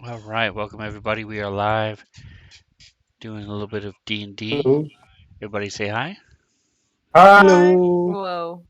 All right, welcome everybody. We are live doing a little bit of D&D. Hello. Everybody say hi. Hi. Hello. Whoa.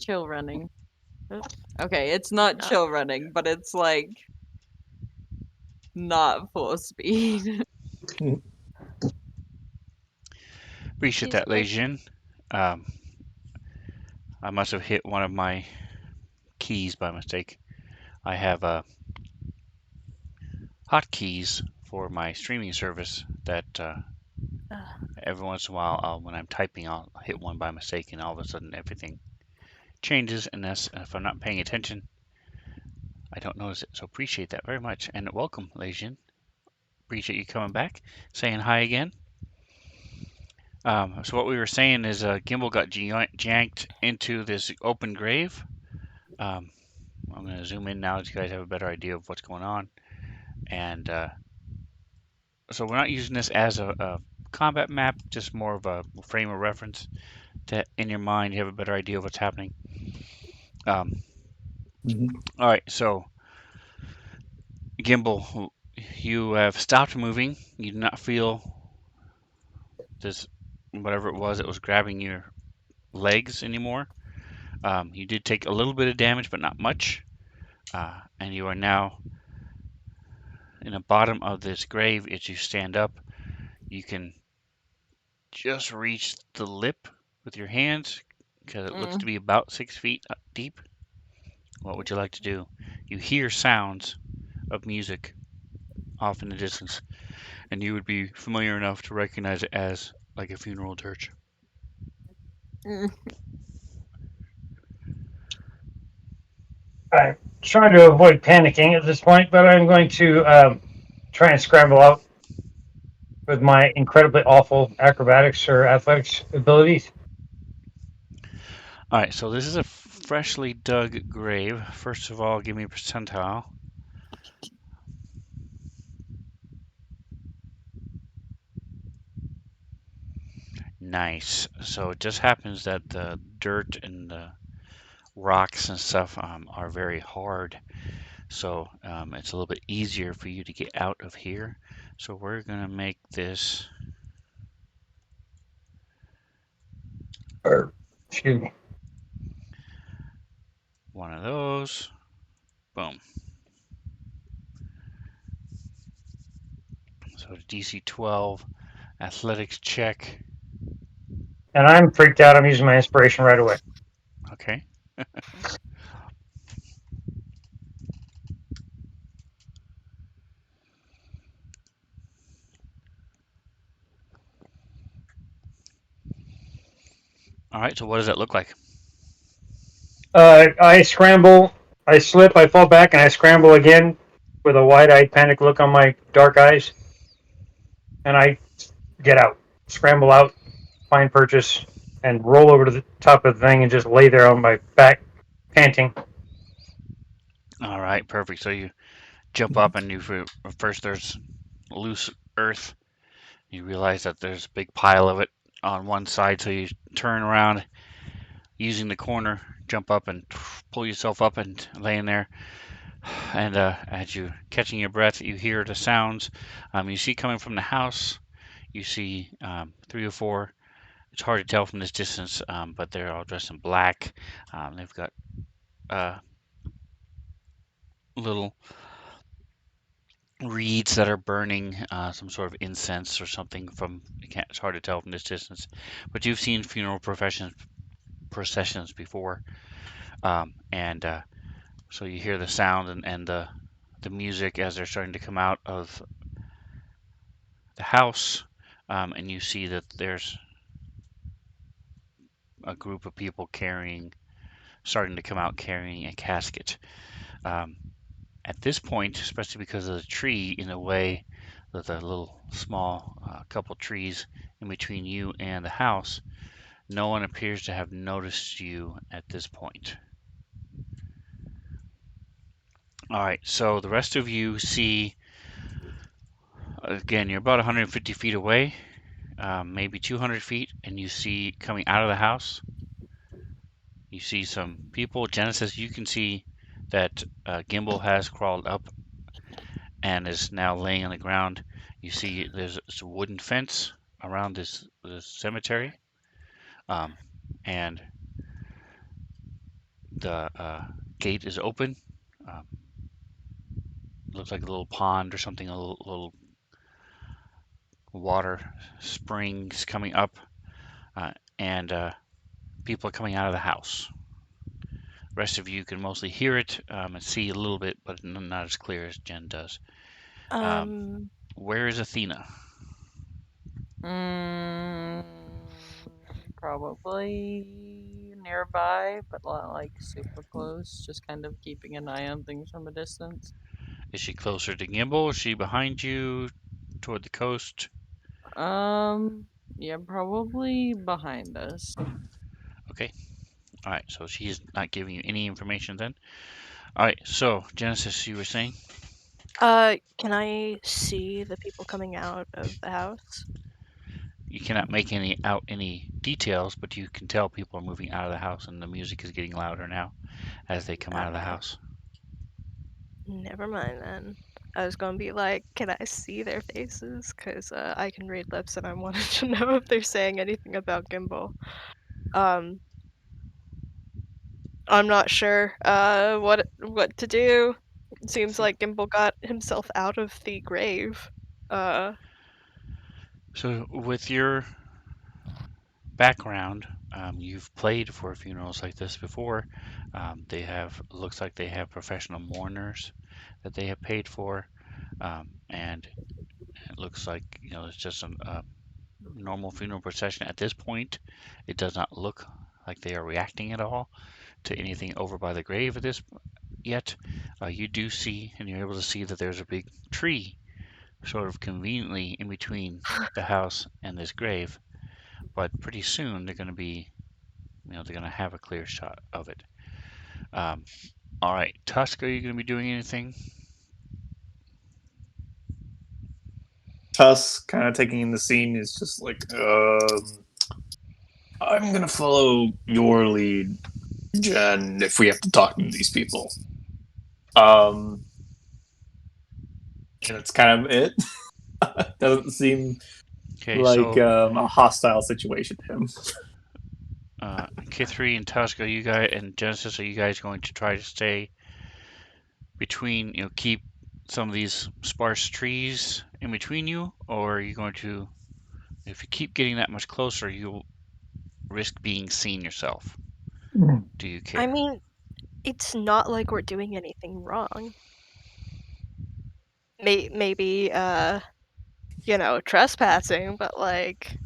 Chill running. Okay, it's not chill running, but it's like not full speed. Appreciate He's that, great. Leijin. Um, I must have hit one of my keys by mistake. I have hotkeys for my streaming service that every once in a while, when I'm typing, I'll hit one by mistake, and all of a sudden everything changes. And that's if I'm not paying attention, I don't notice it. So appreciate that very much, and welcome, Leijin. Appreciate you coming back, saying hi again. So what we were saying is Gimbal got janked into this open grave. Um, I'm going to zoom in now so you guys have a better idea of what's going on. And so we're not using this as a combat map, just more of a frame of reference to in your mind you have a better idea of what's happening. Um, Mhm. all right, so Gimbal, you have stopped moving. You do not feel this whatever it was grabbing your legs anymore. You did take a little bit of damage, but not much. And you are now in the bottom of this grave. As you stand up, you can just reach the lip with your hands because it looks to Mm. be about 6 feet deep. What would you like to do? You hear sounds of music off in the distance, and you would be familiar enough to recognize it as like a funeral dirge. Mm. I'm trying to avoid panicking at this point, but I'm going to try and scramble out with my incredibly awful acrobatics or athletics abilities. All right, so this is a freshly dug grave. First of all, give me a percentile. Nice. So it just happens that the dirt and the rocks and stuff are very hard. So it's a little bit easier for you to get out of here. So we're going to make this Or, excuse me. one of those. Boom. So DC 12 athletics check. And I'm freaked out. I'm using my inspiration right away. Okay. All right. So what does that look like? I scramble, I slip, I fall back, and I scramble again with a wide-eyed panic look on my dark eyes, and I get out, scramble out, find purchase, and roll over to the top of the thing and just lay there on my back, panting. All right. Perfect. So you jump up and first there's loose earth. You realize that there's a big pile of it on one side. So you turn around using the corner, jump up and pull yourself up and laying there. And as you catching your breath, you hear the sounds. You see coming from the house. You see three or four. It's hard to tell from this distance, but they're all dressed in black. They've got uh, little reeds that are burning, some sort of incense or something. It's hard to tell from this distance, but you've seen funeral processions before, and so you hear the sound and the music as they're starting to come out of the house, and you see that there's a group of people starting to come out carrying a casket. Um, at this point, especially because of the tree in the way, with a little small couple trees in between you and the house, no one appears to have noticed you at this point. All right, so the rest of you see, again, you're about 150 feet away, maybe 200 feet, and you see coming out of the house, you see some people. Genesis, you can see that Gimbal has crawled up and is now laying on the ground. You see there's a wooden fence around this cemetery, um, and the gate is open. Um, looks like a little pond or something, a little water springs coming up. and people are coming out of the house. Rest of you can mostly hear it and see a little bit, but not as clear as Jen does. Um, Um, where is Athena? Mm, probably nearby, but not like super close. Just kind of keeping an eye on things from a distance. Is she closer to Gimbal? Is she behind you, toward the coast? Um, yeah, probably behind us. Okay. All right. So she's not giving you any information then. All right. So Genesis, you were saying can I see the people coming out of the house? you cannot make any details, but you can tell people are moving out of the house, and the music is getting louder now as they come out of the Okay, house. never mind then. I was gonna be like, can I see their faces? Cause I can read lips, and I wanted to know if they're saying anything about Gimbal. Um, I'm not sure what to do. It seems So, like Gimbal got himself out of the grave. Uh, so with your background, you've played for funerals like this before. They have looks like they have professional mourners that they have paid for, and it looks like it's just a normal funeral procession at this point. It does not look like they are reacting at all to anything over by the grave at this yet. You do see, and you're able to see that there's a big tree sort of conveniently in between the house and this grave. But pretty soon they're going to be, they're going to have a clear shot of it. Um, all right, Tusk, are you going to be doing anything? Tusk, kind of taking in the scene, is just like, I'm gonna follow your lead, Jen, if we have to talk to these people. Um, and that's kind of it. Doesn't seem Okay, like so a hostile situation to him. K3 and Tusk, are you guys, and Genesis, are you guys going to try to stay between, keep some of these sparse trees in between you, or are you going to, if you keep getting that much closer, you'll risk being seen yourself? Do you I care? mean, it's not like we're doing anything wrong. Maybe, trespassing, but like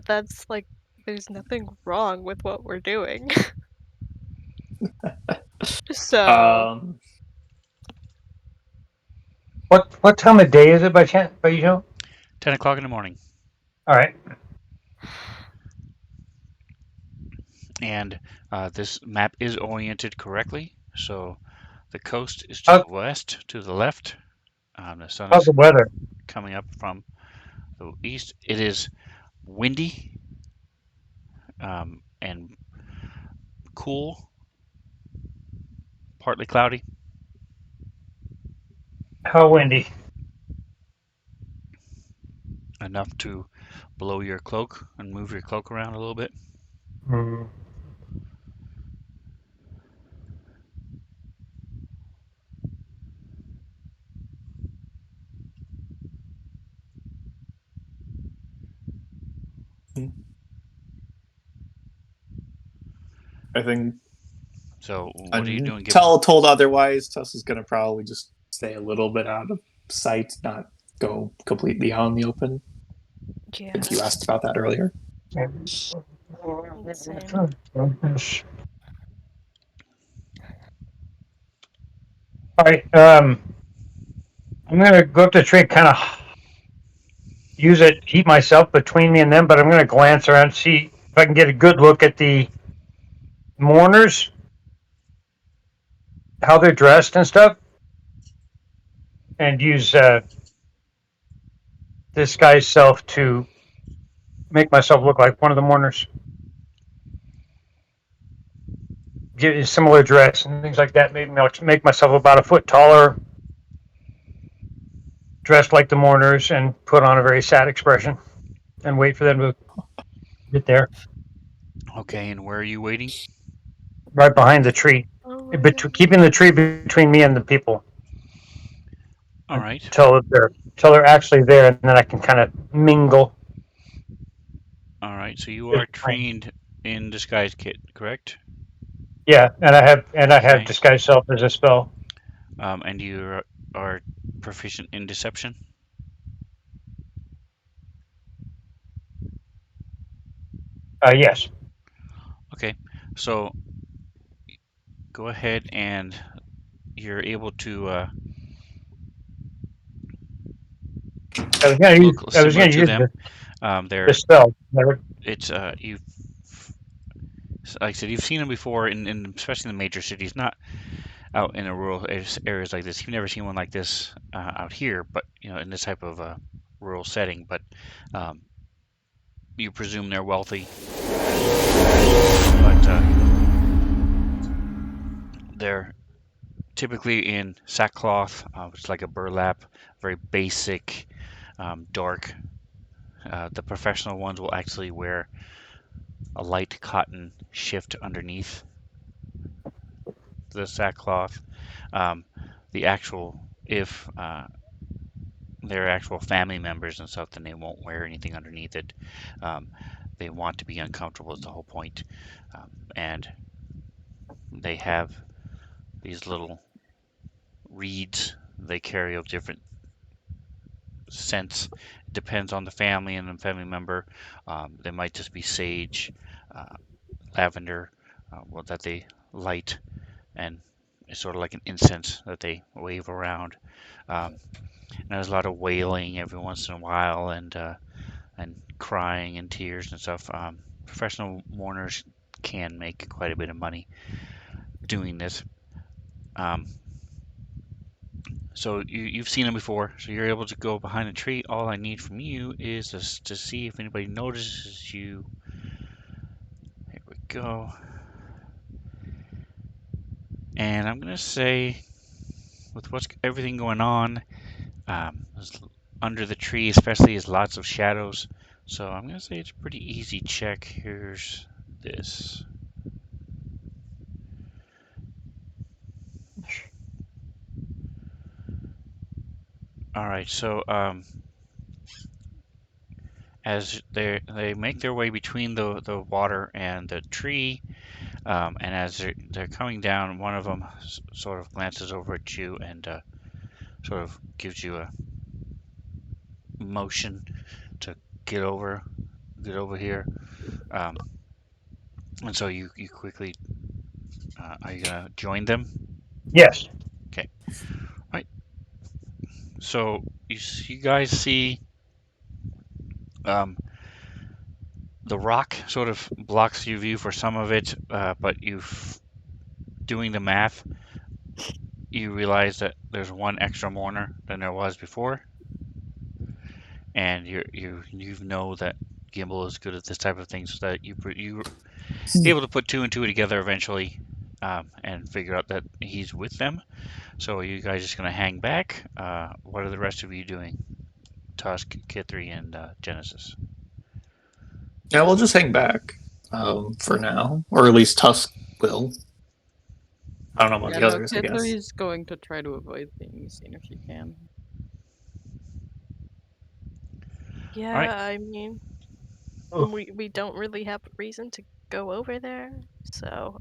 that's like there's nothing wrong with what we're doing. So, Um, What time of day is it by chance? By you know? 10 o'clock in the morning. All right. And this map is oriented correctly. So the coast is to How, the west, to the left. The sun how's is the weather? coming up from the east. It is windy and cool, partly cloudy, How windy? enough to blow your cloak and move your cloak around a little bit. Mm, I think So what are you doing, Gimbal? until told otherwise, Tusk is gonna probably just stay a little bit out of sight, not go completely out in the open. I yeah, think you asked about that earlier. same. All right. I'm gonna go up to the tree and kind of use it, keep myself between me and them, but I'm gonna glance around, see if I can get a good look at the mourners, how they're dressed and stuff, and use this guy's self to make myself look like one of the mourners. Get a similar dress and things like that. Maybe make myself about a foot taller, dressed like the mourners, and put on a very sad expression, and wait for them to get there. Okay, and where are you waiting? Right behind the tree, Oh my god. keeping the tree between me and the people All right. until they're actually there, and then I can kind of mingle. All right, so you are Just- trained in disguise kit, correct? Yeah, and I have Okay. disguise self as a spell. And you are proficient in deception. Yes. Okay, so go ahead and you're able to look I was similar gonna to use them. the They're spell. it's you like I said, you've seen them before in especially in the major cities, not out in the rural areas like this. You've never seen one like this out here, but in this type of rural setting. But um, you presume they're wealthy, but they're typically in sackcloth, which is like a burlap, very basic, dark. The professional ones will actually wear a light cotton shift underneath the sackcloth. Um, the actual, if they're actual family members and stuff, then they won't wear anything underneath it. Um, they want to be uncomfortable is the whole point. And they have these little reeds they carry of different scents. It depends on the family and the family member. They might just be sage, uh, lavender, well, that they light, and it's sort of like an incense that they wave around. Um, and there's a lot of wailing every once in a while, and crying and tears and stuff. Professional mourners can make quite a bit of money doing this. Um, so you've seen them before, so you're able to go behind a tree. All I need from you is just to see if anybody notices you. Here we go. And I'm gonna say, with what's everything going on, under the tree, especially, is lots of shadows. So I'm gonna say it's a pretty easy check. Here's this. All right, so as they make their way between the water and the tree, and as they're coming down, one of them sort of glances over at you and sort of gives you a motion to get over get over here. Um, and so you quickly are you gonna join them? Yes. Okay. All right. So you guys see um, the rock sort of blocks your view for some of it, but you doing the math, you realize that there's one extra mourner than there was before, and you know that Gimbal is good at this type of thing, so that you able to put two and two together eventually, and figure out that he's with them. So are you guys just gonna hang back? What are the rest of you doing? Tusk, Kithri, and Genesis. Yeah, we'll just hang back for now, or at least Tusk will. I don't know about Yeah, the no, others, I Kithra guess. is going to try to avoid being seen if she can. All right. Yeah, I mean, Oh, we don't really have a reason to go over there, so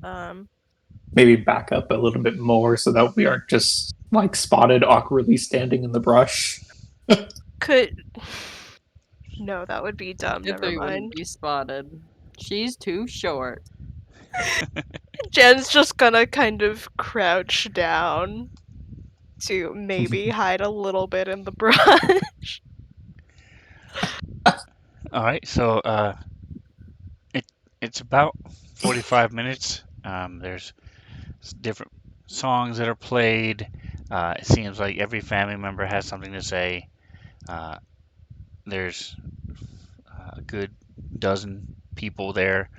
Maybe back up a little bit more so that we aren't just like spotted awkwardly standing in the brush. could no, that would be dumb. Never Kithra wouldn't mind. be spotted. She's too short. Jen's just gonna kind of crouch down to maybe hide a little bit in the brush. All right. So it it's about 45 minutes. There's different songs that are played. It seems like every family member has something to say. Uh, there's a good dozen people there.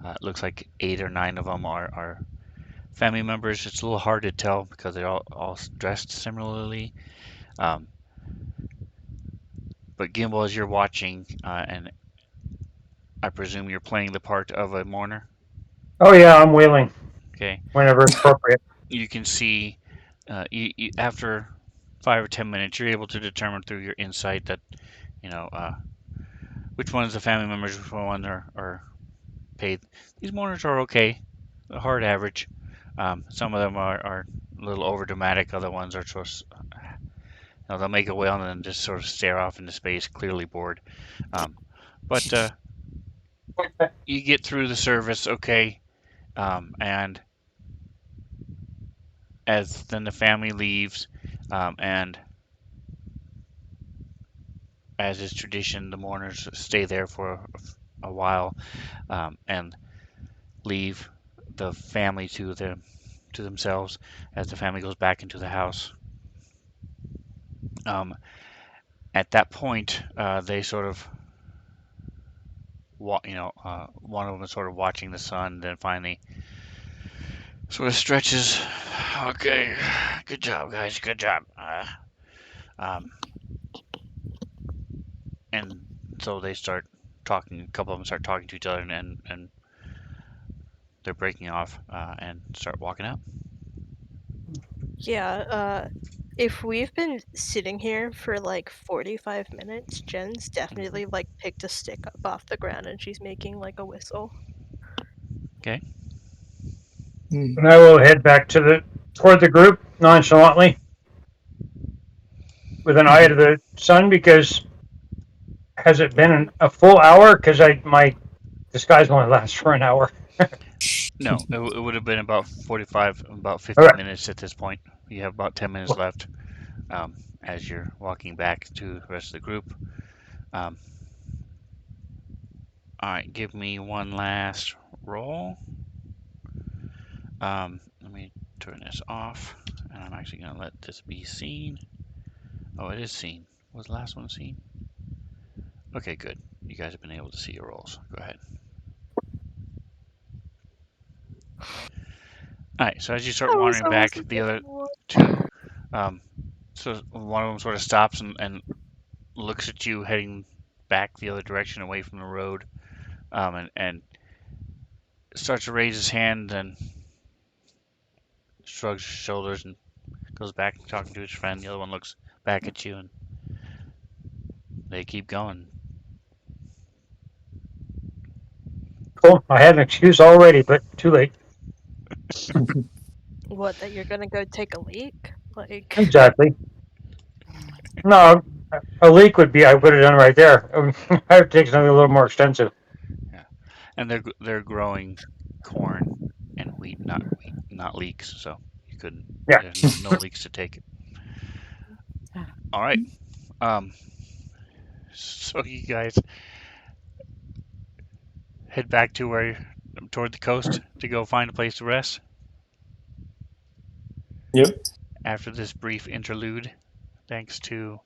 It looks like 8 or 9 of them are family members. It's a little hard to tell because they're all dressed similarly. Um, but Gimbal, as you're watching, and I presume you're playing the part of a mourner. oh yeah, I'm wailing Okay, whenever it's appropriate. you can see after 5 or 10 minutes, you're able to determine through your insight that you know which ones the family members, which one are paid. These mourners are okay, a hard average. Some of them are a little over dramatic. Other ones are just, they'll make a wail and then just sort of stare off into space, clearly bored. But you get through the service okay, and as then the family leaves, and as is tradition, the mourners stay there for a while, and leave the family to themselves as the family goes back into the house. Um, at that point, they sort of, one of them is sort of watching the sun, then finally sort of stretches. Okay, good job, guys, good job. Um, and so they start talking. A couple of them start talking to each other, and they're breaking off and start walking out. Yeah, if we've been sitting here for like 45 minutes, Jen's definitely like picked a stick up off the ground and she's making like a whistle. Okay. And I will head back toward the group nonchalantly, with an eye to the sun, because has it been a full hour? Because my disguise only lasts for an hour. No, it would have been about 45, about All 50 right. minutes at this point. You have about 10 minutes left as you're walking back to the rest of the group. Um, all right, give me one last roll. Let me turn this off, and I'm actually going to let this be seen. Oh, it is seen. Was the last one seen? Okay, good. You guys have been able to see your rolls. Go ahead. All right, so as you start I was wandering almost back, a the other different one. two, so one of them sort of stops and looks at you heading back the other direction away from the road, and starts to raise his hand and shrugs his shoulders and goes back talking to his friend. The other one looks back at you and they keep going. Cool. I had an excuse already, but too late. What, that you're gonna go take a leak? Like, Exactly. No, a leak would be I would have done right there. I would take something a little more extensive. Yeah, and they're growing corn and wheat, not leeks. So you couldn't. Yeah. There's no leaks to take. All right. Um. So you guys head back to toward the coast to go find a place to rest Yep. after this brief interlude. Thanks to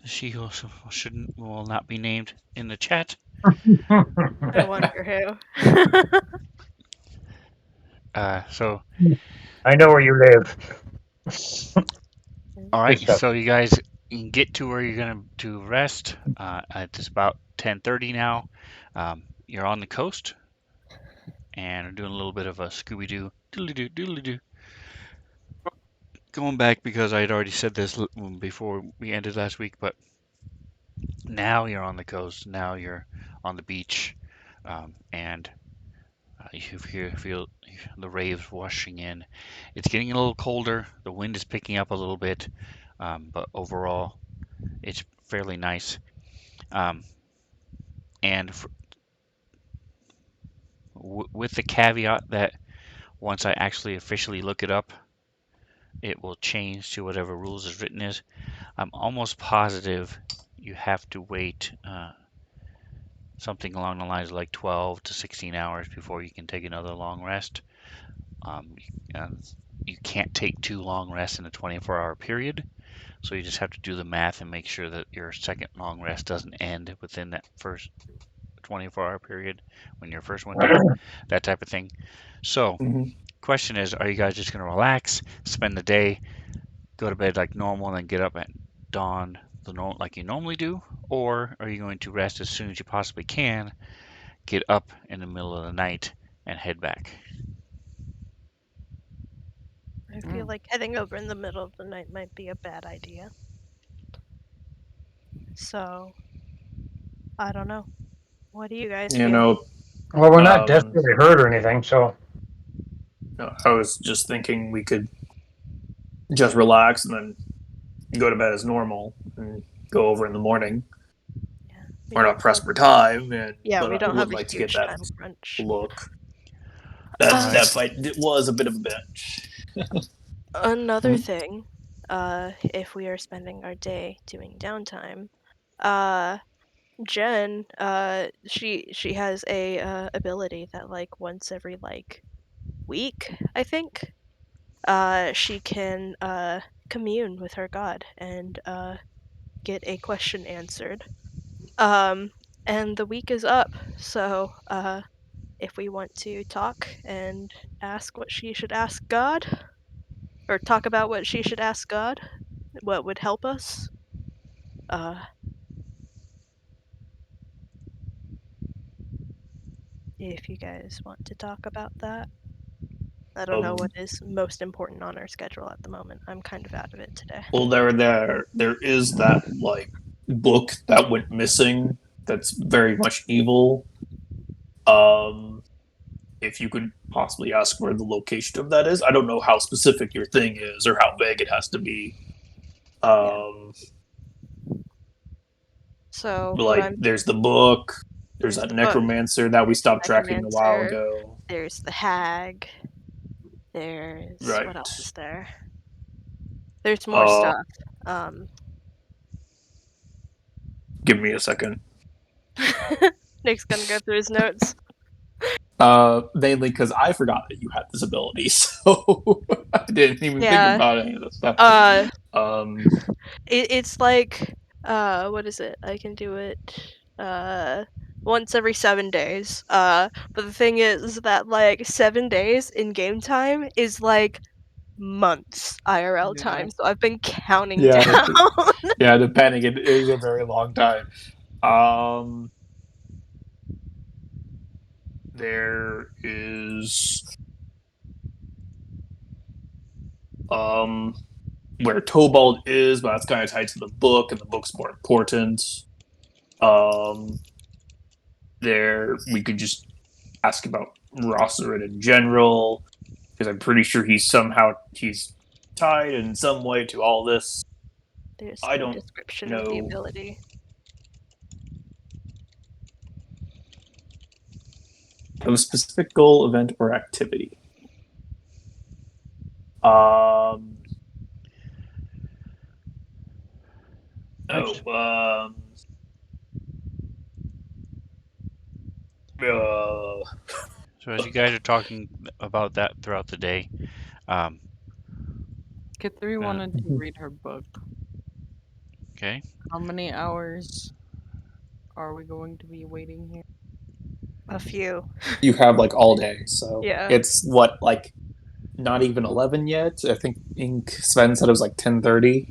she who shouldn't will not be named in the chat. I wonder who. So I know where you live. all Good right, stuff. so you guys can get to where you're gonna to rest. It's about 10:30 now. You're on the coast and are doing a little bit of a Scooby Doo doodly doo doodly doo. Going back because I had already said this before we ended last week, but now you're on the coast. Now you're on the beach, and you feel the waves washing in. It's getting a little colder. The wind is picking up a little bit, but overall, it's fairly nice. Um, and with the caveat that once I actually officially look it up, it will change to whatever rules is written is. I'm almost positive you have to wait something along the lines of like 12 to 16 hours before you can take another long rest. Um, uh, you can't take two long rests in a 24-hour period, so you just have to do the math and make sure that your second long rest doesn't end within that first 24-hour period when your first one did, that type of thing. So, Mm-hmm. question is, are you guys just going to relax, spend the day, go to bed like normal, and then get up at dawn like you normally do? Or are you going to rest as soon as you possibly can, get up in the middle of the night, and head back? I feel like heading over in the middle of the night might be a bad idea. So, I don't know. What do you guys You feel? know, Well, we're not um, desperately hurt or anything, so I was just thinking we could just relax and then go to bed as normal and go over in the morning. Yeah, we We're don't not pressed have for time, yeah, but we I don't would have a like to get huge that time crunch. look. All That right. that fight it was a bit of a bitch. Another Hmm? thing, if we are spending our day doing downtime, uh, Jen, she has a ability that like once every like week, I think, she can commune with her god and get a question answered. Um, and the week is up, so if we want to talk and ask what she should ask God, or talk about what she should ask God, what would help us, uh, if you guys want to talk about that. I don't know Um, what is most important on our schedule at the moment. I'm kind of out of it today. well, there is that like book that went missing. That's very much evil. Um, if you could possibly ask where the location of that is, I don't know how specific your thing is or how vague it has to be. Yeah. Um, So what like I'm there's the book. There's there's that the book, necromancer that we stopped tracking a while necromancer, ago. there's the hag, there's what else Right. is there? There's more Uh, stuff. Um, give me a second. Nick's gonna go through his notes. Mainly because I forgot that you had this ability, so I didn't even think Yeah. about any of this stuff. Uh, Um, it's like what is it? I can do it uh once every 7 days. But the thing is that like 7 days in game time is like months IRL Yeah. time, so I've been counting yeah, down. yeah. Depending, it is a very long time. Um, there is um where Tobald is, but that's kind of tied to the book, and the book's more important. Um, there we could just ask about Rosserin in general, because I'm pretty sure he's tied in some way to all this. There's I no don't description of the know ability. of a specific goal, event, or activity. Um, Nice. oh, uh, So as you guys are talking about that throughout the day, um, Kithri wanted to read her book. okay. How many hours are we going to be waiting here? A few. you have like all day, so Yeah. it's what like not even 11 yet. I think Sven said it was like 10:30.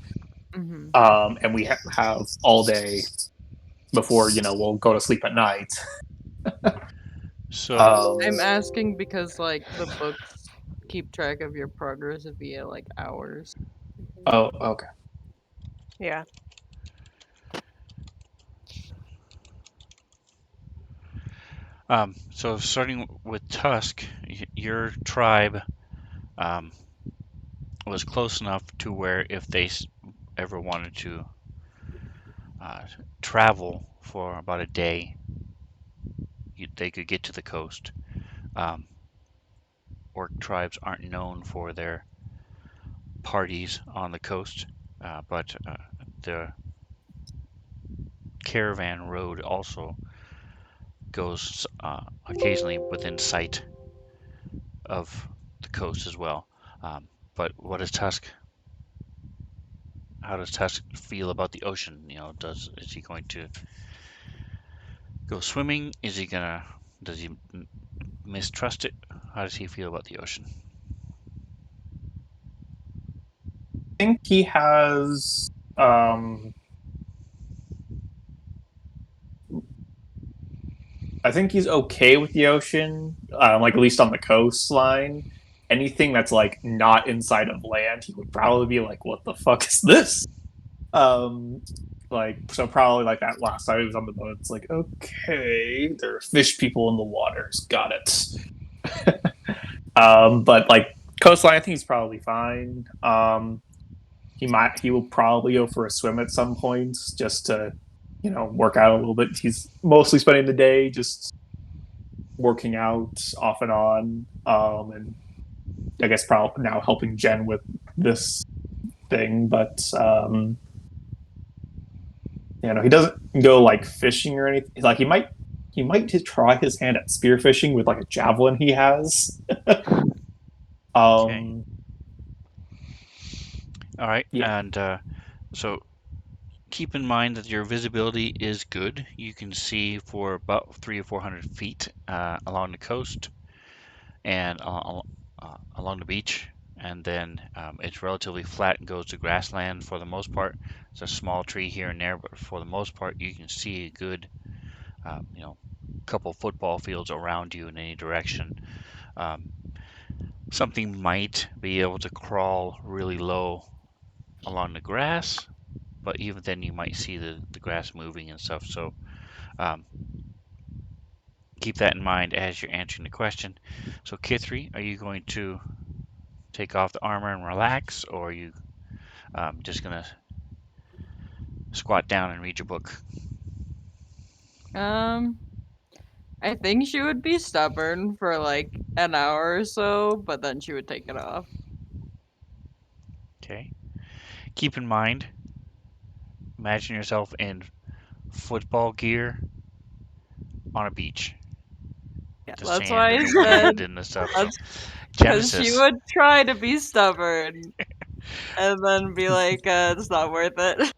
Mm-hmm. And we have all day before we'll go to sleep at night. So I'm Um, asking because like the books keep track of your progress via like hours. oh, okay. Yeah. so starting with Tusk, your tribe um, was close enough to where if they ever wanted to uh, travel for about a day, they could get to the coast. Um, Orc tribes aren't known for their parties on the coast, but the caravan road also goes occasionally within sight of the coast as well. But what does Tusk? How does Tusk feel about the ocean? Is he going to go swimming? Is he gonna? Does he mistrust it? How does he feel about the ocean? I think he has. I think he's okay with the ocean, like at least on the coastline. Anything that's like not inside of land, he would probably be like, "What the fuck is this?" Um, Like, so probably like that last time he was on the boat, it's like, okay, there are fish people in the waters. Got it. But like coastline, I think he's probably fine. He will probably go for a swim at some point just to, work out a little bit. He's mostly spending the day just working out off and on. And I guess probably now helping Jen with this thing, but he doesn't go like fishing or anything. Like he might just try his hand at spearfishing with like a javelin he has. Okay. um, All right. yeah. And so keep in mind that your visibility is good. You can see for about 300 or 400 feet along the coast and along the beach. And then it's relatively flat and goes to grassland for the most part. It's a small tree here and there, but for the most part, you can see a good, couple football fields around you in any direction. Um, Something might be able to crawl really low along the grass, but even then you might see the grass moving and stuff. So um, keep that in mind as you're answering the question. So Kithri, are you going to take off the armor and relax, or are you just gonna squat down and read your book? Um, I think she would be stubborn for like an hour or so, but then she would take it off. Okay. Keep in mind, imagine yourself in football gear on a beach Yeah, with the that's sand why and I the said wind and the stuff. So that's because she Genesis, would try to be stubborn and then be like, "It's not worth it."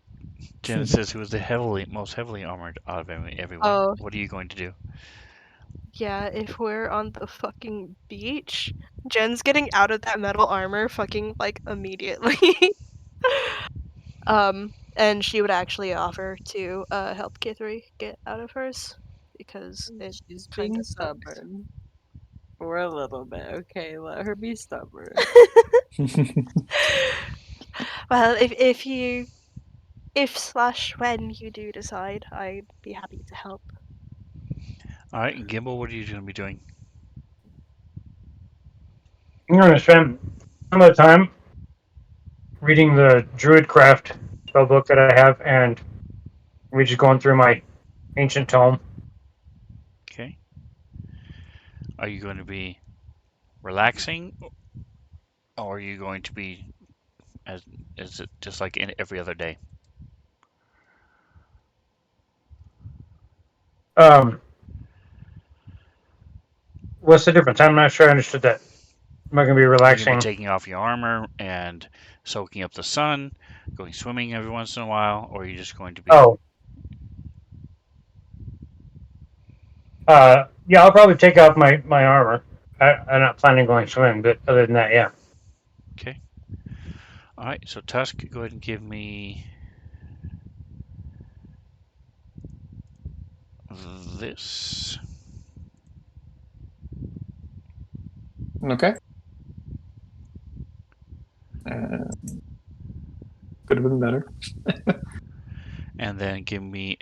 Genesis, who is the most heavily armored out of everyone, Oh, what are you going to do? yeah, if we're on the fucking beach, Jen's getting out of that metal armor fucking like immediately. And she would actually offer to help Kithri get out of hers because it She's kinda being sucks. stubborn for a little bit. Okay, let her be stubborn. Well, if slash when you do decide, I'd be happy to help. All right, and Gimbal, what are you going to be doing? I'm going to spend some of the time reading the Druidcraft spell book that I have, and we're just going through my ancient tome. Okay. Are you going to be relaxing, or are you going to be as is it just like in every other day? Um, what's the difference? I'm not sure I understood that. Am I going to be Are you going to be relaxing? taking off your armor and soaking up the sun, going swimming every once in a while, or are you just going to be Oh, yeah, I'll probably take off my armor. I'm not planning on going swimming, but other than that, yeah. okay? All right, so Tusk, go ahead and give me this. Okay. Could have been better. And then give me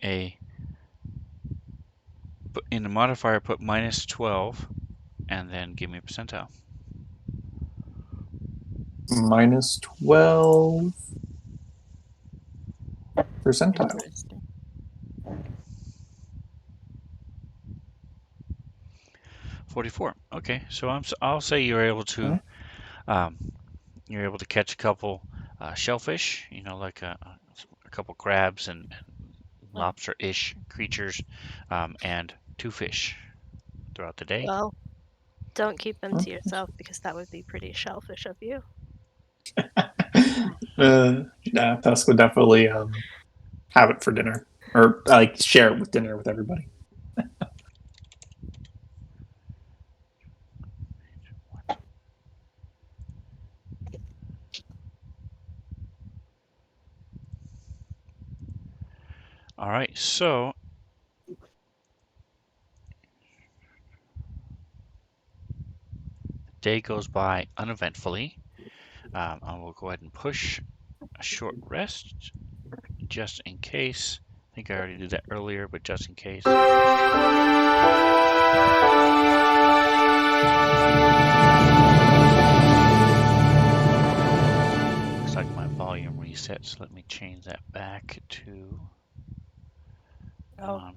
in the modifier, put -12, and then give me a percentile. -12 percentile. Interesting. 44. Okay, so I'll say Alright. um, you're able to catch a couple shellfish, like a couple crabs and lobster-ish creatures, and 2 fish throughout the day. Well, don't keep them Huh? to yourself because that would be pretty shellfish of you. Yeah, Tusk would definitely have it for dinner, or like share it with dinner with everybody. All right, so the day goes by uneventfully. I will go ahead and push a short rest. just in case. I think I already did that earlier, but just in case. Looks like my volume reset, so let me change that back to. Oh,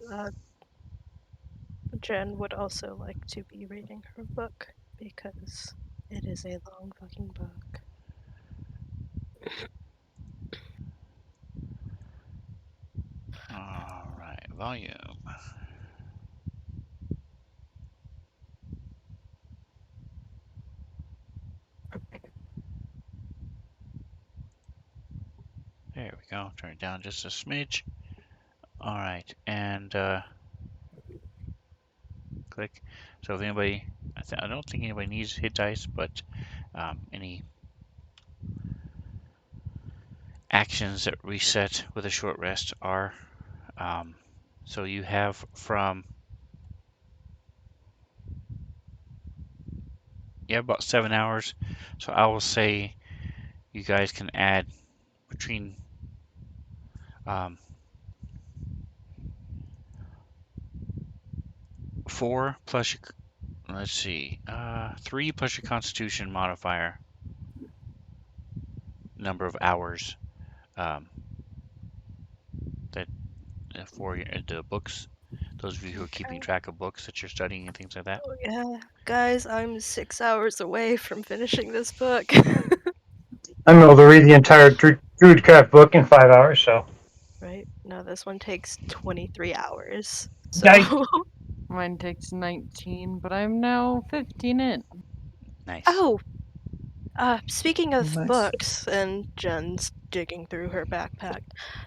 Jen would also like to be reading her book because it is a long fucking book. Alright, volume. There we go. Turn it down just a smidge. Alright, and click. So if anybody, I don't think anybody needs hit dice, but any actions that reset with a short rest are. So you have from about 7 hours. So I will say you guys can add between 4 plus your, let's see, 3 plus your Constitution modifier number of hours um, that for the books. Those of you who are keeping Okay. track of books that you're studying and things like that. Oh yeah, guys, I'm 6 hours away from finishing this book. I'm able to read the entire Druidcraft book in 5 hours, so. Right? No, this one takes 23 hours. So Yikes. Mine takes 19, but I'm now 15 in. Nice. Oh, speaking of Nice. books, and Jen's digging through her backpack,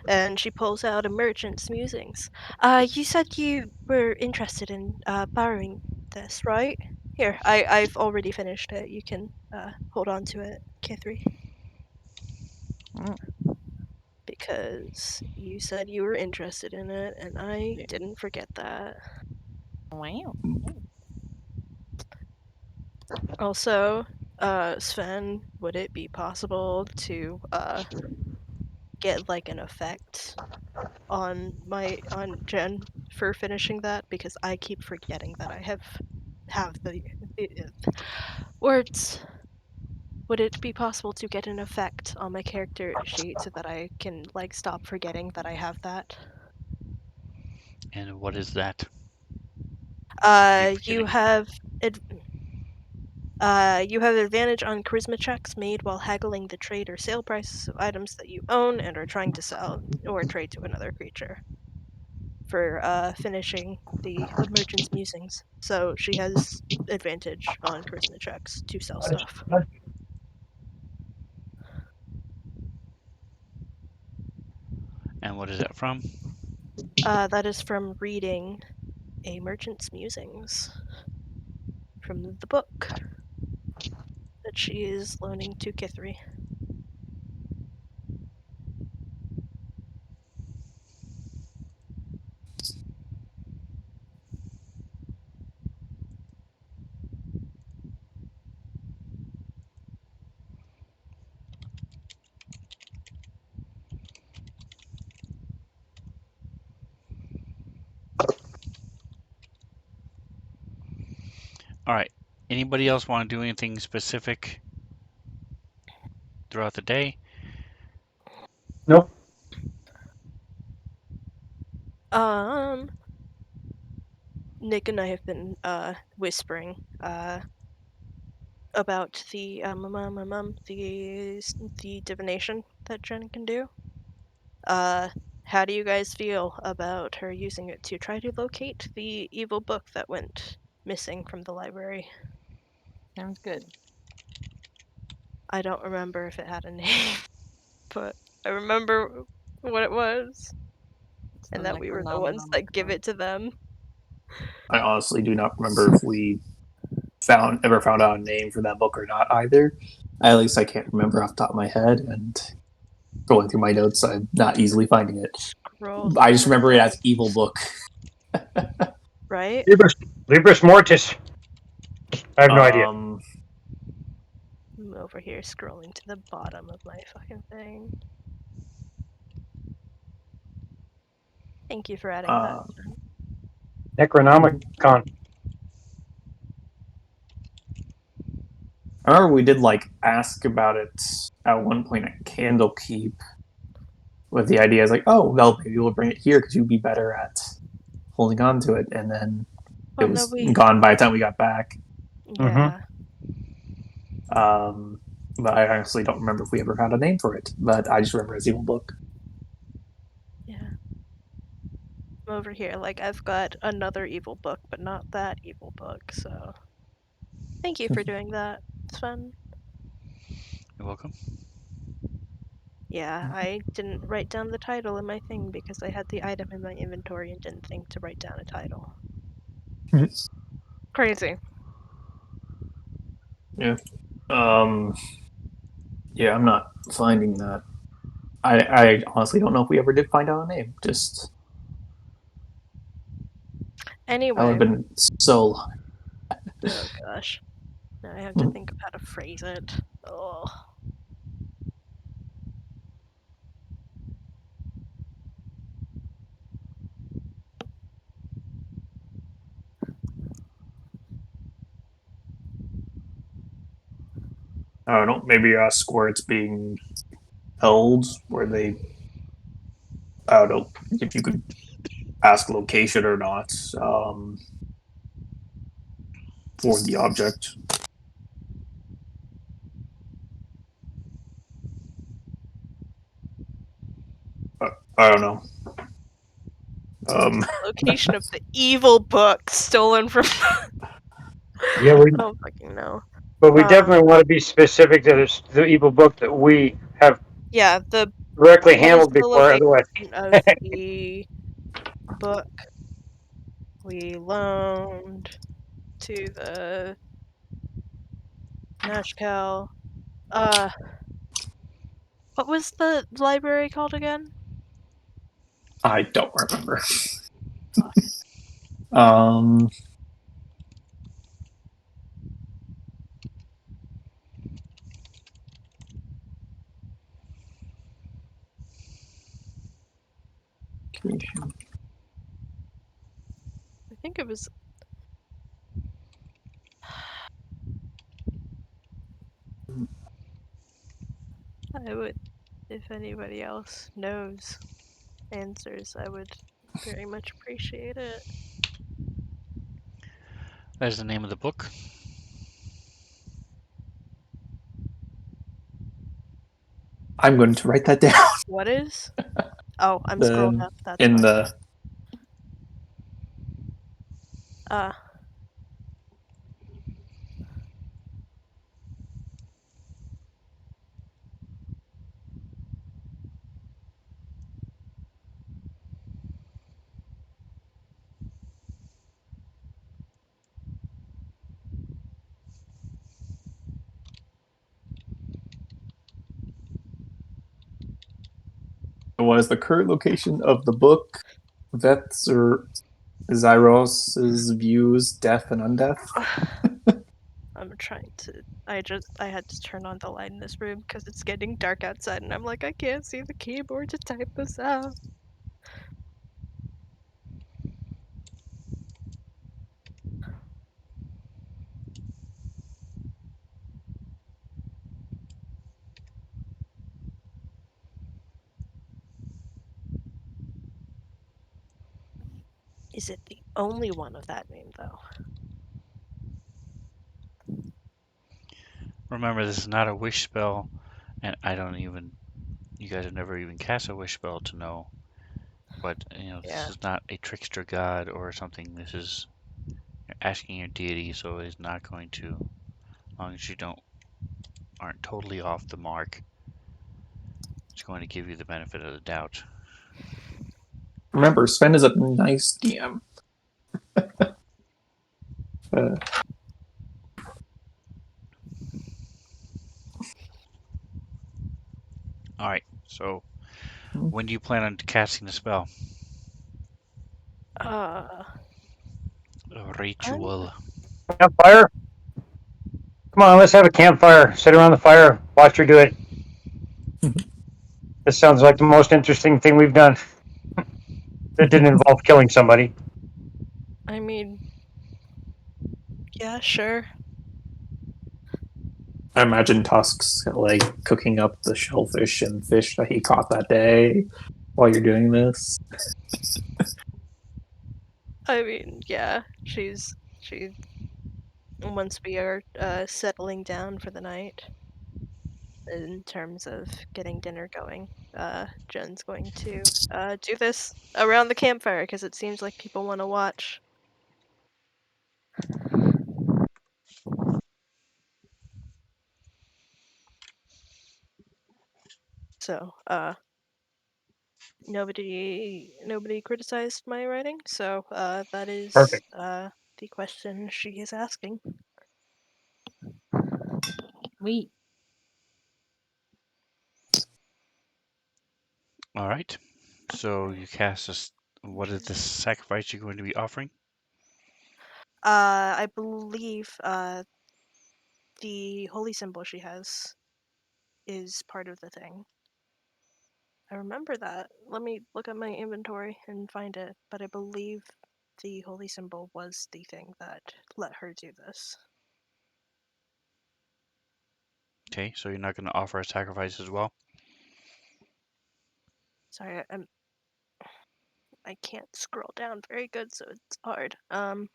and she pulls out a Merchant's Musings. You said you were interested in borrowing this, right? Here, I've already finished it. You can hold on to it, K3, Mm. because you said you were interested in it, and I Yeah. didn't forget that. Wow. Also, Sven, would it be possible to get like an effect on Jen for finishing that, because I keep forgetting that I have the words. Would it be possible to get an effect on my character sheet so that I can like stop forgetting that I have that? And what is that? You Forgetting. have you have advantage on charisma checks made while haggling the trade or sale prices of items that you own and are trying to sell or trade to another creature for finishing the Merchant's Musings. So she has advantage on charisma checks to sell stuff. And what is that from? That is from reading A Merchant's Musings from the book that she is loaning to Kithri. All right. Anybody else want to do anything specific throughout the day? Nope. Nick and I have been whispering about the the divination that Jen can do. How do you guys feel about her using it to try to locate the evil book that went missing from the library? Sounds good. I don't remember if it had a name, but I remember what it was, It's the and that we were the ones Necronomicon, that I give think. it to them. I honestly do not remember if we ever found out a name for that book or not either. At least I can't remember off the top of my head, and going through my notes, I'm not easily finding it. Scroll I through just her remember it as notes, Evil Book. right? Libris Mortis. I have no idea. I'm over here scrolling to the bottom of my fucking thing. Thank you for adding that. Necronomicon. I remember we did ask about it at one point at Candlekeep, with the idea is oh well, maybe we'll bring it here because you'd be better at holding on to it, and then it Well, no, was gone by the time we got back. Yeah. But I honestly don't remember if we ever had a name for it. But I just remember as Evil Book. Yeah. I'm over here. I've got another evil book, but not that evil book, so. Thank you for doing that, Sven. You're welcome. Yeah, I didn't write down the title in my thing because I had the item in my inventory and didn't think to write down a title. Crazy. Yeah. Yeah, I'm not finding that. I honestly don't know if we ever did find out a name. Just that would Anyway, have been so long. oh gosh. Now I have to think of how to phrase it. Oh. I don't know. Maybe ask where it's being held, where they. I don't know if you could ask location or not for the object. I don't know. Location of the evil book stolen from. Yeah, I don't fucking know. but we definitely want to be specific to the evil book that we have Yeah, directly what is handled the before. Otherwise, location of the book we loaned to the Nashkel? What was the library called again? I don't remember. I think it was. I would, if anybody else knows answers, I would very much appreciate it. There's the name of the book. I'm going to write that down. What is? Oh, I'm scrolling up. That's in why. the. What is the current location of the book? Vets or Zyros' views, deaf and undeaf? I'm trying to. I had to turn on the light in this room because it's getting dark outside, and I'm like, I can't see the keyboard to type this out. Is it the only one of that name, though? Remember, this is not a wish spell, and I don't even. You guys have never even cast a wish spell to know. But this is not a trickster god or something. This is you're asking your deity, so it's not going to, as long as you aren't totally off the mark. It's going to give you the benefit of the doubt. Remember, Sven is a nice DM. All right. So, when do you plan on casting the spell? Uh, A ritual. campfire. Come on, let's have a campfire. Sit around the fire. Watch her do it. This sounds like the most interesting thing we've done. that didn't involve killing somebody. I mean, yeah, sure. I imagine Tusk's like cooking up the shellfish and fish that he caught that day while you're doing this. I mean, yeah, she once we are settling down for the night in terms of getting dinner going, Jen's going to do this around the campfire because it seems like people want to watch. So, nobody criticized my writing, so that is Perfect. the question she is asking. Wait. All right. So you cast this. What is the sacrifice you're going to be offering? I believe the holy symbol she has is part of the thing. I remember that. Let me look at my inventory and find it, but I believe the holy symbol was the thing that let her do this. Okay, so you're not going to offer a sacrifice as well. Sorry, I can't scroll down very good, so it's hard. No,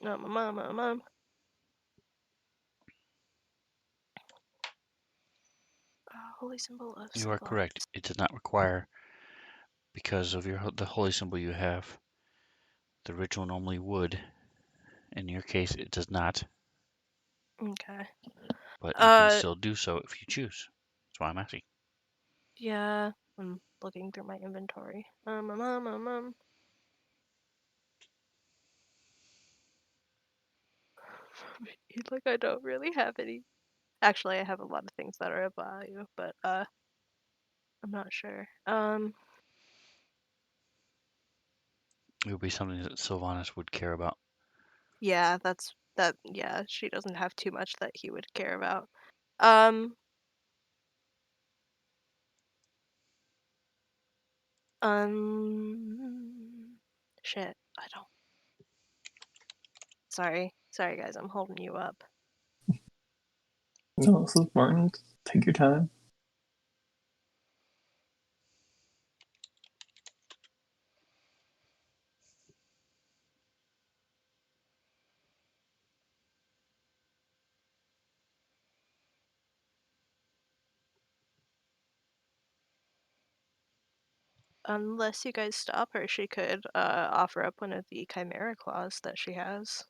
mom. Holy symbol of You are Svenzone. correct. It does not require, because of the holy symbol you have. The ritual normally would. In your case, it does not, Okay. but you can Uh, still do so if you choose. That's why I'm asking. yeah. I'm looking through my inventory. Like I don't really have any. Actually, I have a lot of things that are of value, but I'm not sure. It would be something that Sylvanas would care about. Yeah, that. Yeah, she doesn't have too much that he would care about. Um, shit. I don't. Sorry, guys. I'm holding you up. No, this is Martin. Take your time. Unless you guys stop her, she could offer up one of the chimera claws that she has.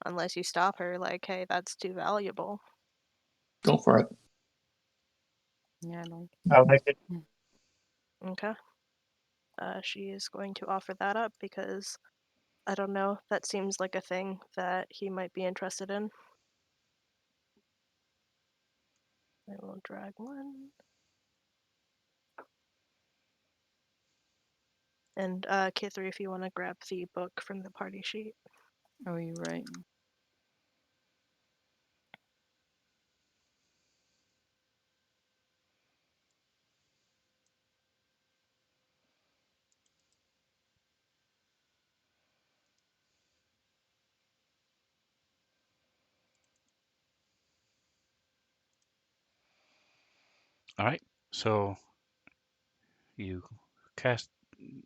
Unless you stop her, like, hey, that's too valuable. Go for it. Yeah, I don't. I like it. Okay. She is going to offer that up because I don't know. That seems like a thing that he might be interested in. I will drag one. And K3, if you want to grab the book from the party sheet. Oh, you're right. All right. So you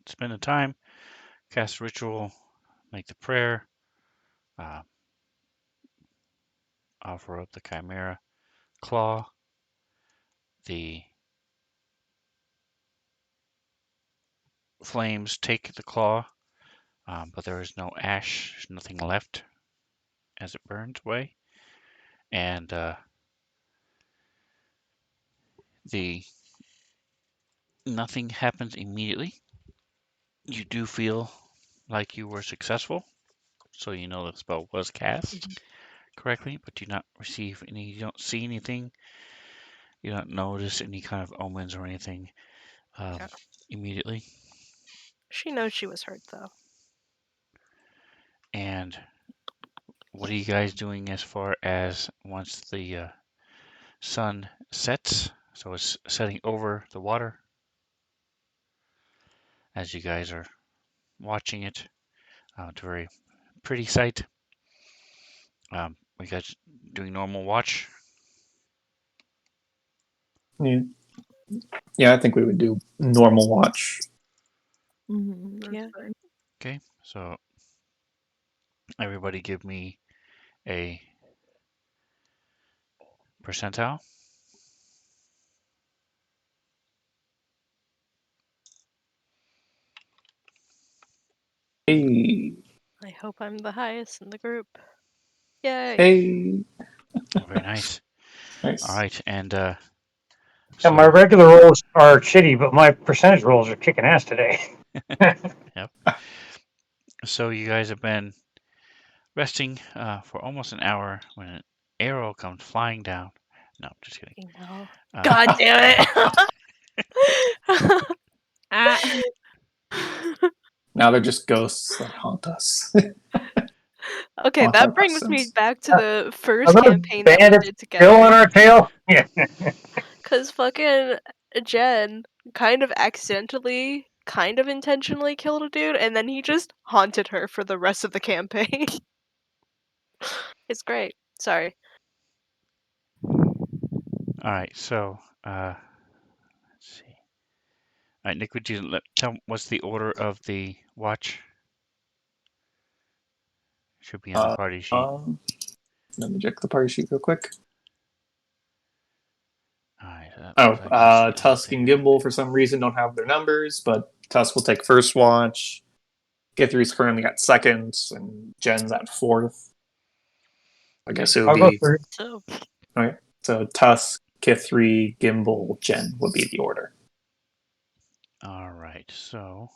spend the time, cast ritual, make the prayer, uh, offer up the chimera claw. The flames take the claw, but there is no ash. There's nothing left as it burns away, and the nothing happens immediately. You do feel like you were successful, so you know the spell was cast correctly, but do not receive any. You don't see anything. You don't notice any kind of omens or anything um, Yeah. immediately. She knows she was hurt, though. And what are you guys doing as far as once the sun sets? So it's setting over the water. as you guys are watching it. It's a very pretty sight. You guys doing normal watch? Yeah. Yeah, I think we would do normal watch. That's Yeah. fine. Okay, so everybody give me a percentile. Hey, I hope I'm the highest in the group. Yay. hey, Very nice. nice. All right, and And my so regular rolls are shitty, but my percentage rolls are kicking ass today. so you guys have been resting for almost an hour when an arrow comes flying down. No, just kidding. No. Uh, God damn it. Ah. Now they're just ghosts that haunt us. Okay, Haunt our that brings me questions. back to Are the first those campaign that we bandits did still on together. our tail? Yeah. Cause fucking Jen kind of accidentally, kind of intentionally killed a dude, and then he just haunted her for the rest of the campaign. It's great. Sorry. all right, so let's see. All right, Nick, would you tell what's the order of the watch? Should be on the Uh, party sheet. Let me check the party sheet real quick. All right, Oh, so I missed Tusk and everything. Gimbal for some reason don't have their numbers, but Tusk will take first watch. Githry's currently at second, and Jen's at fourth. I guess it would I'll go be through. So okay. So Tusk, Kithry, Gimbal, Jen would be the order. All right, so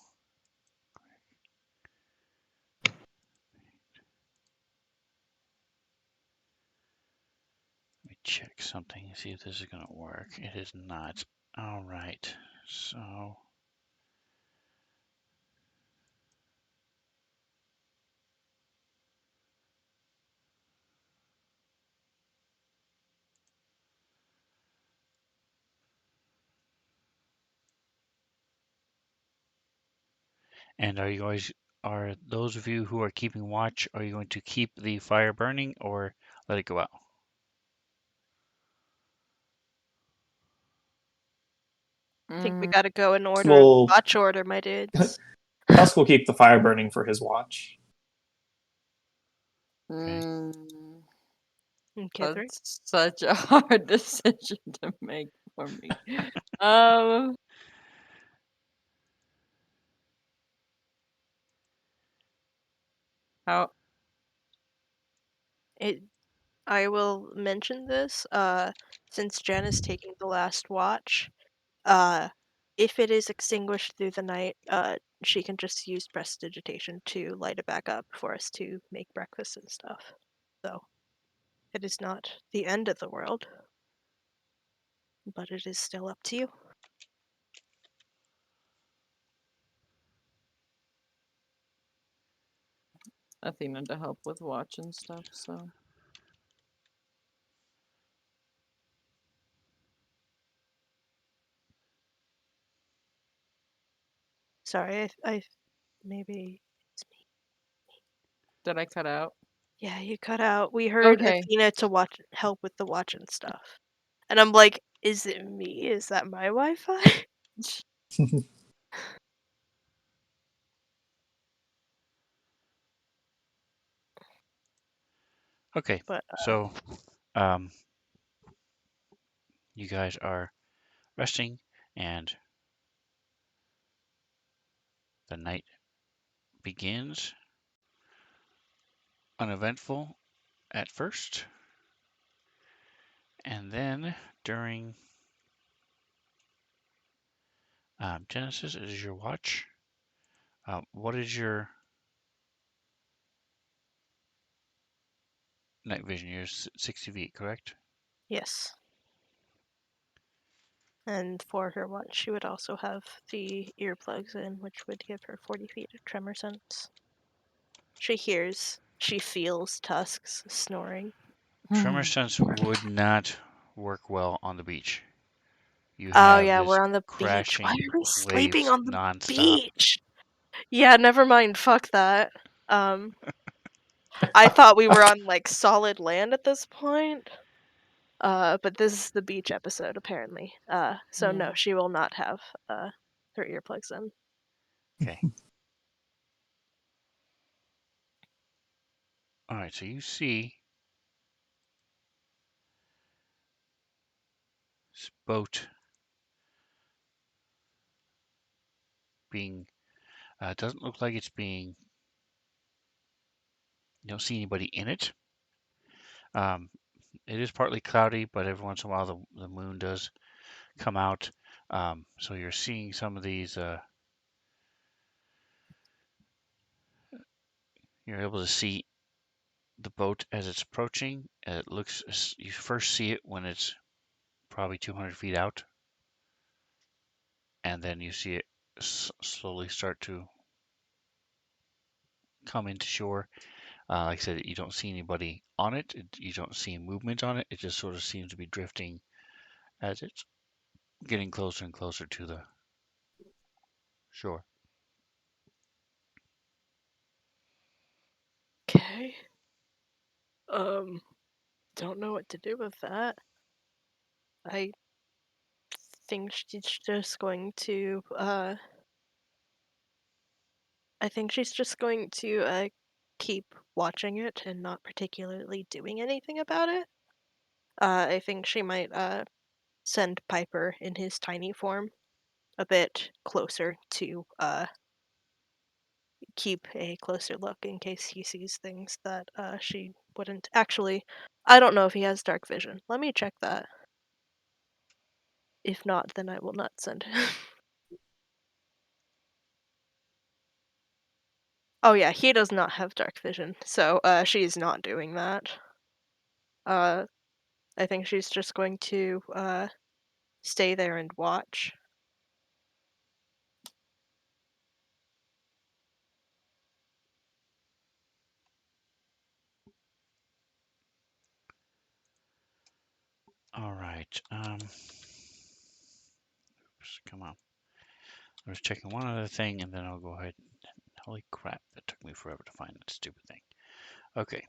let me check something and see if this is going to work. It is not. All right, so and are those of you who are keeping watch, are you going to keep the fire burning or let it go out? I think we Mm, gotta go in order of Will watch order, my dudes. Tusk will keep the fire burning for his watch. Okay. Okay, three. that's such a hard decision to make for me. Um, how? I will mention this, since Jen is taking the last watch, uh, if it is extinguished through the night, she can just use prestidigitation to light it back up for us to make breakfast and stuff. So, it is not the end of the world, but it is still up to you. Athena to help with watch and stuff. So Sorry, I maybe it's me. did I cut out? Yeah, you cut out. We heard Okay. Athena to help with the watch and stuff. And I'm like, is it me? Is that my Wi-Fi? Okay, But so um, you guys are resting and the night begins. Uneventful at first, and then during Genesis is your watch. What is your night vision? You're 60 feet, correct? yes. And for her watch, she would also have the earplugs in, which would give her 40 feet of tremor sense. She feels tusks snoring. Tremor sense would not work well on the beach. you Oh have yeah, this we're on the beach. Why crashing are we sleeping waves on the nonstop. beach? Yeah, never mind. Fuck that. I thought we were on like solid land at this point. But this is the beach episode apparently. So no, Yeah. she will not have her earplugs in. Okay. All right, so you see this boat being, it doesn't look like it's being, you don't see anybody in it. Um, it is partly cloudy, but every once in a while the moon does come out. So you're seeing some of these, you're able to see the boat as it's approaching. It looks, you first see it when it's probably 200 feet out, and then you see it slowly start to come into shore. Like I said, you don't see anybody on it. You don't see movement on it. It just sort of seems to be drifting as it's getting closer and closer to the shore. Okay. Um, don't know what to do with that. I think she's just going to I think she's just going to keep watching it and not particularly doing anything about it. I think she might send Piper in his tiny form a bit closer to keep a closer look in case he sees things that she wouldn't. Actually, I don't know if he has dark vision. Let me check that. If not, then I will not send him. Oh yeah, he does not have dark vision, so she's not doing that. Uh, I think she's just going to stay there and watch. All right. Oops, come on. I was checking one other thing, and then I'll go ahead. Holy crap! That took me forever to find that stupid thing. Okay.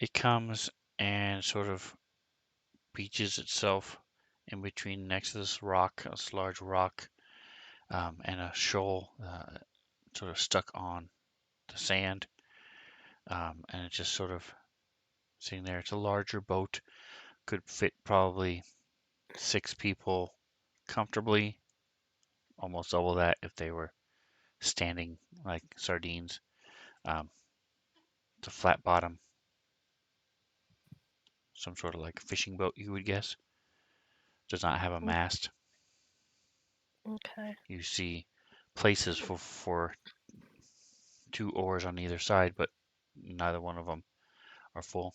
It comes and sort of beaches itself in between next to this rock, this large rock, and a shoal sort of stuck on the sand. And it's just sort of sitting there. It's a larger boat, could fit probably 6 people comfortably, almost double that if they were standing like sardines. Um, it's a flat bottom, some sort of like fishing boat, you would guess. Does not have a mast. Okay. You see places for 2 oars on either side, but neither one of them are full.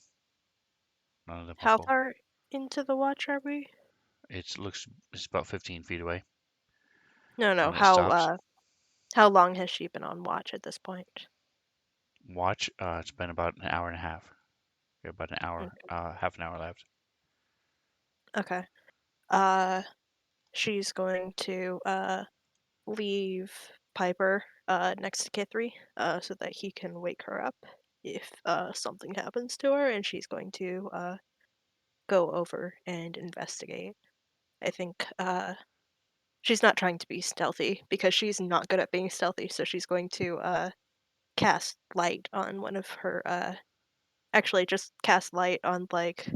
None of them are How full. far into the watch are we? It's about 15 feet away No, no. when it stops. How long has she been on watch at this point? Watch. It's been about an hour and a half. We have about an Mm, hour, half an hour left. okay. She's going to leave Piper next to Kithri so that he can wake her up if something happens to her, and she's going to go over and investigate. I think she's not trying to be stealthy because she's not good at being stealthy, so she's going to cast light on one of her actually just cast light on like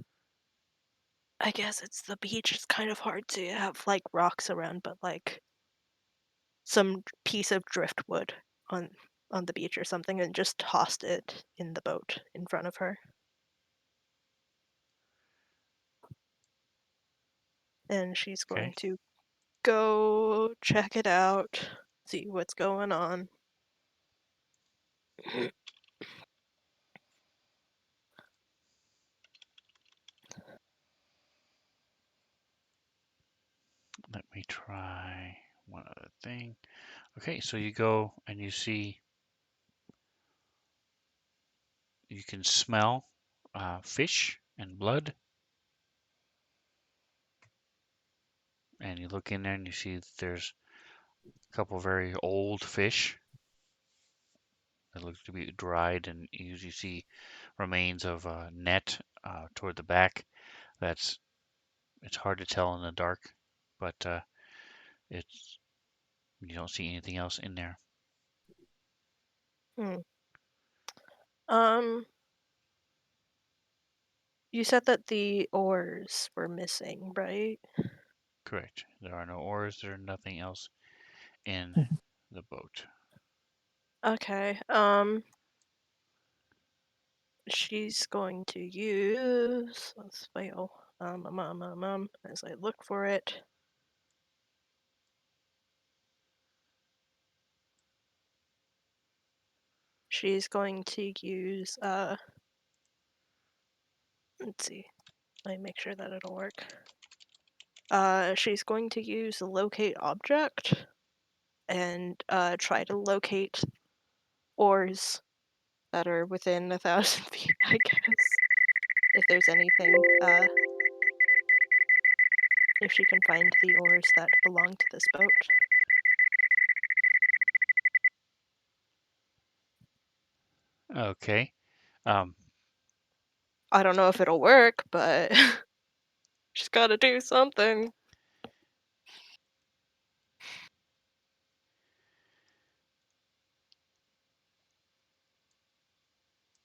I guess it's the beach. It's kind of hard to have like rocks around, but like some piece of driftwood on the beach or something and just tossed it in the boat in front of her. And she's going Okay. to go check it out, see what's going on. Let me try one other thing. Okay, so you go and you see you can smell fish and blood. And you look in there and you see that there's a couple very old fish that look to be dried, and you usually see remains of a net toward the back. It's hard to tell in the dark, but it's you don't see anything else in there. Hmm. Um, you said that the oars were missing, right? Correct. There are no oars. There's nothing else in the boat. Okay. She's going to use. Let's fail. As I look for it. She's going to use. Let's see. Let me make sure that it'll work. She's going to use locate object and try to locate oars that are within 1,000 feet, I guess. If there's anything, if she can find the oars that belong to this boat. Okay. Um, I don't know if it'll work, but she's got to do something.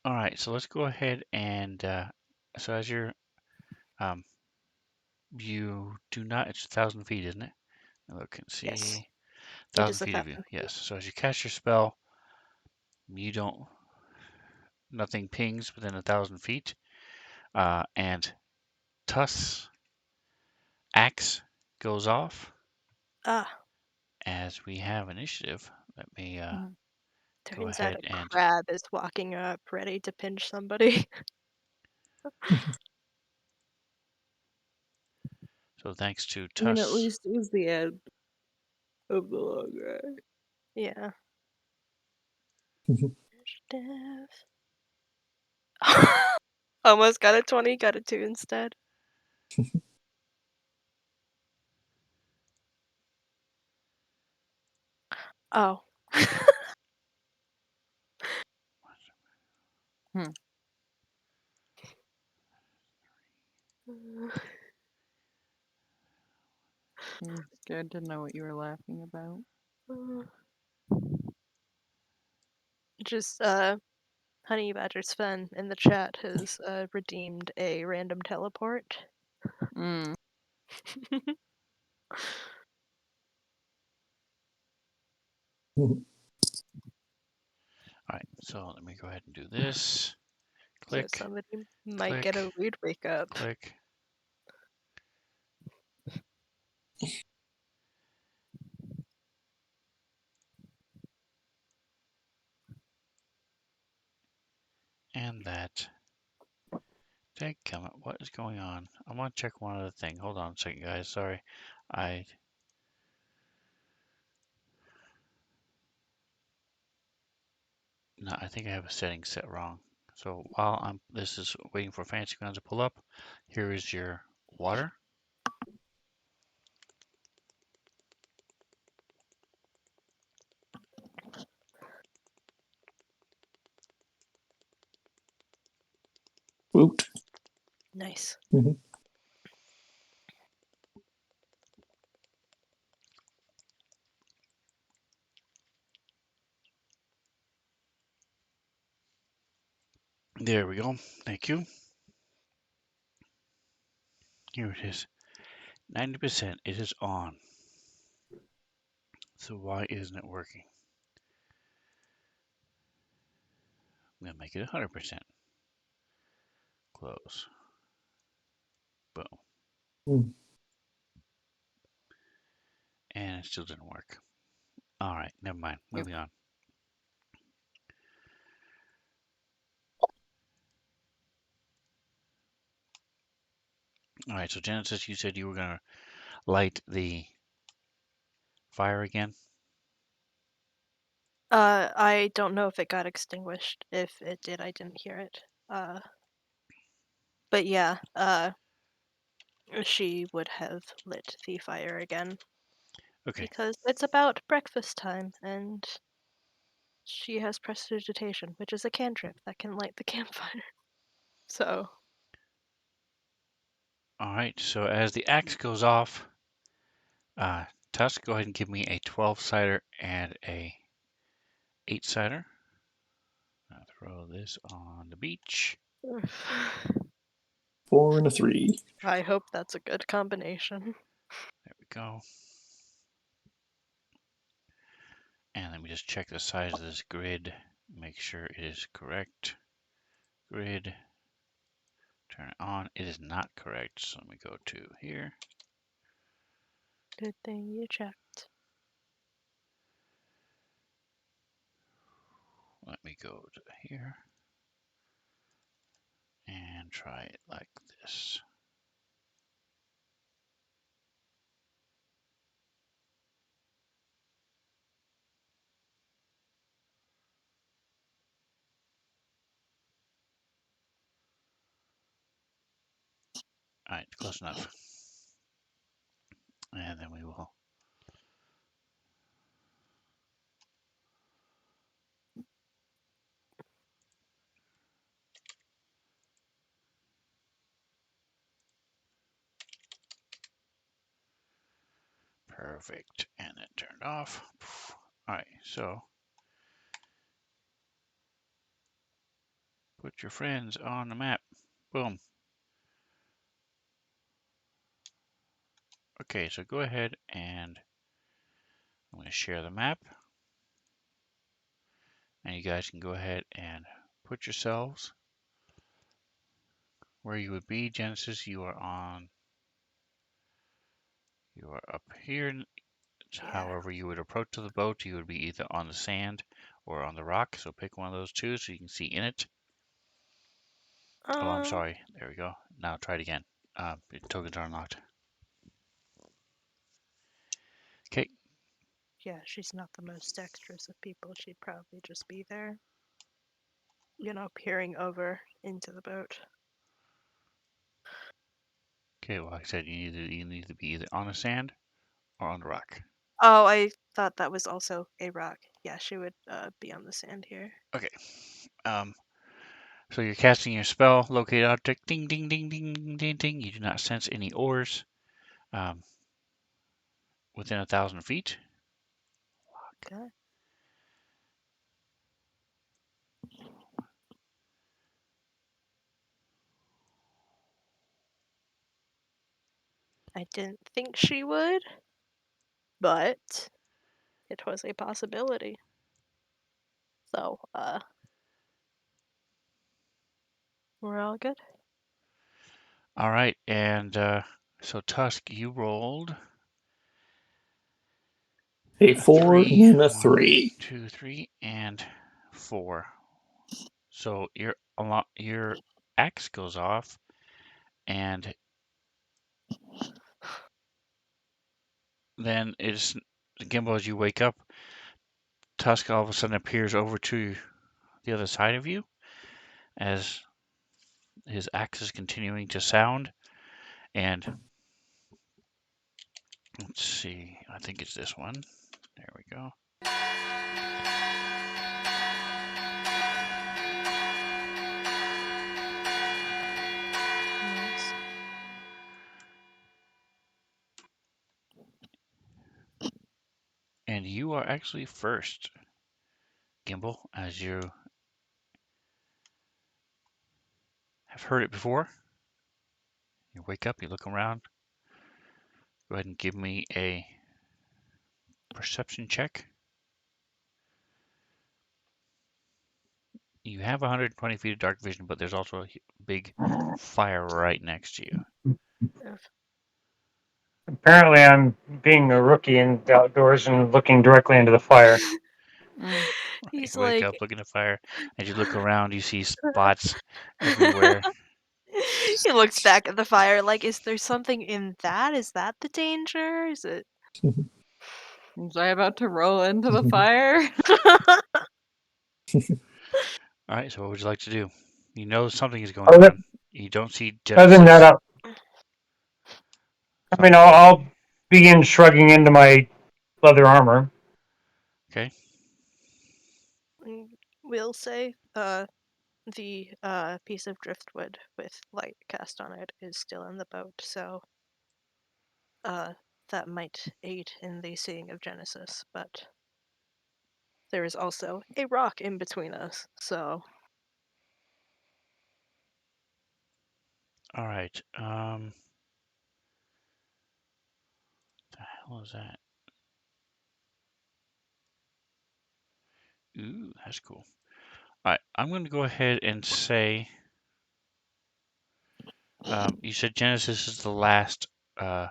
all right. So let's go ahead and so as you're um, you do not. It's 1,000 feet, isn't it? Look and Yes, see. it Thousand is a feet of you. 1,000 feet. Yes. So as you cast your spell, you don't. Nothing pings within 1,000 feet. And Tuss axe goes off Ah, as we have initiative. Let me Mhm. go turns out ahead a and crab is walking up, ready to pinch somebody. so thanks to I mean, at Tuss. least it was the end of the long ride. Yeah. Initiative. Almost got a 20, got a 2 instead. Oh. I'm scared to know what you were laughing about. Just Honey Badger Sven in the chat has redeemed a random teleport. Mm. All right. So let me go ahead and do this. So Click, somebody might get a click, rude wake up. click. And that. Dadgummit, what is going on? I want to check one other thing. Hold on a second, guys. Sorry. I No, I think I have a setting set wrong. So while this is waiting for Fancy Grounds to pull up, here is your water. Woot. Nice. There we go. Thank you. Here it is. 90%. It is on. So why isn't it working? I'm going to make it 100%. Close. Boom. And it still didn't work. All right. Never mind. Yep. Moving on. All right. So Genesis, you said you were going to light the fire again? I don't know if it got extinguished. If it did, I didn't hear it. But yeah, she would have lit the fire again Okay. because it's about breakfast time, and she has prestidigitation, which is a cantrip that can light the campfire. So, All right. So as the axe goes off, Tusk, go ahead and give me a 12-sider and a 8-sider. I'll throw this on the beach. 4 and a 3. I hope that's a good combination. There we go. And let me just check the size of this grid. Make sure it is correct. Grid. Turn it on. It is not correct. So let me go to here. Good thing you checked. Let me go to here. And try it like this. All right, close enough. And then we will perfect. And then turn it off. All right, so put your friends on the map. Boom. Okay, so go ahead and I'm going to share the map. And you guys can go ahead and put yourselves where you would be. Genesis, you are up here. Yeah. However you would approach to the boat, you would be either on the sand or on the rock. So pick one of those two so you can see in it. Oh, I'm sorry. There we go. Now try it again. Tokens are unlocked. Okay. Yeah, she's not the most dexterous of people. She'd probably just be there, peering over into the boat. Okay, well, like I said, you need to be either on the sand or on the rock. Oh, I thought that was also a rock. Yeah, she would be on the sand here. Okay. So you're casting your spell, locate object, ding, ding, ding, ding, ding, ding. You do not sense any ores within 1,000 feet. Okay. I didn't think she would, but it was a possibility. So, we're all good. All right, and so Tusk, you rolled A a 4 3, and a 1, 3. 2, 3, and 4. So your axe goes off, and then it's Gimbal as you wake up. Tusk all of a sudden appears over to the other side of you as his axe is continuing to sound. And let's see, I think it's this one. There we go. Nice. And you are actually first, Gimbal, as you have heard it before. You wake up, you look around. Go ahead and give me a perception check. You have 120 feet of dark vision, but there's also a big fire right next to you. Apparently, I'm being a rookie in the outdoors and looking directly into the fire. He's You wake like, up, look in the fire. As you look around, you see spots everywhere. he looks back at the fire like, is there something in that? Is that the danger? Is it? Was I about to roll into the fire? All right. So what would you like to do? You know something is going Other, on. You don't see other than that, Genesis. I mean, I'll begin shrugging into my leather armor. Okay. We'll say the piece of driftwood with light cast on it is still in the boat, so that might aid in the seeing of Genesis, but there is also a rock in between us, so All right. The hell is that? Ooh, that's cool. All right. I'm going to go ahead and say. You said Genesis is the last of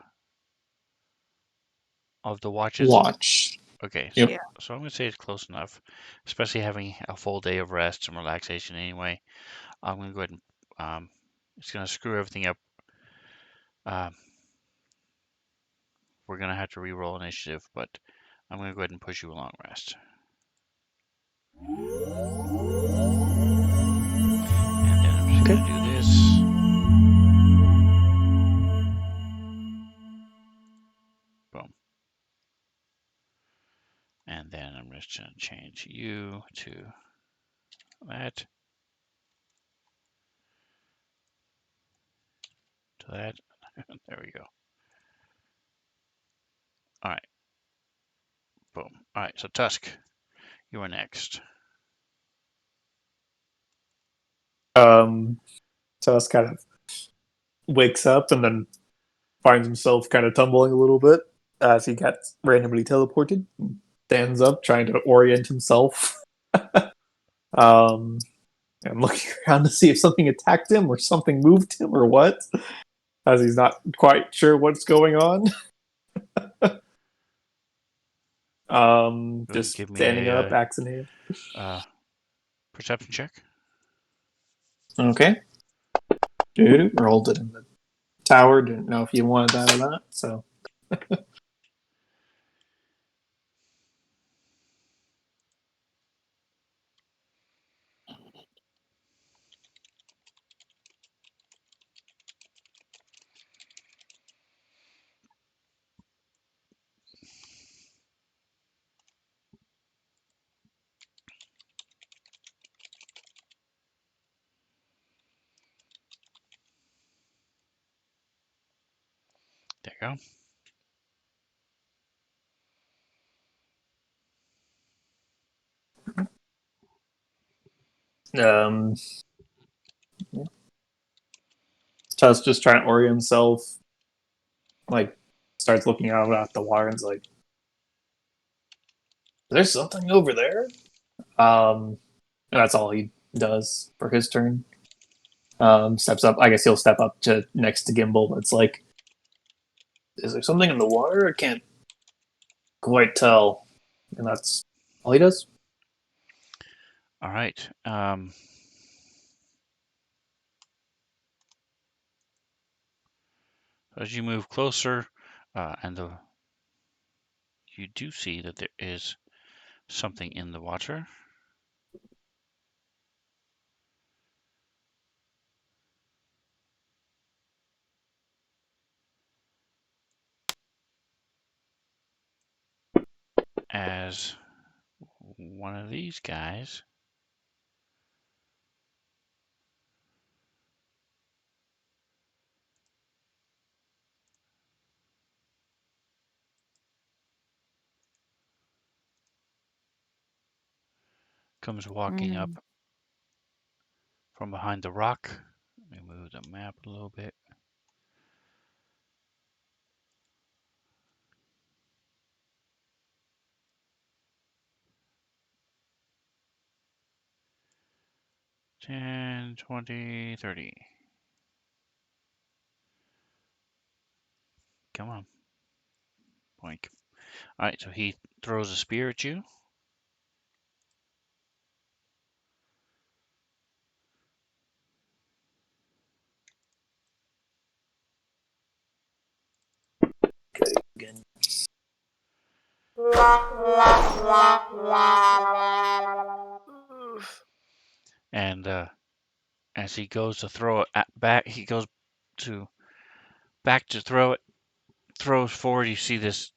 the watches. Watch. Okay, Yep. yeah. so I'm gonna say it's close enough, especially having a full day of rest and relaxation anyway. I'm gonna go ahead and it's gonna screw everything up. Um, we're gonna have to re-roll initiative, but I'm gonna go ahead and push you a long rest. And then I'm just Okay. gonna do this. Boom. And then I'm just gonna change you to that, to that. There we go. All right. Boom. All right. So Tusk, you are next. Tusk kind of wakes up and then finds himself kind of tumbling a little bit as he gets randomly teleported. Stands up, trying to orient himself. um, and looking around to see if something attacked him or something moved him or what, as he's not quite sure what's going on. Go ahead and Just give me standing up, a axe in hand. perception check. Okay. Dude, rolled it in the tower. Didn't know if you wanted that or not. So There you um, Tusk just trying to orient himself. Like starts looking out at the water and's like, "There's something over there." And that's all he does for his turn. Steps up. I guess he'll step up to next to Gimbal. But it's like, is there something in the water? I can't quite tell. And that's all he does. All right. As you move closer, you do see that there is something in the water. As one of these guys comes walking up from behind the rock. Let me move the map a little bit. Ten, 20, 30. Come on. Boink. All right, so he throws a spear at you. Again. Oof. And as he goes to throw it back, he goes to back to throw it, throws forward. You see this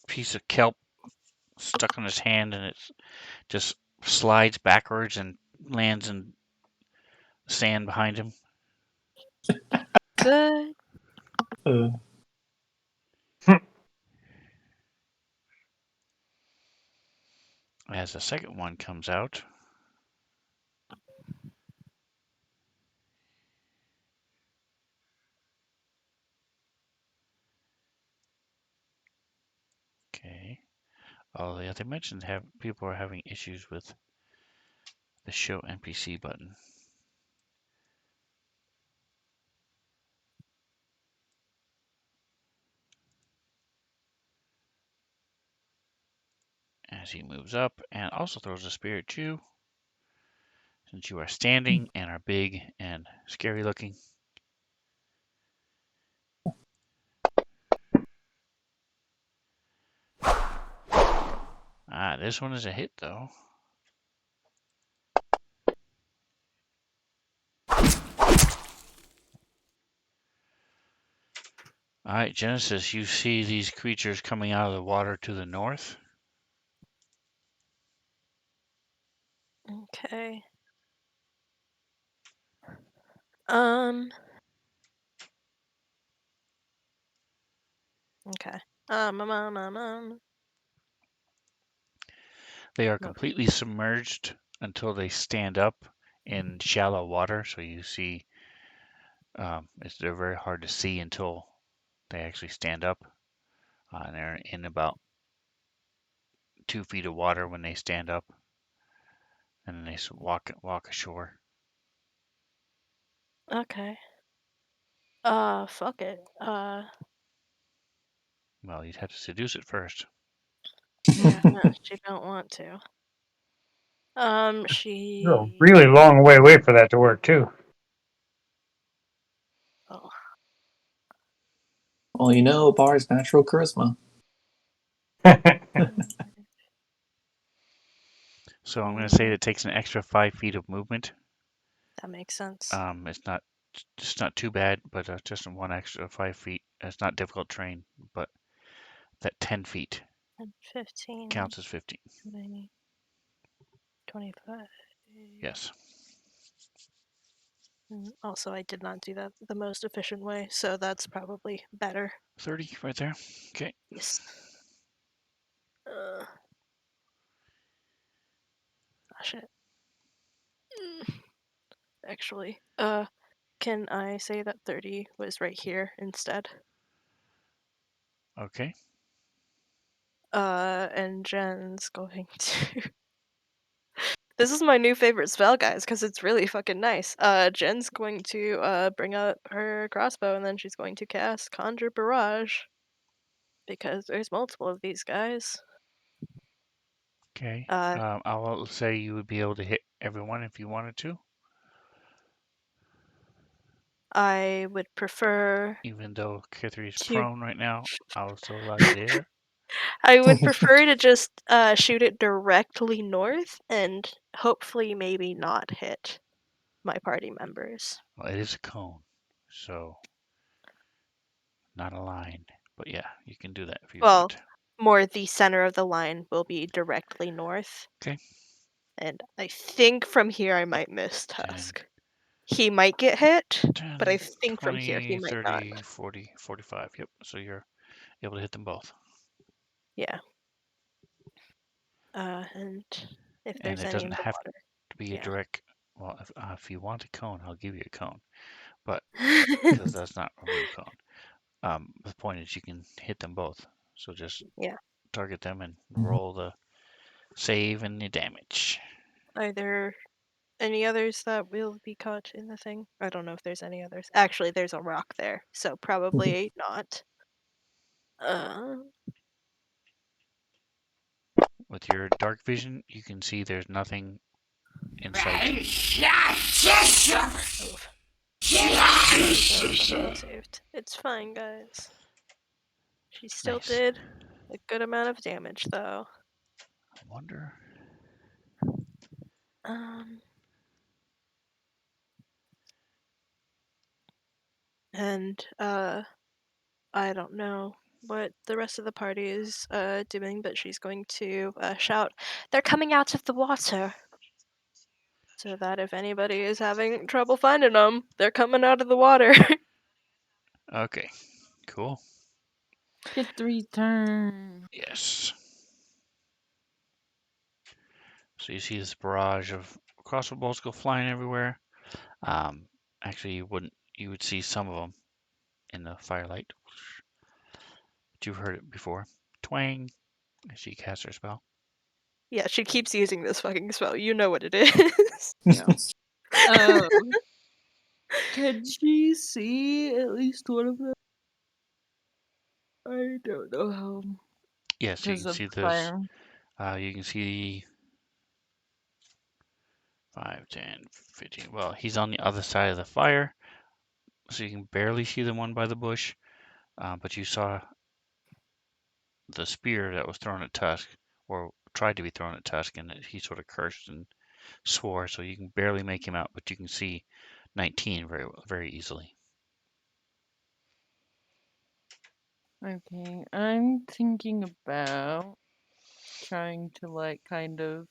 piece of kelp stuck on his hand, and it just slides backwards and lands in sand behind him. Good. Uh, As the second one comes out, okay. Oh, yeah, they mentioned people are having issues with the show NPC button. As he moves up and also throws a spear at you, since you are standing and are big and scary looking. This one is a hit though. All right, Genesis, you see these creatures coming out of the water to the north. Okay. Okay. They are No. completely submerged until they stand up in shallow water. So you see, they're very hard to see until they actually stand up. And they're in about 2 feet of water when they stand up, and then they walk ashore. Okay. Fuck it. Well, you'd have to seduce it first. Yeah, no, she don't want to. You're a She. really long way away for that to work too. Oh. well, you know, Bar's natural charisma. So I'm going to say it takes an extra 5 feet of movement. That makes sense. It's not too bad, but just one extra 5 feet. It's not difficult terrain, but that 10 feet 15. counts as 15. 20, 25. Yes. Also, I did not do that the most efficient way, so that's probably better. 30 right there. Okay. Yes. Shit. Actually, can I say that 30 was right here instead? Okay. And Jen's going to. This is my new favorite spell, guys, because it's really fucking nice. Jen's going to bring up her crossbow, and then she's going to cast Conjure Barrage. Because there's multiple of these guys. Okay. Uh, I'll say you would be able to hit everyone if you wanted to, I would prefer even though Kithri's to. prone right now. I'll still allow you to hit her. I would prefer to just shoot it directly north and hopefully maybe not hit my party members. Well, it is a cone, so not a line. But yeah, you can do that if you Well, want. more the center of the line will be directly north. Okay. And I think from here I might miss 10, Tusk. He might get hit, 10, but I think from here he 20, might not. 30, 40, 45. Yep. So you're able to hit them both. Yeah. And if And there's it any in doesn't the have water. to be a Yeah. direct. Well, if you want a cone, I'll give you a cone. But because that's not a real cone. The point is you can hit them both. So just Yeah. target them and roll the save and the damage. Are there any others that will be caught in the thing? I don't know if there's any others. Actually, there's a rock there, so probably not. With your dark vision, you can see there's nothing in sight. Oof. Saved. It's fine, guys. She still Nice. did A good amount of damage, though. I wonder. And I don't know what the rest of the party is doing, but she's going to shout, "They're coming out of the water!" So that if anybody is having trouble finding them, they're coming out of the water. Okay, cool. Get 3 turns. Yes. So you see this barrage of crossbow bolts go flying everywhere. Actually, you would see some of them in the firelight. But you've heard it before. Twang, as she casts her spell. Yeah, she keeps using this fucking spell. You know what it is. Yeah. Can she see at least one of them? I don't know how. Yes, you Because can of see the this. fire. You can see 5, 10, 15. Well, he's on the other side of the fire, so you can barely see the one by the bush. But you saw the spear that was thrown at Tusk, or tried to be thrown at Tusk, and he sort of cursed and swore, so you can barely make him out, but you can see 19 very easily. Okay, I'm thinking about trying to, like, kind of.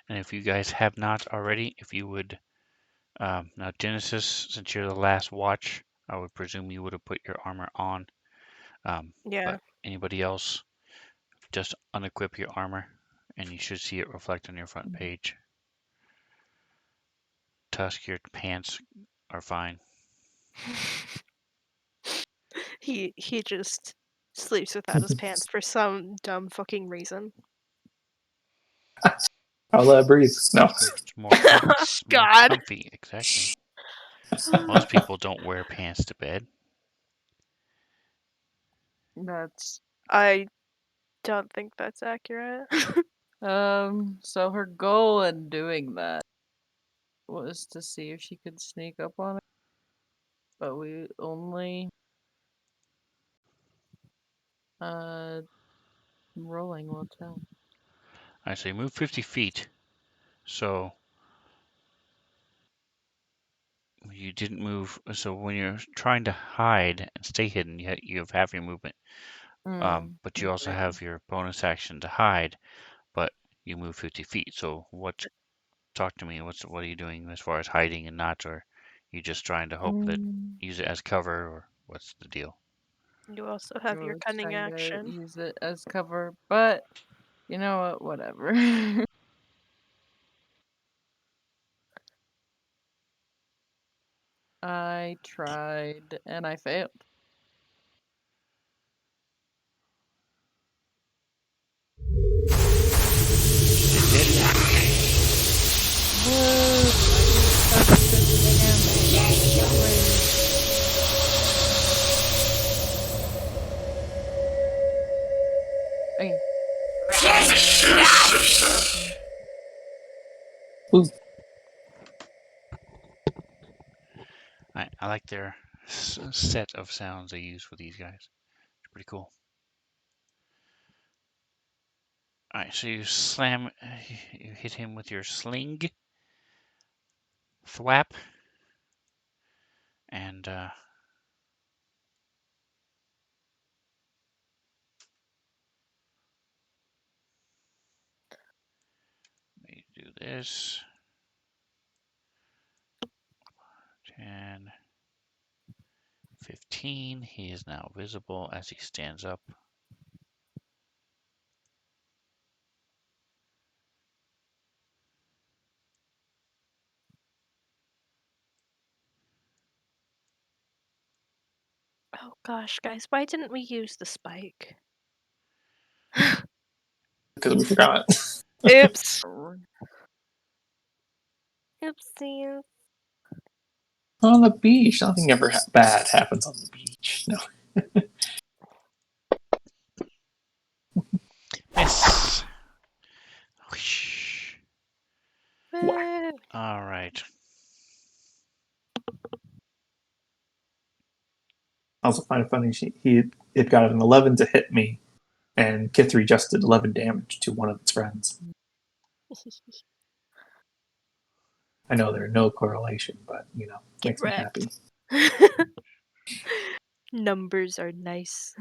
And if you guys have not already, if you would, now Genesis, since you're the last watch, I would presume you would have put your armor on. Yeah. But anybody else, just unequip your armor, and you should see it reflect on your front page. Tusk, your pants are fine. He just sleeps without his pants for some dumb fucking reason. I'll let her breathe. No. It's more more God. comfy, exactly. Most people don't wear pants to bed. That's. I don't think that's accurate. So her goal in doing that was to see if she could sneak up on it. But we only. Rolling will tell. Alright, so you move 50 feet. So you didn't move. So when you're trying to hide and stay hidden, you have half your movement. But you also Okay. have your bonus action to hide, but you move 50 feet. So talk to me. What are you doing as far as hiding and not, or you just trying to hope that use it as cover, or what's the deal? You also have I your was cunning trying to action. use it as cover, but you know what? Whatever. I tried and I failed. Whoa! I did such good damage. Okay. Ooh. I like their set of sounds they use for these guys. It's pretty cool. Alright, so you hit him with your sling, thwap, and let me do this. 10, 15. He is now visible as he stands up. Oh gosh, guys, why didn't we use the spike? Because we forgot. Oops. Oopsies. On the beach. Nothing ever bad happens on the beach. No. Miss. Whack. Woo. All right. I also find it funny it got an 11 to hit me, and Kithri just did 11 damage to one of its friends. I know there's no correlation, but Get makes me happy. wrecked. Numbers are nice.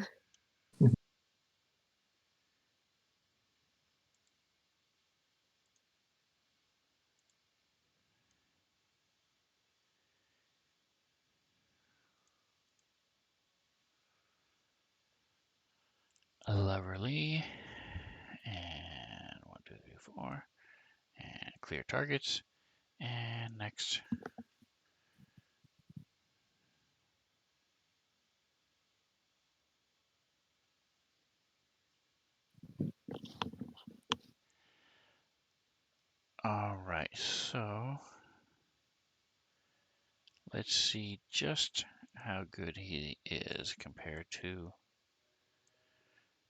Lovely. And 1, 2, 3, 4. And clear targets. And next. All right, so let's see just how good he is compared to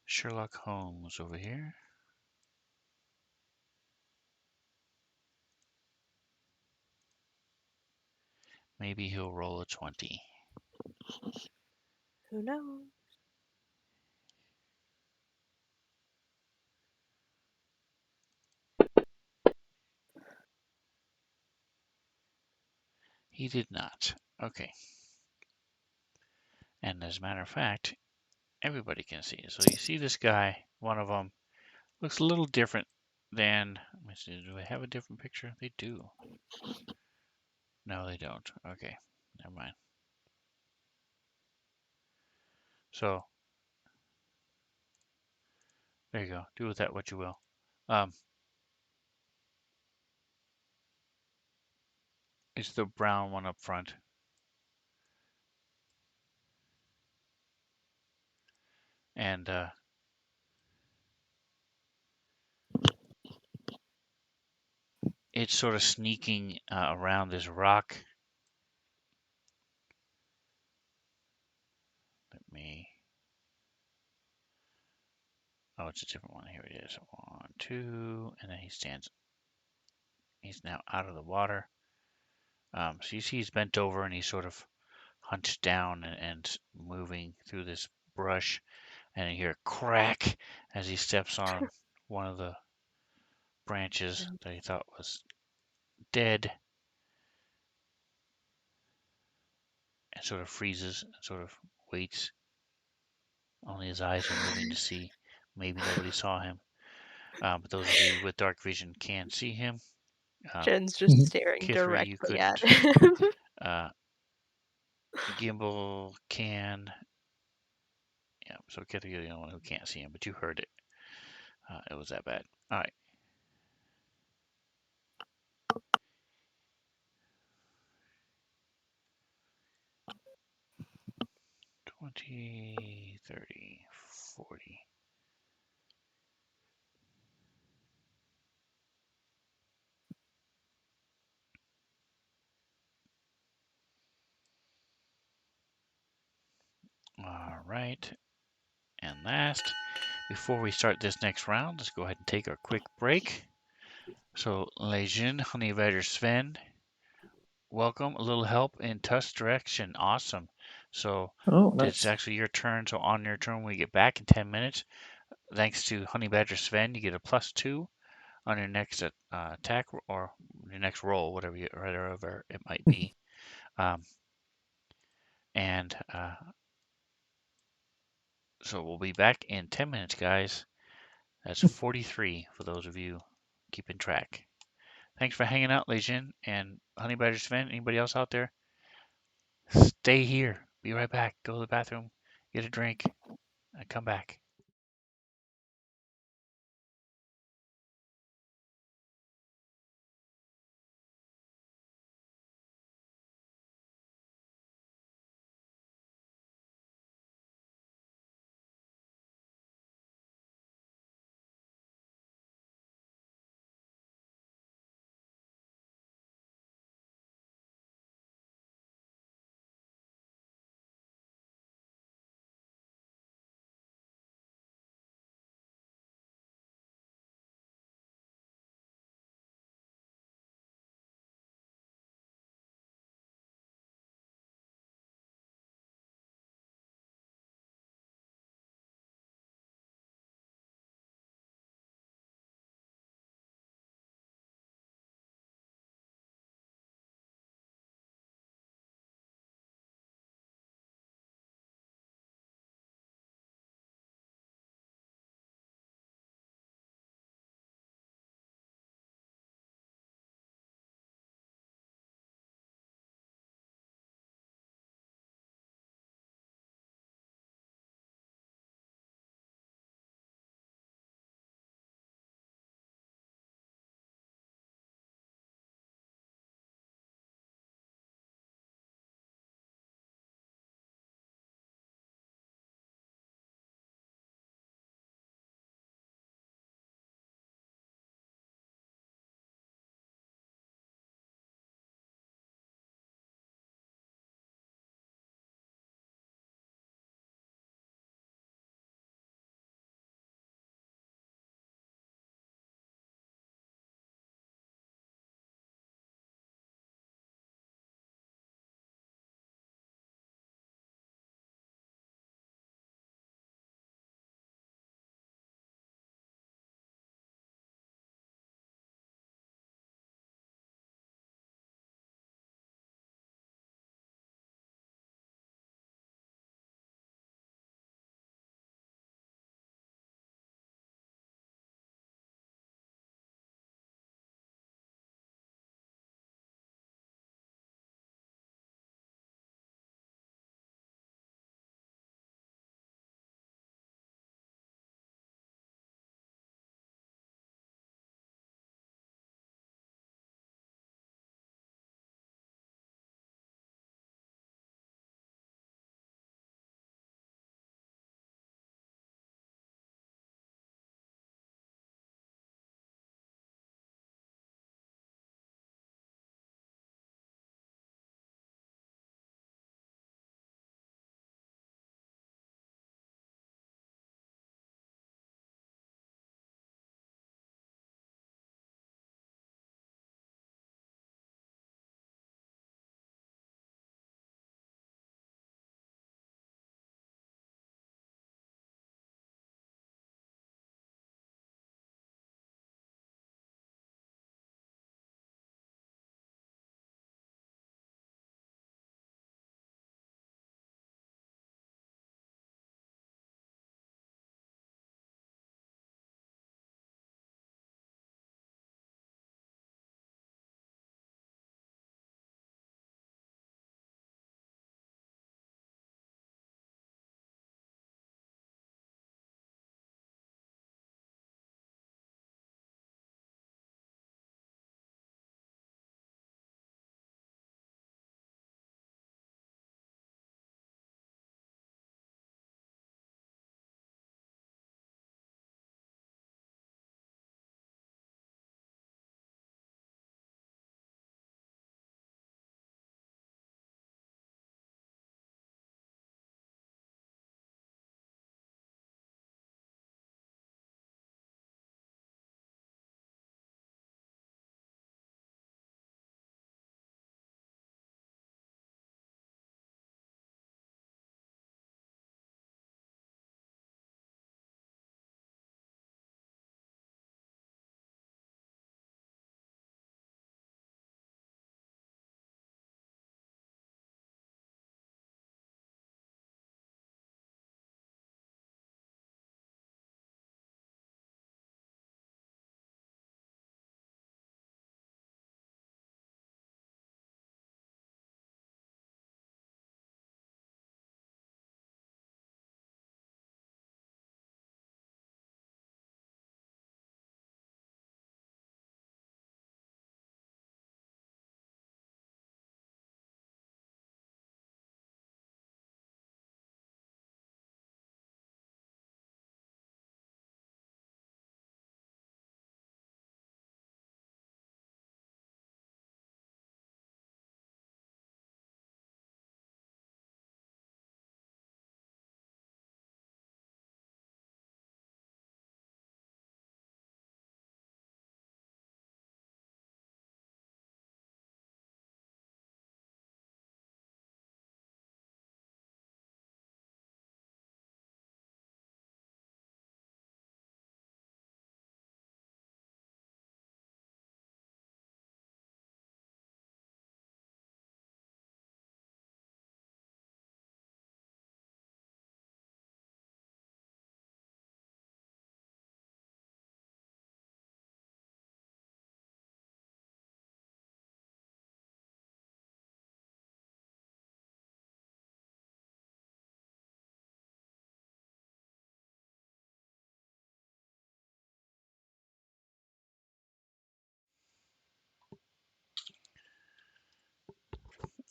Sherlock Holmes over here. Maybe he'll roll a 20. Who knows? He did not. Okay. And as a matter of fact, everybody can see. So you see this guy, one of them, looks a little different than, let me see, do they have a different picture? They do. No, they don't. Okay, never mind. So, there you go. Do with that what you will. It's the brown one up front. And it's sort of sneaking around this rock. Let me. Oh, it's a different one. Here it is. 1, 2, and then he stands. He's now out of the water. So you see he's bent over and he's sort of hunched down and moving through this brush. And you hear a crack as he steps on one of the branches that he thought was dead and sort of freezes and sort of waits. Only his eyes are moving to see. Maybe nobody saw him. But those of you with dark vision can see him. Jen's just staring Kithra, you directly at couldn't. him. Gimbal can. Yeah, so Kithra, you're the only one who can't see him, but you heard it. It was that bad. All right. 20, 30, 40. All right. And last, before we start this next round, let's go ahead and take a quick break. So, Lejeune, Honey Badger Sven, welcome. A little help in Tusk's direction. Awesome. So, Oh, it's nice. actually your turn. So, on your turn, when we get back in 10 minutes, thanks to Honey Badger Sven, you get a +2 on your next attack or your next roll, whatever it might be. And so, we'll be back in 10 minutes, guys. That's 43 for those of you keeping track. Thanks for hanging out, Legion and Honey Badger Sven. Anybody else out there? Stay here. Be right back. Go to the bathroom, get a drink, and come back.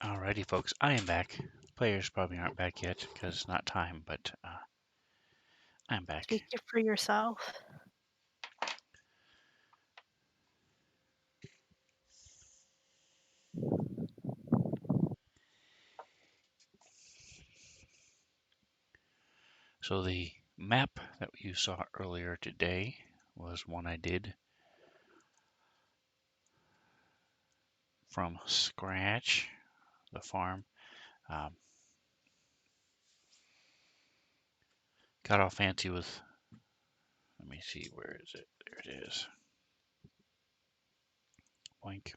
Alrighty, folks, I am back. Players probably aren't back yet because it's not time, but I'm back. Speak it for yourself. So the map that you saw earlier today was one I did from scratch, the farm. Got all fancy with, let me see, where is it? There it is. Blank.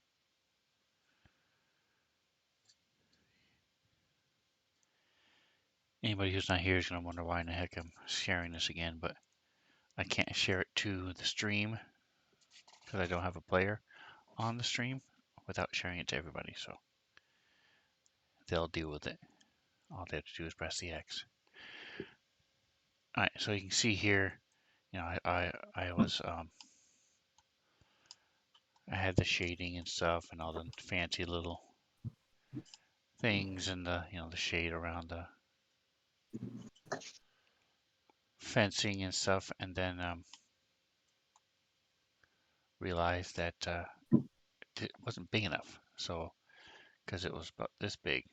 Anybody who's not here is going to wonder why in the heck I'm sharing this again, but I can't share it to the stream because I don't have a player on the stream without sharing it to everybody, so they'll deal with it. All they have to do is press the X. Alright, so you can see here, you know, I was I had the shading and stuff and all the fancy little things and the, you know, the shade around the fencing and stuff, and then realized that it wasn't big enough. So, because it was about this big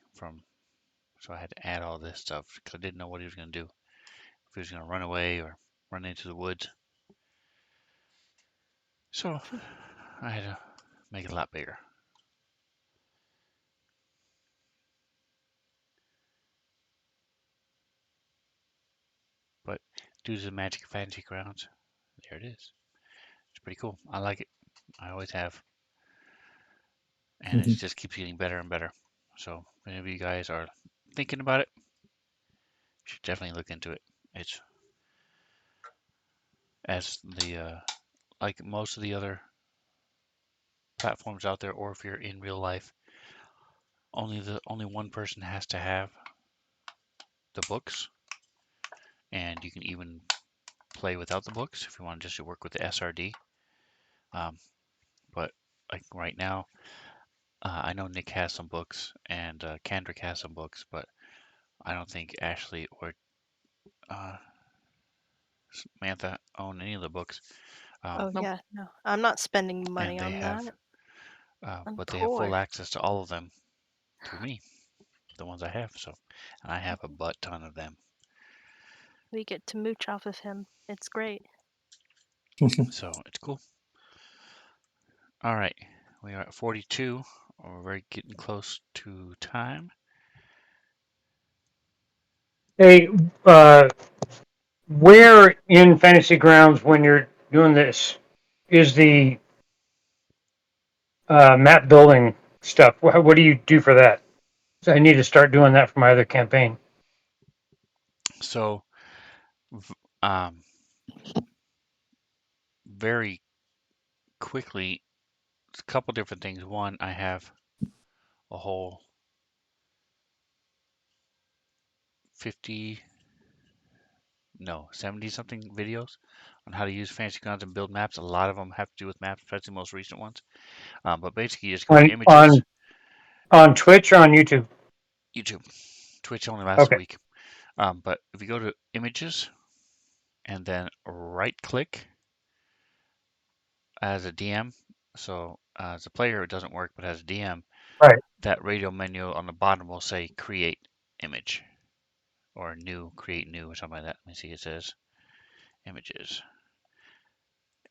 so I had to add all this stuff because I didn't know what he was going to do. If he was going to run away or run into the woods. So, I had to make it a lot bigger. But due to the magic of fantasy grounds, there it is. It's pretty cool. I like it. I always have. And it just keeps getting better and better. So, if any of you guys are thinking about it, you should definitely look into it. It's as the like most of the other platforms out there, or if you're in real life, only one person has to have the books, and you can even play without the books if you want to just work with the SRD. But like right now, I know Nick has some books and Kendrick has some books, but I don't think Ashley or Samantha own any of the books. Oh Nope. yeah, no, I'm not spending money And they on have, that. I'm but they have full poor. access to all of them through me, the ones I have. So, and I have a butt ton of them. We get to mooch off of him. It's great. So it's cool. All right, we are at 42. We're very getting close to time. Hey, where in Fantasy Grounds when you're doing this is the map building stuff? What do you do for that? I need to start doing that for my other campaign. So, um, very quickly, a couple different things. One, I have a whole 50, no, 70 something videos on how to use Fantasy Grounds and build maps. A lot of them have to do with maps, especially the most recent ones. But basically, you just go to On images, Twitch or on YouTube? YouTube, Twitch only lasts a Okay. week. But if you go to images and then right click as a DM, so as a player it doesn't work, but as a DM, Right. that radio menu on the bottom will say create image or new, create new or something like that. Let me see, it says images.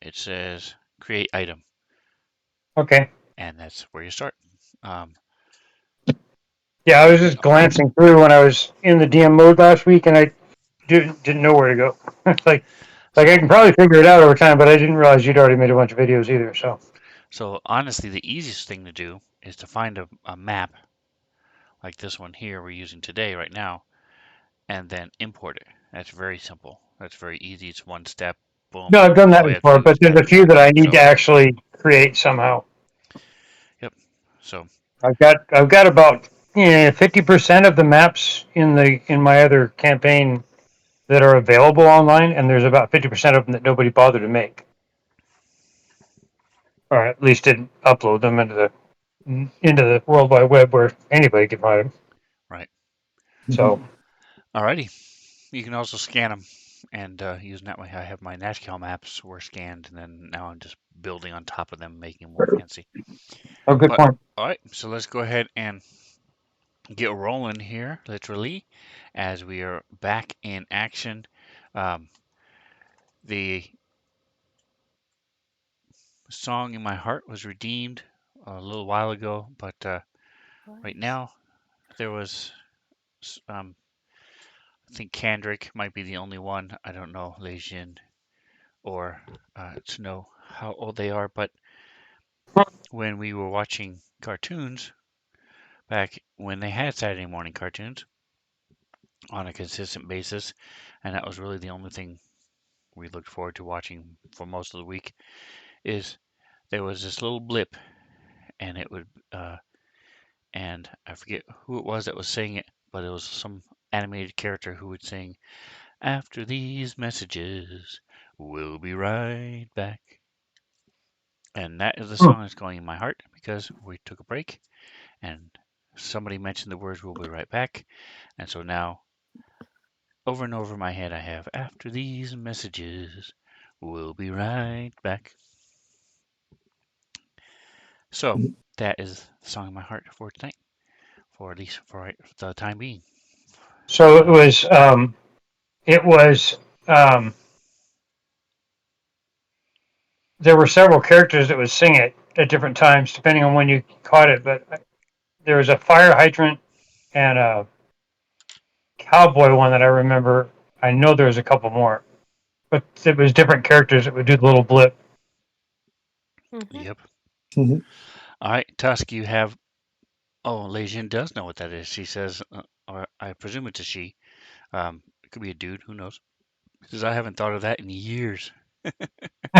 It says create item, Okay. and that's where you start. Yeah, I was just glancing through when I was in the DM mode last week, and I didn't know where to go. It's like So, I can probably figure it out over time, but I didn't realize you'd already made a bunch of videos either. so honestly, the easiest thing to do is to find a map like this one here we're using today right now, and then import it. That's very simple. That's very easy. It's one step. Boom. No, I've done that All you have to before, do but is there's add a the few map. that I need to So, actually create somehow. yep. So, I've got about 50% of the maps in my other campaign that are available online, and there's about 50% of them that nobody bothered to make, or at least didn't upload them into the into the World Wide Web where anybody can find them. Right. So, Alrighty. You can also scan them, and using that way, I have my Nashkel maps were scanned, and then now I'm just building on top of them, making them more fancy. oh, good But point. all right, so let's go ahead and get rolling here, literally, as we are back in action. Um, the song in my heart was redeemed a little while ago, but right Nice. now there was, I think Kendrick might be the only one. I don't know Lejeune or to know how old they are, but when we were watching cartoons back when they had Saturday morning cartoons on a consistent basis, and that was really the only thing we looked forward to watching for most of the week, is there was this little blip, and it would, and I forget who it was that was saying it, but it was some animated character who would sing, "After these messages, we'll be right back." And that is the Hmm. song that's going in my heart because we took a break and somebody mentioned the words "we'll be right back." And so now, over and over in my head, I have "After these messages, we'll be right back." So that is the song in my heart for tonight, for at least for the time being. So it was, um, there were several characters that would sing it at different times, depending on when you caught it. But there was a fire hydrant and a cowboy one that I remember. I know there was a couple more, but it was different characters that would do the little blip. Mm-hmm. Yep. Mhm. All right, Tusk, you have. Oh, Lejeune does know what that is. She says, or I presume it's a she. It could be a dude. Who knows? Because I haven't thought of that in years.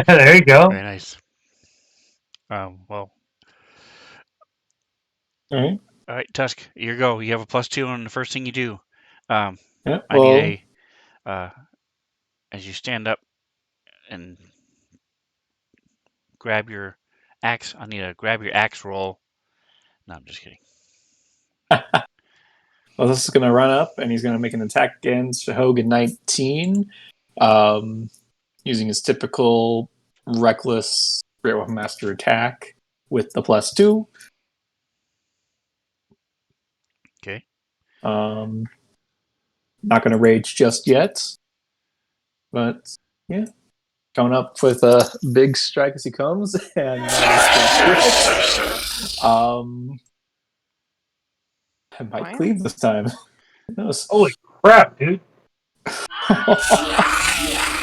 There you go. Very nice. Well, All right. all right, Tusk, your go. You have a +2 on the first thing you do. Um, Yeah. I need Well. as you stand up and grab your axe, I need to grab your axe roll. No, I'm just kidding. Well, this is going to run up, and he's going to make an attack against Hogan 19, um, using his typical reckless Great Weapon Master attack with the +2. Okay. Not going to rage just yet, but yeah, coming up with a big strike as he comes, and I might Wow. cleave this time. Who knows? Holy crap, dude!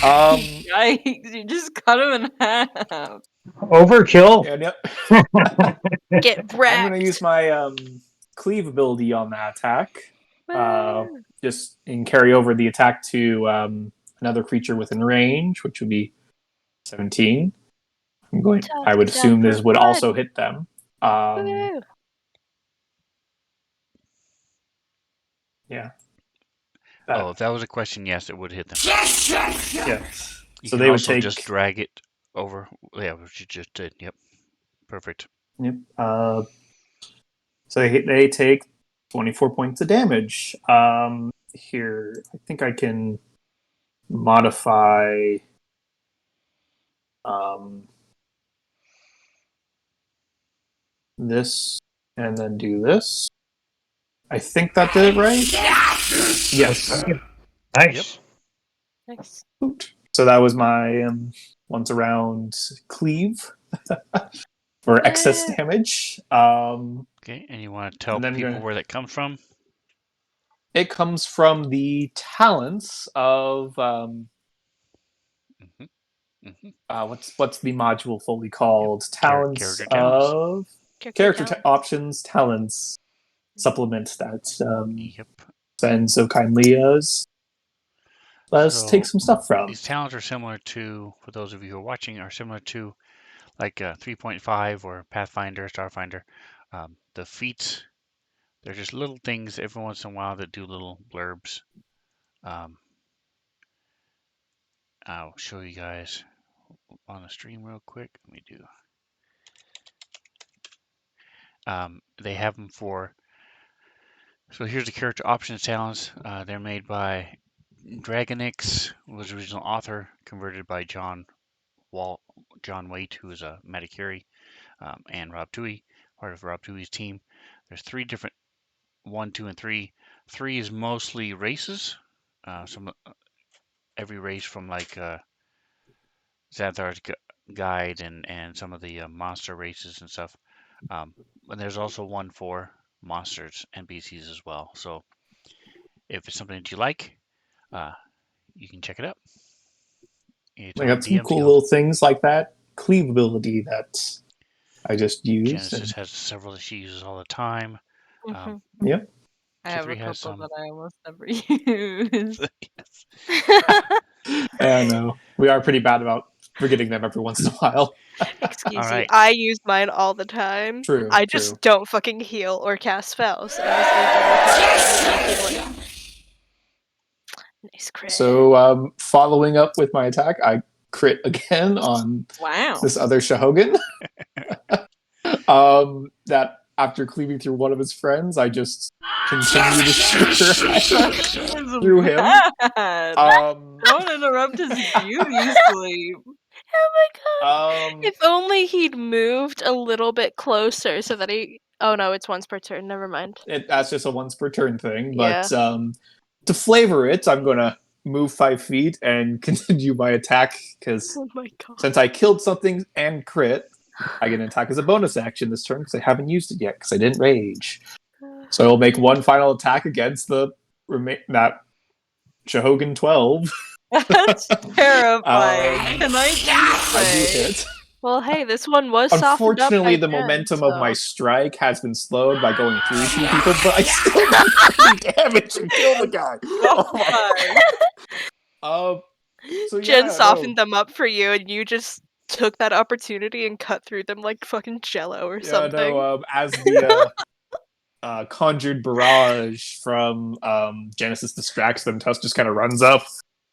Yikes! You just cut him in half. Overkill. And yep, Get I'm going to use wrecked. my cleave ability on that attack. Woo. Just and carry over the attack to another creature within range, which would be 17. I Tusk would is out assume for this would blood. also hit them. Woo. Yeah. Oh, if that was a question, yes, it would hit them. Yeah. You So can they would also just take. drag it over. Yeah, what you just did. Yep. Perfect. Yep. So they take 24 points of damage. Here, I think I can modify. Um, this and then do this. I think that did it right. Yes. Yep. Nice. Nice. So that was my once around cleave for excess Woo. damage. Okay, and you want to tell And then people where that comes from? it comes from the talents of hmm hmm what's the module fully called? Talents Character talents. of Character character talent. options talents supplement that Yep. Sven so kindly has. Let's take So some stuff from. these talents are similar to, for those of you who are watching, are similar to like 3.5 or Pathfinder, Starfinder. The feats, they're just little things every once in a while that do little blurbs. Um, I'll show you guys on the stream real quick. Let me do. They have them for. So here's the character options talents. They're made by Dragonix, was the original author, converted by John Waite, who is a Matakiri, and Rob Toohey, part of Rob Toohey's team. There's 3 different 1, 2, and 3. 3 is mostly races. Every race from like Xanthar's Guide and some of the monster races and stuff. And there's also 1 for monsters NPCs as well. So if it's something that you like, you can check it out. It's I on got some DM's cool Guild. little things like that cleavability that I just used. Genesis has several that she uses all the time. Mhm. Yep. I have Kithri a has couple some. that I almost never use. Yes. I know. We are pretty bad about forgetting them every once in a while. Excuse All me, right. I use mine all the time. True, I true. just don't fucking heal or cast spells. And I was able to cast healing. Nice crit. So, following up with my attack, I crit again on Wow. this other Shahogan. That after cleaving through one of his friends, I just continue to strike through him. Bad. Um, Don't interrupt his beauty sleep. Oh my god. um, If only he'd moved a little bit closer so that he. Oh no, it's once per turn. Never mind. that's just a once per turn thing. Yeah. But to flavor it, I'm gonna move 5 feet and continue my attack because Oh my god. since I killed something and crit, I get an attack as a bonus action this turn because I haven't used it yet because I didn't rage. So I will make one final attack against that Shahogan 12. That's terrifying. Can I just I do say? hit. Well, hey, this one was softened up Unfortunately, by the Jen, momentum so. of my strike has been slowed by going through 2 people, but I still did 3 damage and kill the guy. Oh my. So Jen yeah, softened no. them up for you, and you just took that opportunity and cut through them like fucking jello or Yeah, something. no. As the conjured barrage from Genesis distracts them, Tusk just kind of runs up,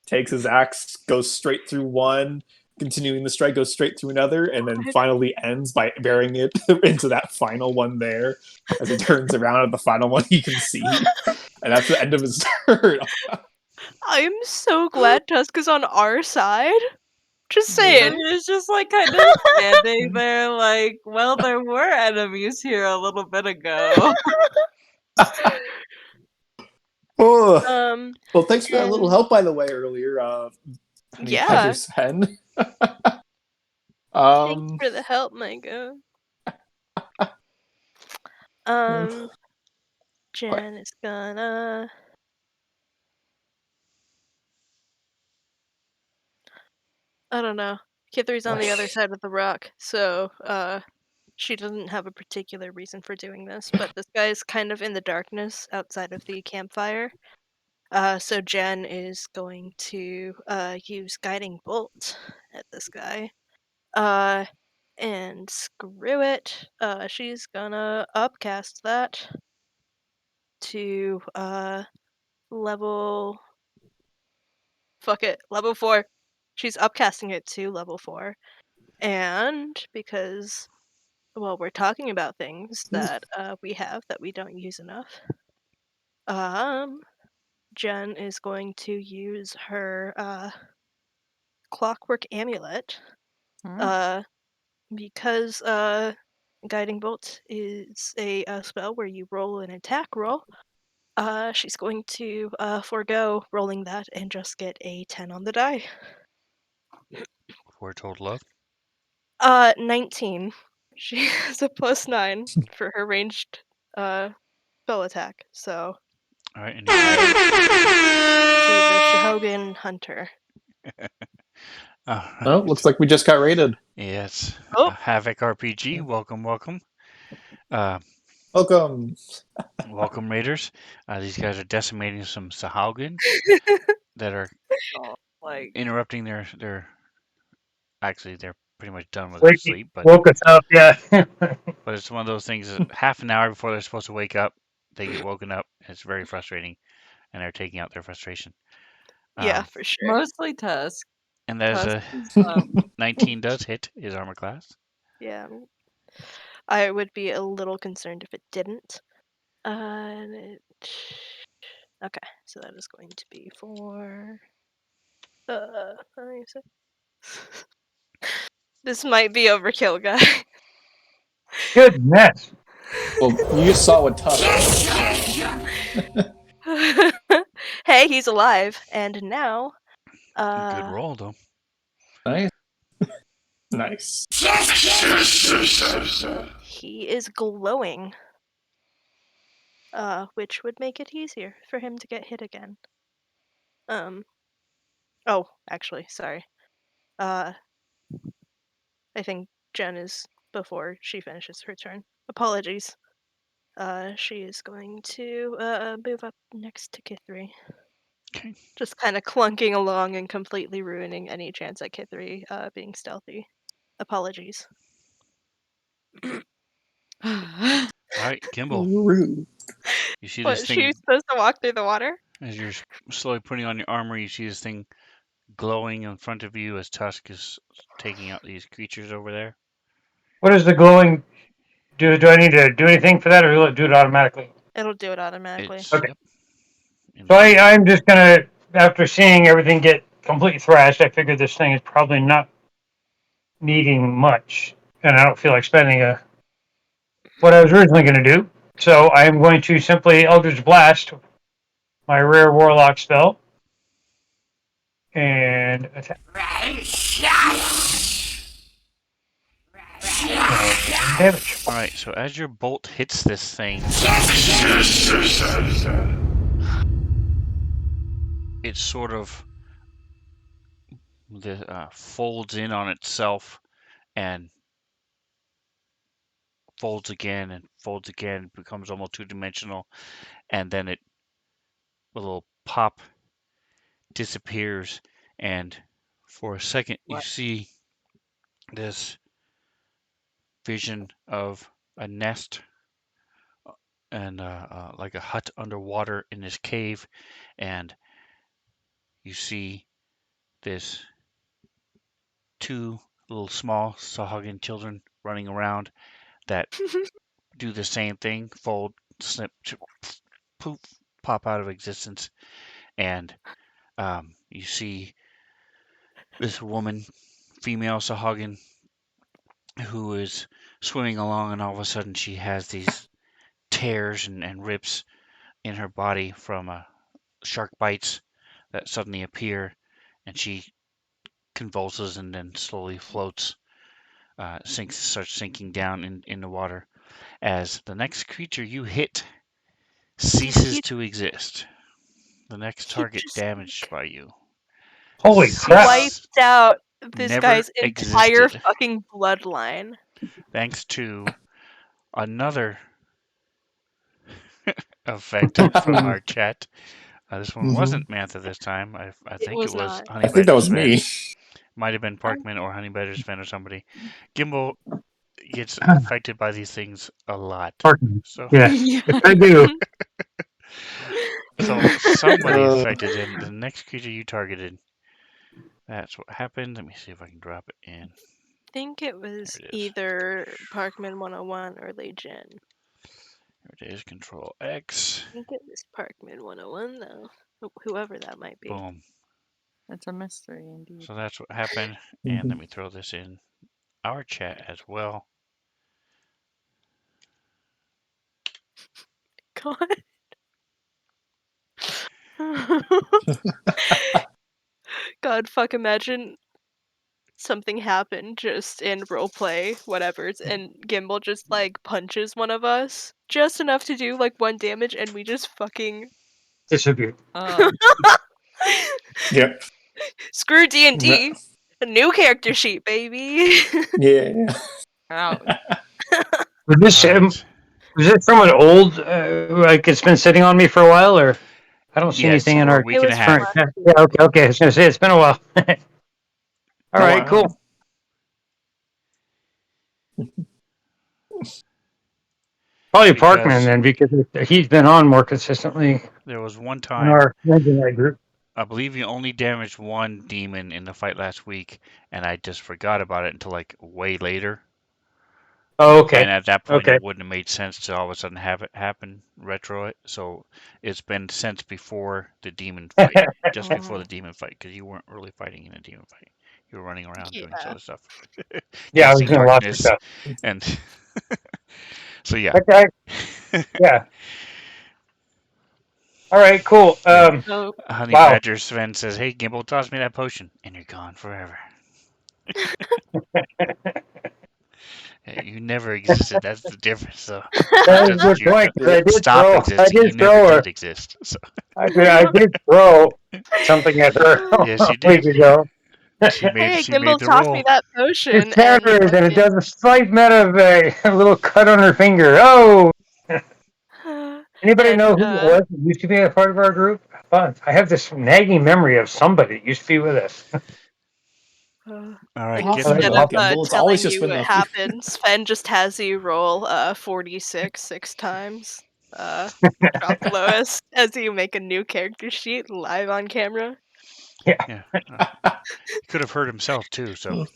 takes his axe, goes straight through one, continuing the strike, goes straight through another, and then finally ends by burying it into that final one there. As he turns around at the final one, you can see, and that's the end of his turn. I'm so glad Tusk is on our side. Just And saying. he's just like kind of standing there, like, well, there were enemies here a little bit ago. Oh. Well, thanks for that little and- help, by the way, earlier, Honey yeah. Badger's hen. Thanks for the help, Mango. Jen is gonna. I don't know. Kithri's on the other side of the rock, so she doesn't have a particular reason for doing this, but this guy is kind of in the darkness outside of the campfire. So Jen is going to use Guiding Bolt at this guy. And screw it. She's gonna upcast that to level. Fuck it, level 4. She's upcasting it to level 4. And because, well, we're talking about things that we have that we don't use enough, Jen is going to use her Clockwork Amulet. Because Guiding Bolt is a spell where you roll an attack roll, she's going to forego rolling that and just get a 10 on the die. For a total of. 19. She has a +9 for her ranged spell attack. So. All right. And She's a Shahogan hunter. Well, looks like we just got raided. Yes. Oh. Havoc RPG. Welcome. Welcome. Welcome, raiders. These guys are decimating some Sahaugan that are interrupting their. Actually, they're pretty much done with their sleep, but Woke us up, yeah. but it's one of those things that half an hour before they're supposed to wake up, they get woken up. It's very frustrating, and they're taking out their frustration. Yeah, for sure. Mostly Tusk. And that is Tusk a 19 does hit his armor class. Yeah. I would be a little concerned if it didn't. Okay, so that is going to be for. Let me see. This might be overkill, guy. Goodness. Well, you just saw what Tusk did. Hey, he's alive, and now, Good roll, though. Nice. Nice. he is glowing. Which would make it easier for him to get hit again. Oh, actually, sorry. I think Jen is before she finishes her turn. Apologies. She is going to move up next to Kithri. Okay. Just kind of clunking along and completely ruining any chance at Kithri being stealthy. Apologies. All right, Gimbal. Rude. You see What, this she's thing supposed to walk through the water? as you're slowly putting on your armor. You see this thing glowing in front of you as Tusk is taking out these creatures over there. What does the glowing do? Do I need to do anything for that, or will it do it automatically? It'll do it automatically. It's Okay. yep. So I'm just gonna, after seeing everything get completely thrashed, I figured this thing is probably not needing much, and I don't feel like spending what I was originally going to do. So I am going to simply Eldritch Blast, my rare Warlock spell, and attack. And damage. All right. So as your bolt hits this thing, it sort of folds in on itself and folds again, becomes almost two-dimensional, and then a little pop disappears, and for a second you see this vision of a nest and like a hut underwater in this cave, and you see this two little small Sahagin children running around that do the same thing, fold, snip, poof, pop out of existence, and you see this woman, female Sahagin, who is swimming along, and all of a sudden she has these tears and rips in her body from shark bites that suddenly appear, and she convulses and then slowly floats, starts sinking down in the water as the next creature you hit ceases to exist. The next He target just damaged by you Holy crap! wiped out this never guy's entire existed, fucking bloodline. thanks to another effect from our chat. This one Mhm. wasn't Mantha this time. I It think it was was not. Honey I think that Badger's was friend. me. Might have been Parkman or Honey Badger's friend or somebody. Gimbal gets affected by these things a lot. Pardon. So Yes, Yeah. I do. so somebody Uh, affected him. The next creature you targeted. That's what happened. Let me see if I can drop it in. I think it was There it is. either Parkman 101 or Legion. There it is. Control X. I think it was Parkman 101 though. Whoever that might be. Boom. It's a mystery indeed. So that's what happened. And let me throw this in our chat as well. God. God, fuck, imagine something happened just in roleplay, whatever's, and Gimbal just like punches one of us just enough to do like 1 damage, and we just fucking Disappear. Yep. screw No. D&D. A new character sheet, baby. Yeah. Ouch. Was this All right. was it from an old like it's been sitting on me for a while, or I don't see Yes, anything in for a our week It and a was from current half. last chat. week. Yeah, okay. I was gonna say it's been a while. All A right, while. cool. Probably Parkman Because then, because he's been on more consistently there was one in time, our legendary group. I believe you only damaged one demon in the fight last week, and I just forgot about it until like way later. Oh, okay. And at that point, Okay. it wouldn't have made sense to all of a sudden have it happen retro it. So it's been since before the demon fight, just before the Oh, demon fight, because you weren't really fighting in a demon fight. You were running around doing yeah. some other stuff, Yeah, I was casting doing lots of darkness, stuff. and so yeah, Okay. Yeah. All right. Cool. yeah. So Honey Wow. Badger Sven says, "Hey, Gimbal, toss me that potion," and you're gone forever. Yeah, you never existed. That's the difference. So not That is a just good you point. 'Cause stop I existing. You did never throw did her. exist. So I did throw something at her yes, a you week did. ago. Hey, She made Gimbal the tossed me roll. that It potion, and shatters and it fucking. does a slight amount of a little cut on her finger. Oh, anybody And know who it was that used to be a part of our group? Fun. I have this nagging memory of somebody that used to be with us. All right, get Often me. instead enough, of Gimbal. It's always telling just you been what a few. happened, Sven just has you roll 46 6 times. Drop the lowest as you make a new character sheet live on camera. Yeah. Yeah, he could have hurt himself too. So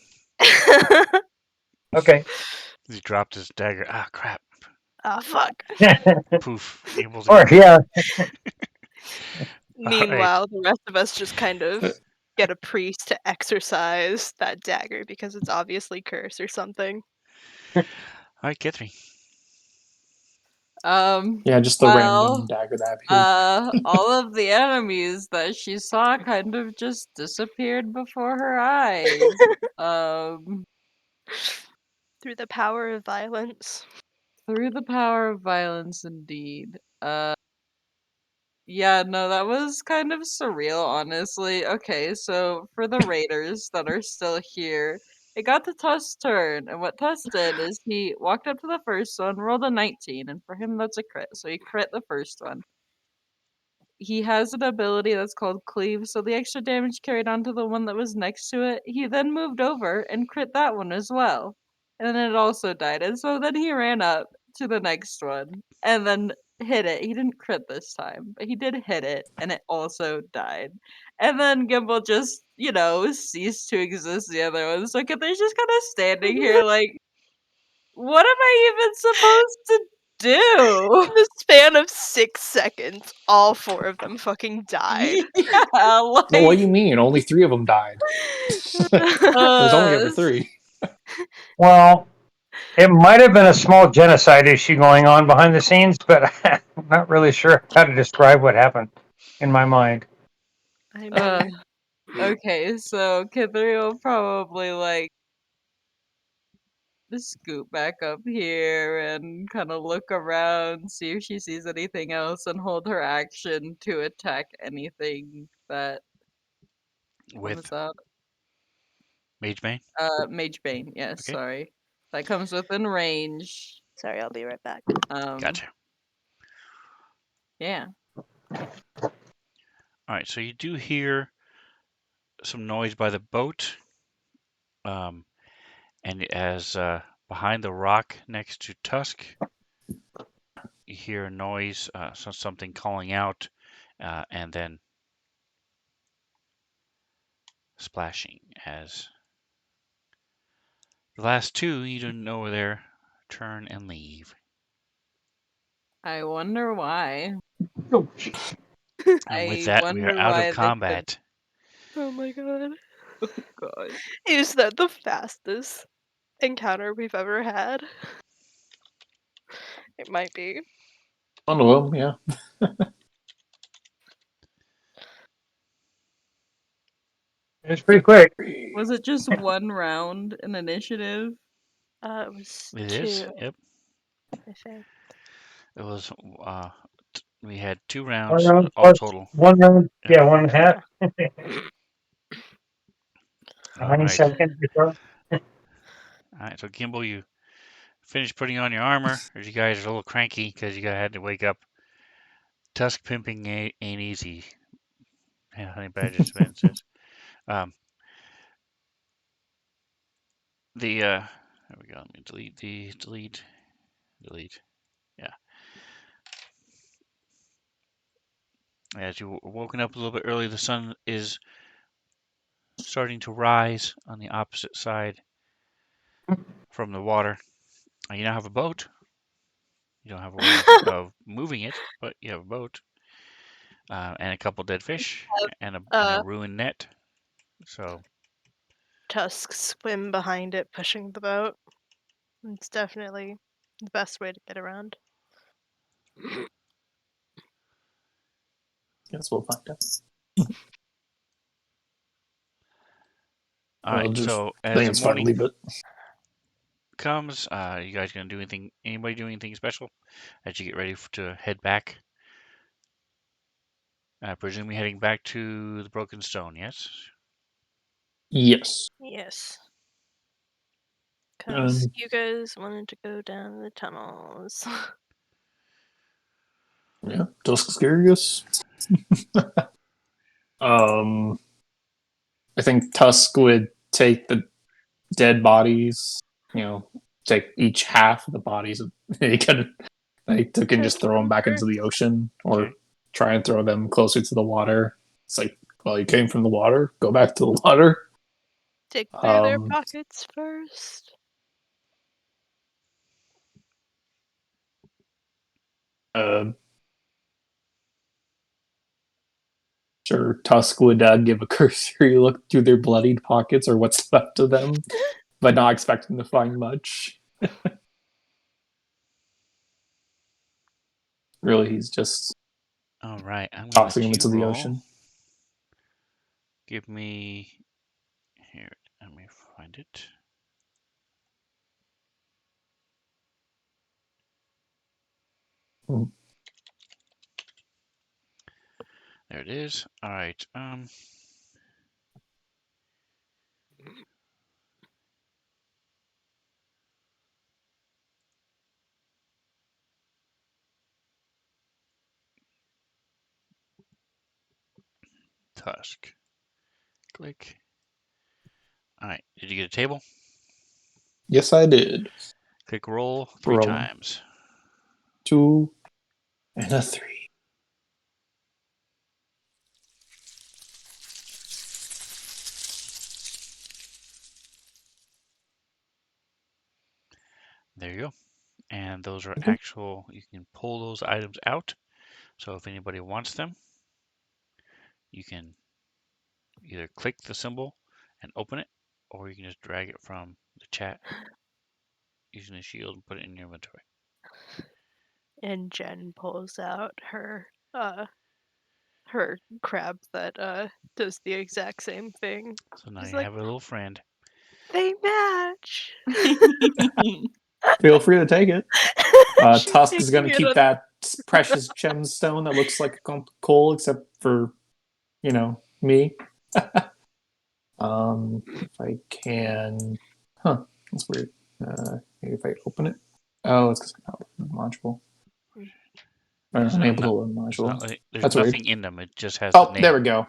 Okay. he dropped his dagger. Ah, crap! Ah, fuck. Poof! Gimbals Or again. yeah. All right, Meanwhile, the rest of us just kind of get a priest to exorcise that dagger because it's obviously cursed or something. all right, get me. Yeah, just the random well, dagger that appeared. all of the enemies that she saw kind of just disappeared before her eyes. Um, Through the power of violence. through the power of violence, indeed. Yeah, no, that was kind of surreal, honestly. Okay, so for the raiders that are still here, it got to Tusk's turn, and what Tusk did is he walked up to the first one, rolled a 19, and for him that's a crit, so he crit the first one. He has an ability that's called Cleave, so the extra damage carried on to the one that was next to it. He then moved over and crit that one as well. And then it also died. And so then he ran up to the next one and then hit it. He didn't crit this time, but he did hit it and it also died. And then Gimbal just, ceased to exist the other one. So they're just kind of standing here like, what am I even supposed to do? In the span of 6 seconds, all 4 of them fucking died. Yeah, Well, what do you like mean? Only 3 of them died. There's only ever 3. Well, it might have been a small genocide issue going on behind the scenes, but I'm not really sure how to describe what happened in my mind. I mean, uh, okay, so Kithri will probably scoot back up here and kind of look around, see if she sees anything else, and hold her action to attack anything that comes With out. Mage Bane. Mage Bane, yes, Okay, sorry. That comes within range. sorry, I'll be right back. gotcha. Yeah. All right, so you do hear some noise by the boat, um, and as behind the rock next to Tusk, you hear a noise, so something calling out, and then splashing as the last two you didn't know were there turn and leave. I wonder why. And with I that, we are wonder out of why they could. combat. Oh my god. God. Is that the fastest encounter we've ever had? It might be. One of them, yeah. It's pretty quick. Was it just one round in initiative? It was It is. 2, Yep. I think. It was. We had 2 One rounds round all plus total. one round. Yeah. Yeah, 1.5. All 9 right. seconds before. All right. So Gimbal, you finished putting on your armor, as you guys are a little cranky because you had to wake up. Tusk pimping ain't easy. Yeah, Honey Badger Sven says. Um, there we go. Let me delete. Yeah. As you woken up a little bit early, the sun is starting to rise on the opposite side from the water. You now have a boat. You don't have a way of moving it, but you have a boat. And a couple dead fish and a ruined net. So Tusk swim behind it, pushing the boat. It's definitely the best way to get around. Guess we'll find out. all I'll right. just So I as think the it's fine. morning Leave it. comes, you guys gonna do anything? Anybody do anything special as you get ready to head back? I presume you're heading back to the Broken Stone. Yes. Yes. Yes. Because Um, you guys wanted to go down the tunnels. Yeah. Dusk Curious. I think Tusk would take the dead bodies. Take each half of the bodies they took and To just throw them back into Lumber. the ocean, or Okay. try and throw them closer to the water. It's like, well, you came from the water, go back to the water. Dig through their Um, pockets first. uh, sure, Tusk would give a cursory look through their bloodied pockets or what's left of them, but not expecting to find much. Really, he's just All right. I'm gonna tossing let them you into the roll. ocean. Give me here. Let me find it. Hmm. There it is. All right. Tusk. Click. All right. Did you get a table? Yes, I did. Click roll 3 Rolling. times. 2 and a 3. There you go. And those are Okay. actual, you can pull those items out. So if anybody wants them, you can either click the symbol and open it, or you can just drag it from the chat using the shield and put it in your inventory. And Jen pulls out her crab that does the exact same thing. So now She's you like, have a little friend. they match. Feel free to take it. She's Tusk is going taking to it keep on. that precious gemstone that looks like a coal, except for, me. If I can. Huh, that's weird. Maybe if I open it. Oh, it's because I'm not looking at the module. I'm It's unable not, to load the it's not module. like, there's That's weird. nothing in them. It just has the Oh, there we name. go.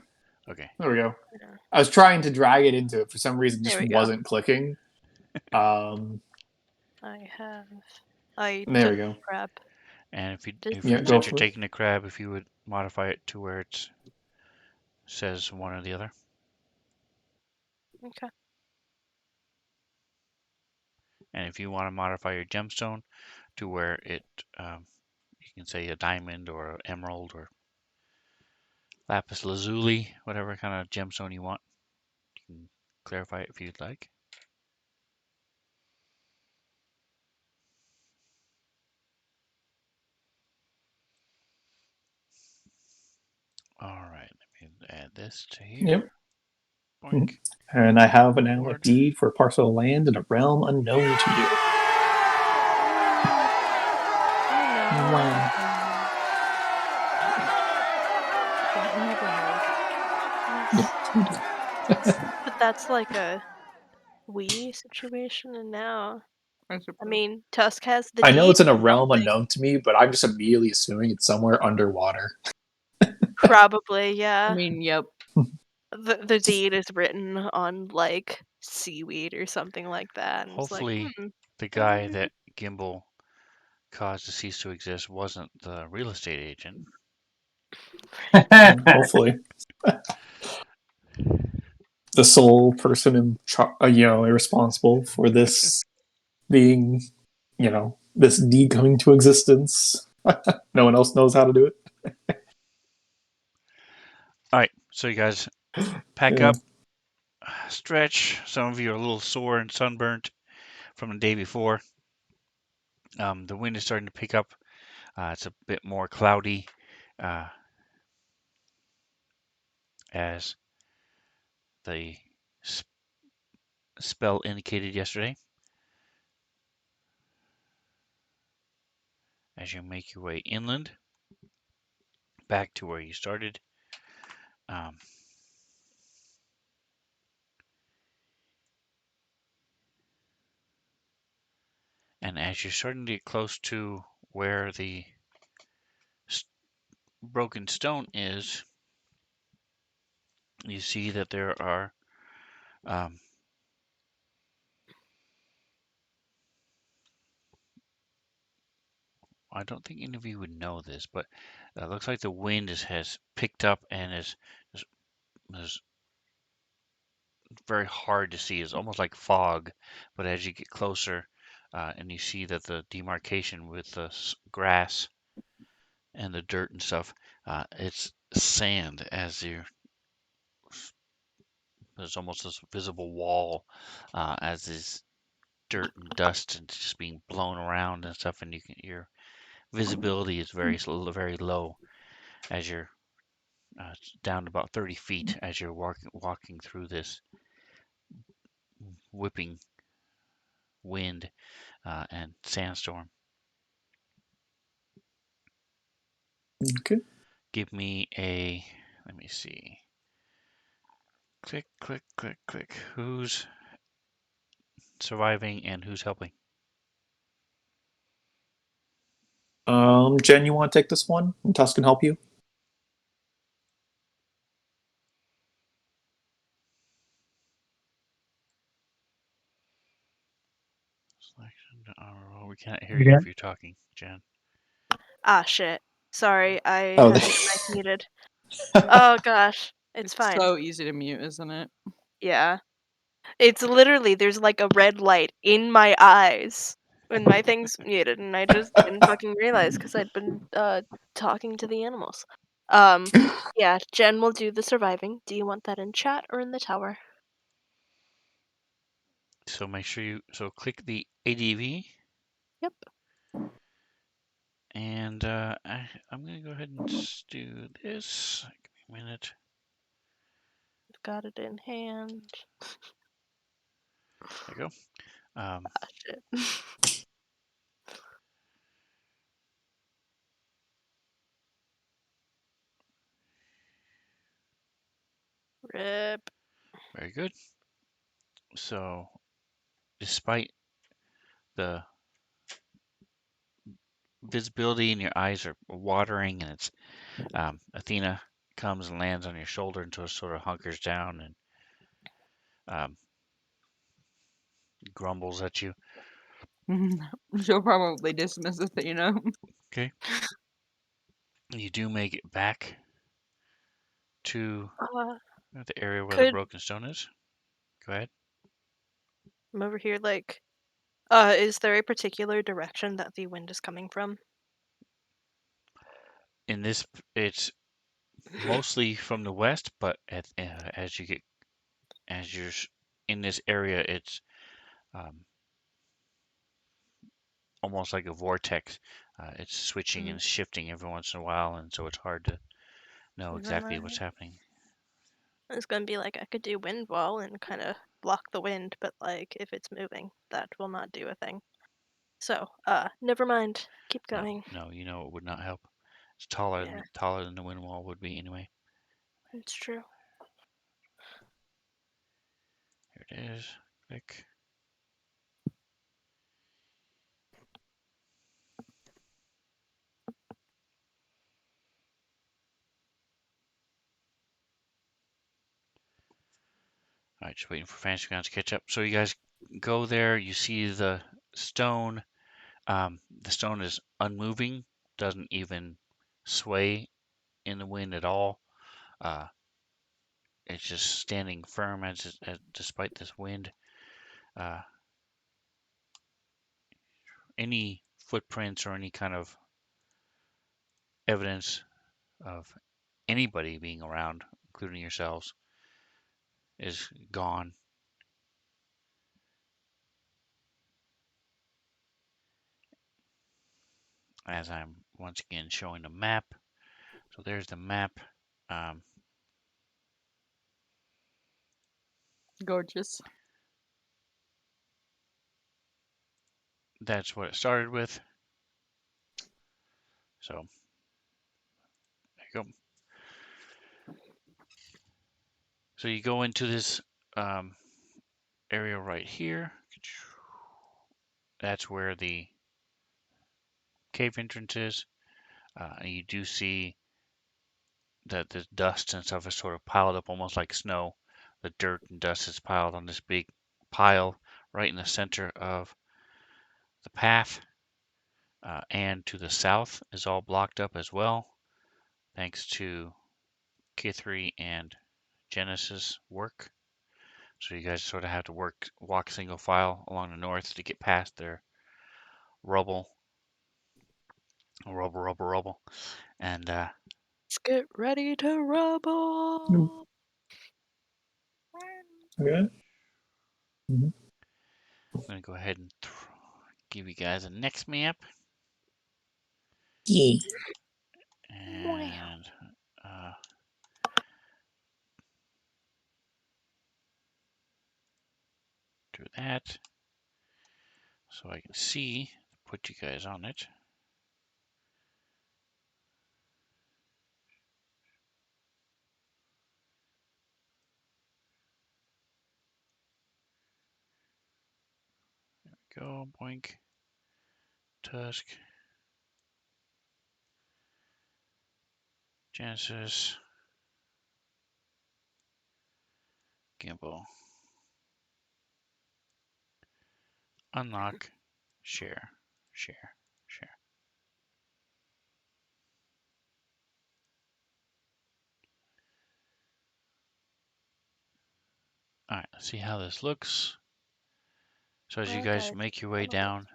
Okay. There we go. Yeah. I was trying to drag it into it. For some reason, it There just we go. wasn't clicking. I There we took go. crab. And Yeah, go since you're for it. taking the crab, if you would modify it to where it says one or the other. Okay. And if you want to modify your gemstone to where it, you can say a diamond or emerald or lapis lazuli, whatever kind of gemstone you want. You can clarify it if you'd like. All right, let me add this to here. Yep. Boink. And I have now a Board. deed for a parcel of land in a realm unknown to you. Wow. Yep, we do. But that's like a Wii situation, and now, I mean, Tusk has the I know deed. it's in a realm unknown to me, but I'm just immediately assuming it's somewhere underwater. Probably, yeah. I mean, yep. The deed is written on like seaweed or something like that, and it's like, Hopefully, the guy that Gimbal caused to cease to exist wasn't the real estate agent. Hopefully. The sole person irresponsible for this being, this deed coming to existence. No one else knows how to do it. All right, so you guys pack Yeah. up, stretch. Some of you are a little sore and sunburnt from the day before. The wind is starting to pick up. It's a bit more cloudy, uh, as the spell indicated yesterday. As you make your way inland, back to where you started. Um, and as you're starting to get close to where the broken stone is, you see that there are um, I don't think any of you would know this, but it looks like the wind has picked up and is very hard to see. It's almost like fog, but as you get closer, and you see that the demarcation with the grass and the dirt and stuff, it's sand. There's almost this visible wall, as this dirt and dust and just being blown around and stuff, and your visibility is very low as you're down to about 30 feet as you're walking through this whipping wind and sandstorm. Okay. Give me let me see. Click, click, click, click. Who's surviving and who's helping? Jen, you want to take this one? And Tusk can help you. Selection. Oh, we can't hear You you got if you're talking, Jen. Ah, shit. Sorry, I Oh, had my mic muted. Oh gosh, it's It's fine. so easy to mute, isn't it? Yeah. It's literally there's like a red light in my eyes when my thing's muted, and I just didn't fucking realize because I'd been talking to the animals. Um, yeah, Jen will do the surviving. Do you want that in chat or in the tower? So make sure click the ADV, Yep, and I'm gonna go ahead and do this. Give me a minute. I've got it in hand. There you go. Ah, shit. Rip. Very good. So, despite the visibility and your eyes are watering, and it's Athena comes and lands on your shoulder and sort of hunkers down and um, grumbles at you. She'll probably dismiss Athena. Okay, you do make it back to Uh, the area where the could broken stone is. Go ahead. I'm over here like, is there a particular direction that the wind is coming from? In this, it's mostly from the west, but as you're in this area, it's um, almost like a vortex. It's switching Mm, and shifting every once in a while, and so it's hard to know never exactly what's mind. happening. It's gonna be like I could do wind wall and kind of block the wind, but like if it's moving, that will not do a thing. So, never mind. Keep No, going. no, it would not help. It's Yeah, taller than the wind wall would be anyway. it's true. Here it is. Click. All right, just waiting for Fantasy Grounds to catch up. So you guys go there. You see the stone. The stone is unmoving, doesn't even sway in the wind at all. Uh, it's just standing firm despite this wind. Uh, any footprints or any kind of evidence of anybody being around, including yourselves, is gone. As I'm once again showing the map. So there's the map. Um, Gorgeous. that's what it started with. So there you go. So you go into this um, area right here. That's where the cave entrance is. And you do see that the dust and stuff is sort of piled up almost like snow. The dirt and dust is piled on this big pile right in the center of the path. And to the south is all blocked up as well, thanks to K3 and Genesis work. So you guys sort of have to walk single file along the north to get past their rubble, rubble. And Let's get ready to Nope. rumble. Okay. I'm going to go ahead and give you guys a next map. Yeah. And do that so I can see, put you guys on it. Go, boink, Tusk, Genesis, Gimbal, unlock, share. All right, let's see how this looks. So as you Well, guys guys, make your way I'm gonna down,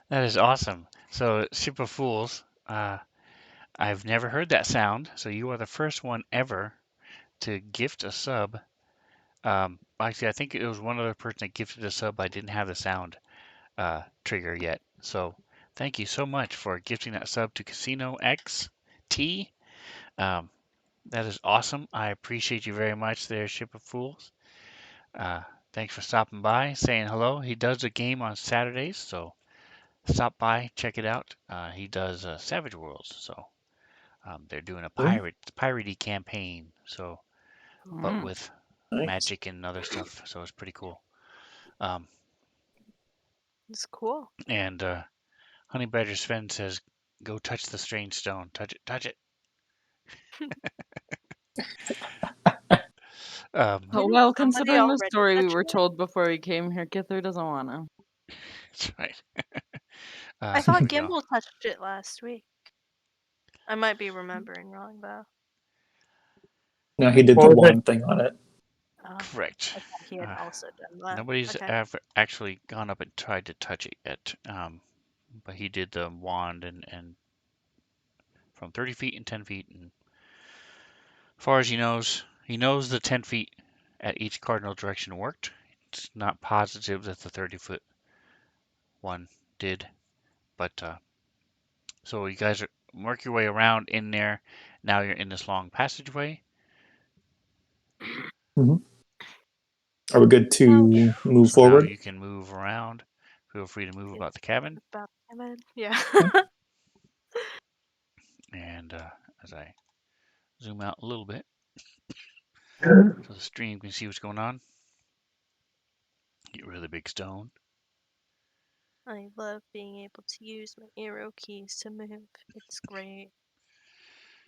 that is awesome. So Ship of Fools, I've never heard that sound, so you are the first one ever to gift a sub. Actually, I think it was one other person that gifted a sub. I didn't have the sound trigger yet. So thank you so much for gifting that sub to Casino XT. Um, that is awesome. I appreciate you very much there, Ship of Fools. Uh, thanks for stopping by, saying hello. He does a game on Saturdays, so stop by, check it out. He does Savage Worlds, so they're doing a Cool. piratey campaign. So, but Mm. with Nice. magic and other stuff, so it's pretty cool. Um, It's cool. and Honey Badger Sven says, "Go touch the strange stone. Touch it, touch it." Oh, Didn't well, somebody considering the already story we touch were it? told before we came here, Gither doesn't want to. That's right. I thought You know, Gimbal touched it last week. I might be remembering wrong though. No, he did the What was it? wand thing on it. Oh, correct. I thought he had Uh, also done that. Nobody's Okay. ever actually gone up and tried to touch it yet. But he did the wand and from 30 feet and 10 feet, and as far as he knows the 10 feet at each cardinal direction worked. It's not positive that the 30-foot one did, but so you guys work your way around in there. Now you're in this long passageway. Hmm. Are we good to move So now forward? you can move around. Feel free to move about the cabin. About Kevin. Yeah. Okay. And as I zoom out a little bit so the stream can see what's going on. Get rid of the big stone. I love being able to use my arrow keys to move. It's great.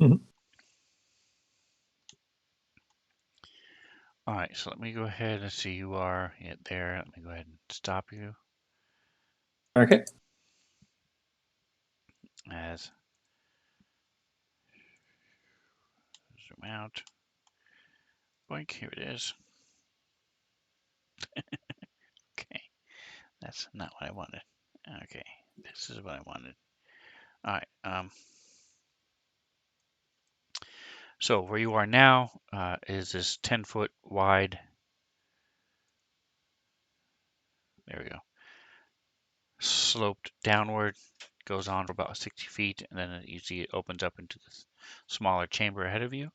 Mhm. All right, so let me go ahead and see you are there. Let me go ahead and stop you. Okay. As zoom out. Boink, here it is. Okay, that's not what I wanted. Okay, this is what I wanted. All right. So where you are now is this 10-foot wide. There we go. Sloped downward, goes on for about 60 feet, and then you see it opens up into this smaller chamber ahead of you.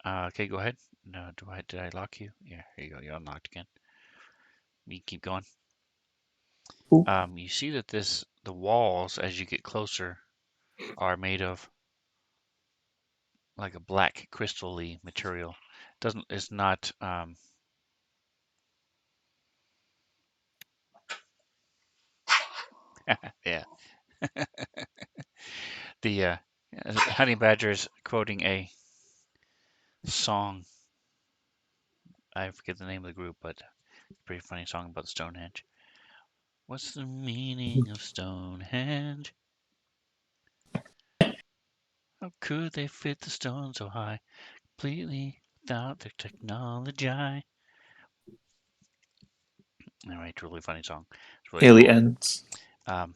Okay, go ahead. No, did I lock you? Yeah, here you go. You're unlocked again. You keep going. Cool. You see that the walls, as you get closer, are made of like a black crystal-y material. It's not yeah. The honey badger is quoting a song. I forget the name of the group, but it's a pretty funny song about Stonehenge. What's the meaning of Stonehenge? How could they fit the stone so high, completely without their technology? All right, it's a really funny song. It's really cool. Aliens. Um,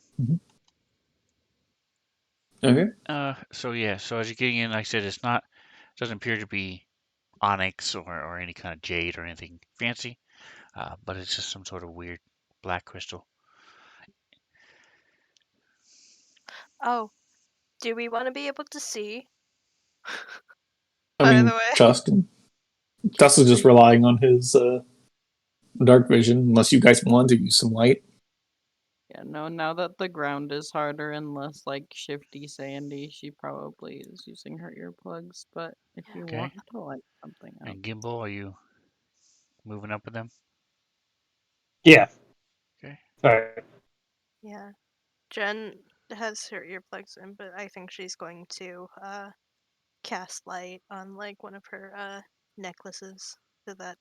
Okay. so yeah, so as you're getting in, like I said, doesn't appear to be onyx or any kind of jade or anything fancy, but it's just some sort of weird black crystal. Oh, do we want to be able to see? I By the mean, way, Tusk is just relying on his dark vision, unless you guys want to use some light. Yeah, no, now that the ground is harder and less like shifty sandy, she probably is using her earplugs. But if you Okay. want to light something up, And Gimbal, are you moving up with them? Yeah. Okay. All right. yeah. Jen has her earplugs in, but I think she's going to cast light on like one of her necklaces so that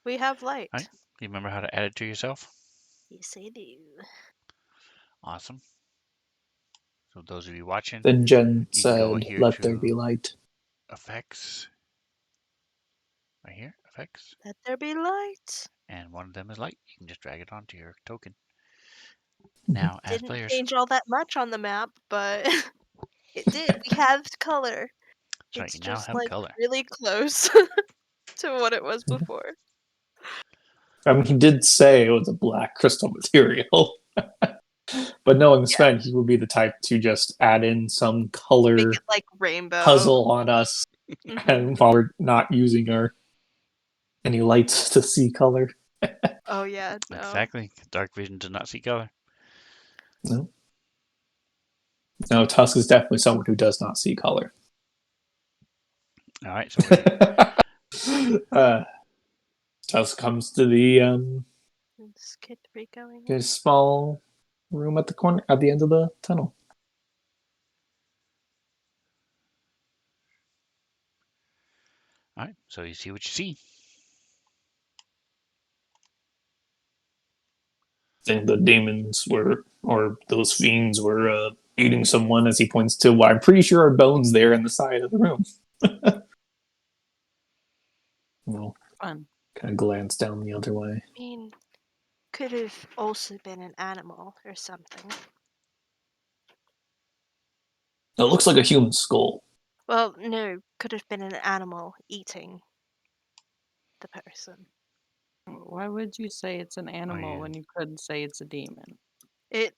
we have light. All right. Do you remember how to add it to yourself? Yes, I do. Awesome. So those of you watching, Then Jen you can go said, here "Let there to be light." effects. Right here, effects. Let there be light. And one of them is light. You can just drag it onto your token. Now, as Didn't players, change all that much on the map, but it did. We have color. so It's you now just have like color. really close to what it was before. I mean, he did say it was a black crystal material, but knowing Yeah. Sven, he would be the type to just add in some Make color it like rainbow. puzzle on us, Mhm. and while we're not using our any lights to see color. Oh yeah, no. Exactly. Dark vision does not see color. No, no, Tusk is definitely someone who does not see color. All right. So what do you? Tusk comes to the Is Kid 3 going in? his small room at the corner at the end of the tunnel. All right. So you see what you see. I think the demons were, or those fiends were, eating someone as he points to what I'm pretty sure are bones there in the side of the room. Well, fun. kind of glance down the other way. I mean, could have also been an animal or something. It looks like a human skull. Well, no, could have been an animal eating the person. Why would you say it's an animal when you could say it's a demon? It.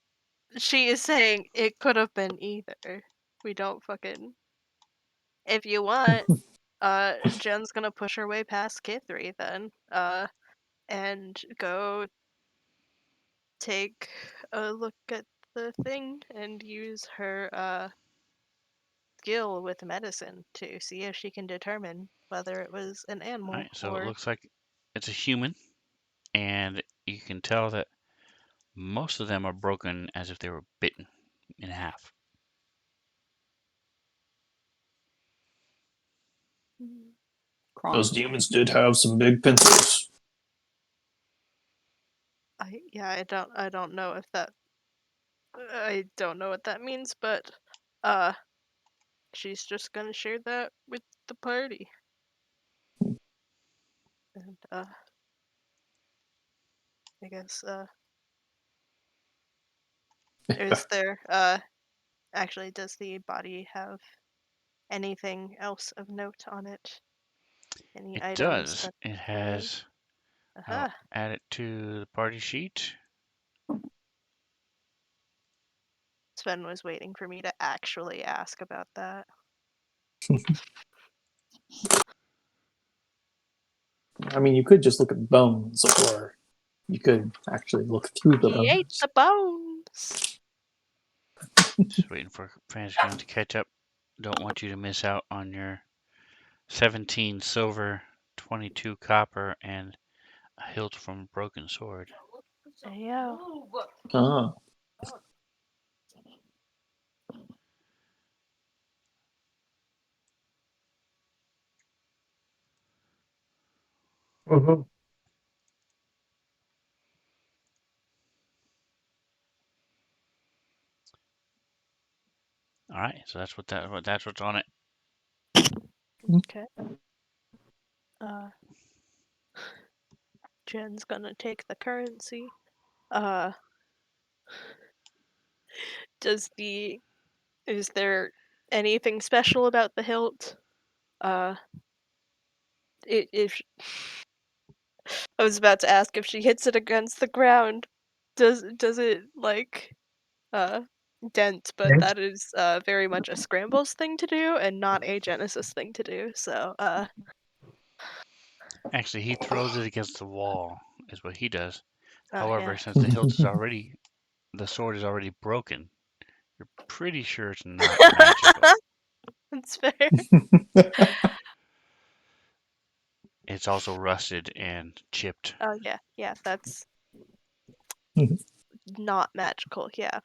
She is saying it could have been either. We don't fucking. If you want, Jen's gonna push her way past K3 then, and go take a look at the thing and use her skill with medicine to see if she can determine whether it was an All animal right. So it or. looks like it's a human, and you can tell that most of them are broken as if they were bitten in half. Those Kronk. demons did have some big pincers. I don't know if that I don't know what that means, but she's just gonna share that with the party. And I guess is there actually does the body have anything else of note on it? Any It items does. that It really has. I'll aha. add it to the party sheet. Sven was waiting for me to actually ask about that. I mean, you could just look at bones, or you could actually look through the He ate bones. the bones. Just waiting for Fantasy Ground to catch up. Don't want you to miss out on your 17 silver, 22 copper, and a hilt from a broken sword. Yeah. Ah, Woohoo. All right, so that's what's on it. Okay. Jen's gonna take the currency. Uh, does the is there anything special about the hilt? Uh, if I was about to ask if she hits it against the ground, does it like uh dent? But Yes. that is very much a Scrambles thing to do and not a Genesis thing to do. So Actually, he throws it against the wall, is what he does. yeah, However, since the sword is already broken, you're pretty sure it's not magical. that's fair. It's also rusted and chipped. Oh yeah, that's not magical. Yeah.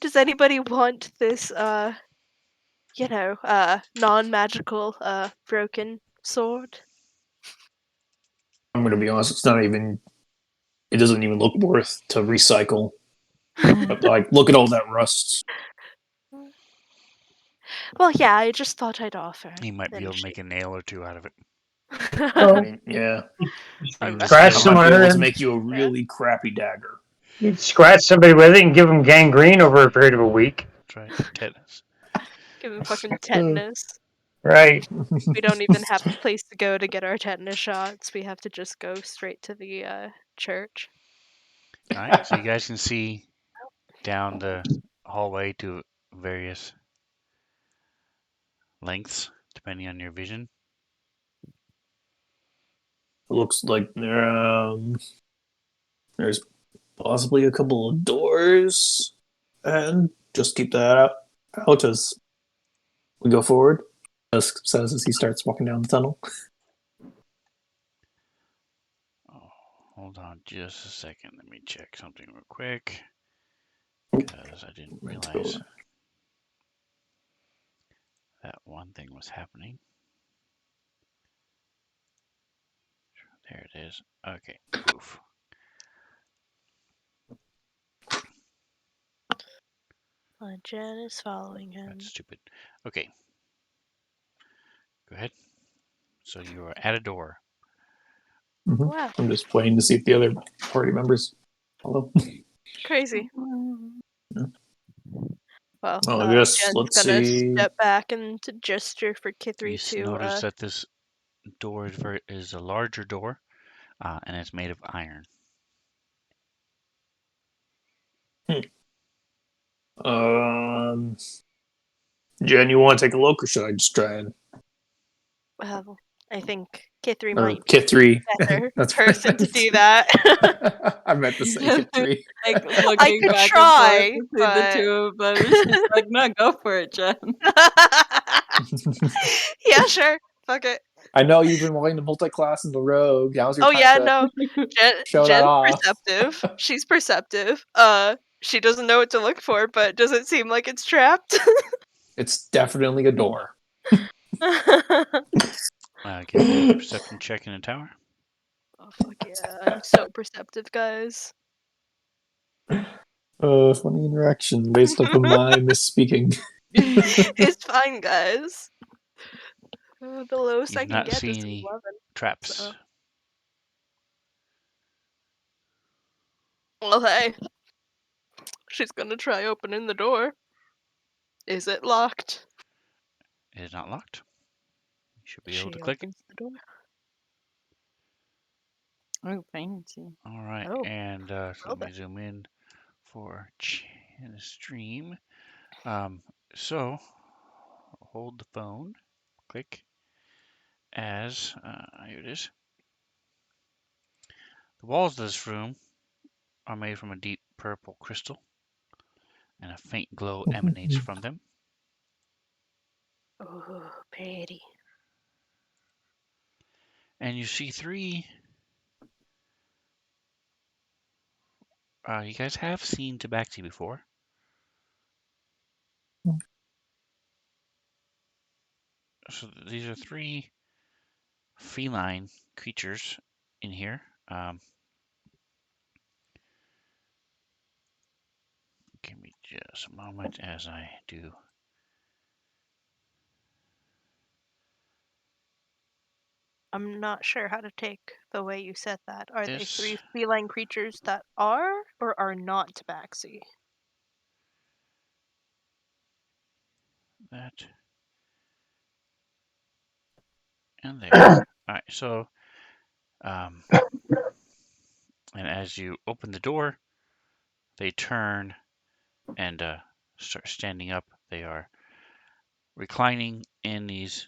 Does anybody want this non-magical broken sword? I'm gonna be honest. It's not even. It doesn't even look worth to recycle. But like, look at all that rust. Well, yeah, I just thought I'd offer. He might be And able to make a nail or two out of it. I Well, mean, yeah, I mean, I'm the scratch I skill. might some be able under to it. make you a yeah. really crappy dagger. You'd scratch somebody with it and give them gangrene over a period of a week. That's right, tetanus. Give him fucking tetanus. Right. We don't even have a place to go to get our tetanus shots. We have to just go straight to the church. All right, so you guys can see down the hallway to various lengths, depending on your vision. Looks like there's possibly a couple of doors, and just keep that out as we go forward. Dusk says as he starts walking down the tunnel. Oh, hold on just a second. Let me check something real quick because I didn't Let's go. realize that one thing was happening. There it is. Okay, poof. Jen is following him. That's stupid. Okay, go ahead. So you are at a door. Mm-hmm. Wow, I'm just waiting to see if the other party members follow. crazy. Yeah. Well, Oh, I guess Jen's let's gonna see. step back and to gesture for You Kithri to notice that this door is a larger door, and it's made of iron. Um, Jen, you want to take a look, or should I just try and well, I think Kithri or might be Kit three? the better That's person to do that. I meant to say Kit three. Like I looking could back and forth try, between the but two of them. She's like, no, go for it, Jen. yeah, sure. Fuck it. I know you've been wanting to multi-class in the rogue. Now's your Oh time yeah, to no. show that Jen's off. perceptive. She's perceptive. She doesn't know what to look for, but does it seem like it's trapped? It's definitely a door. Give me a perception check in the tower. Oh fuck yeah! I'm so perceptive, guys. Funny interaction based off of my misspeaking. It's fine, guys. The lowest I You've can not get is seen any 11. traps. So, well, hey, she's gonna try opening the door. Is it locked? It is not locked. You should be able to She click it. opens the door. Oh, fancy. All right, Oh, and so well let me zoom in for the stream. So hold the phone, click as here it is. The walls of this room are made from a deep purple crystal, and a faint glow emanates from them. Oh, pretty. And you see three. You guys have seen Tabaxi before. So these are three feline creatures in here. Give me just a moment as I do I'm not sure how to take the way you said that. Are they this, three feline creatures that are or are not tabaxi? that, and there. All right, so, and as you open the door, they turn and start standing up. They are reclining in these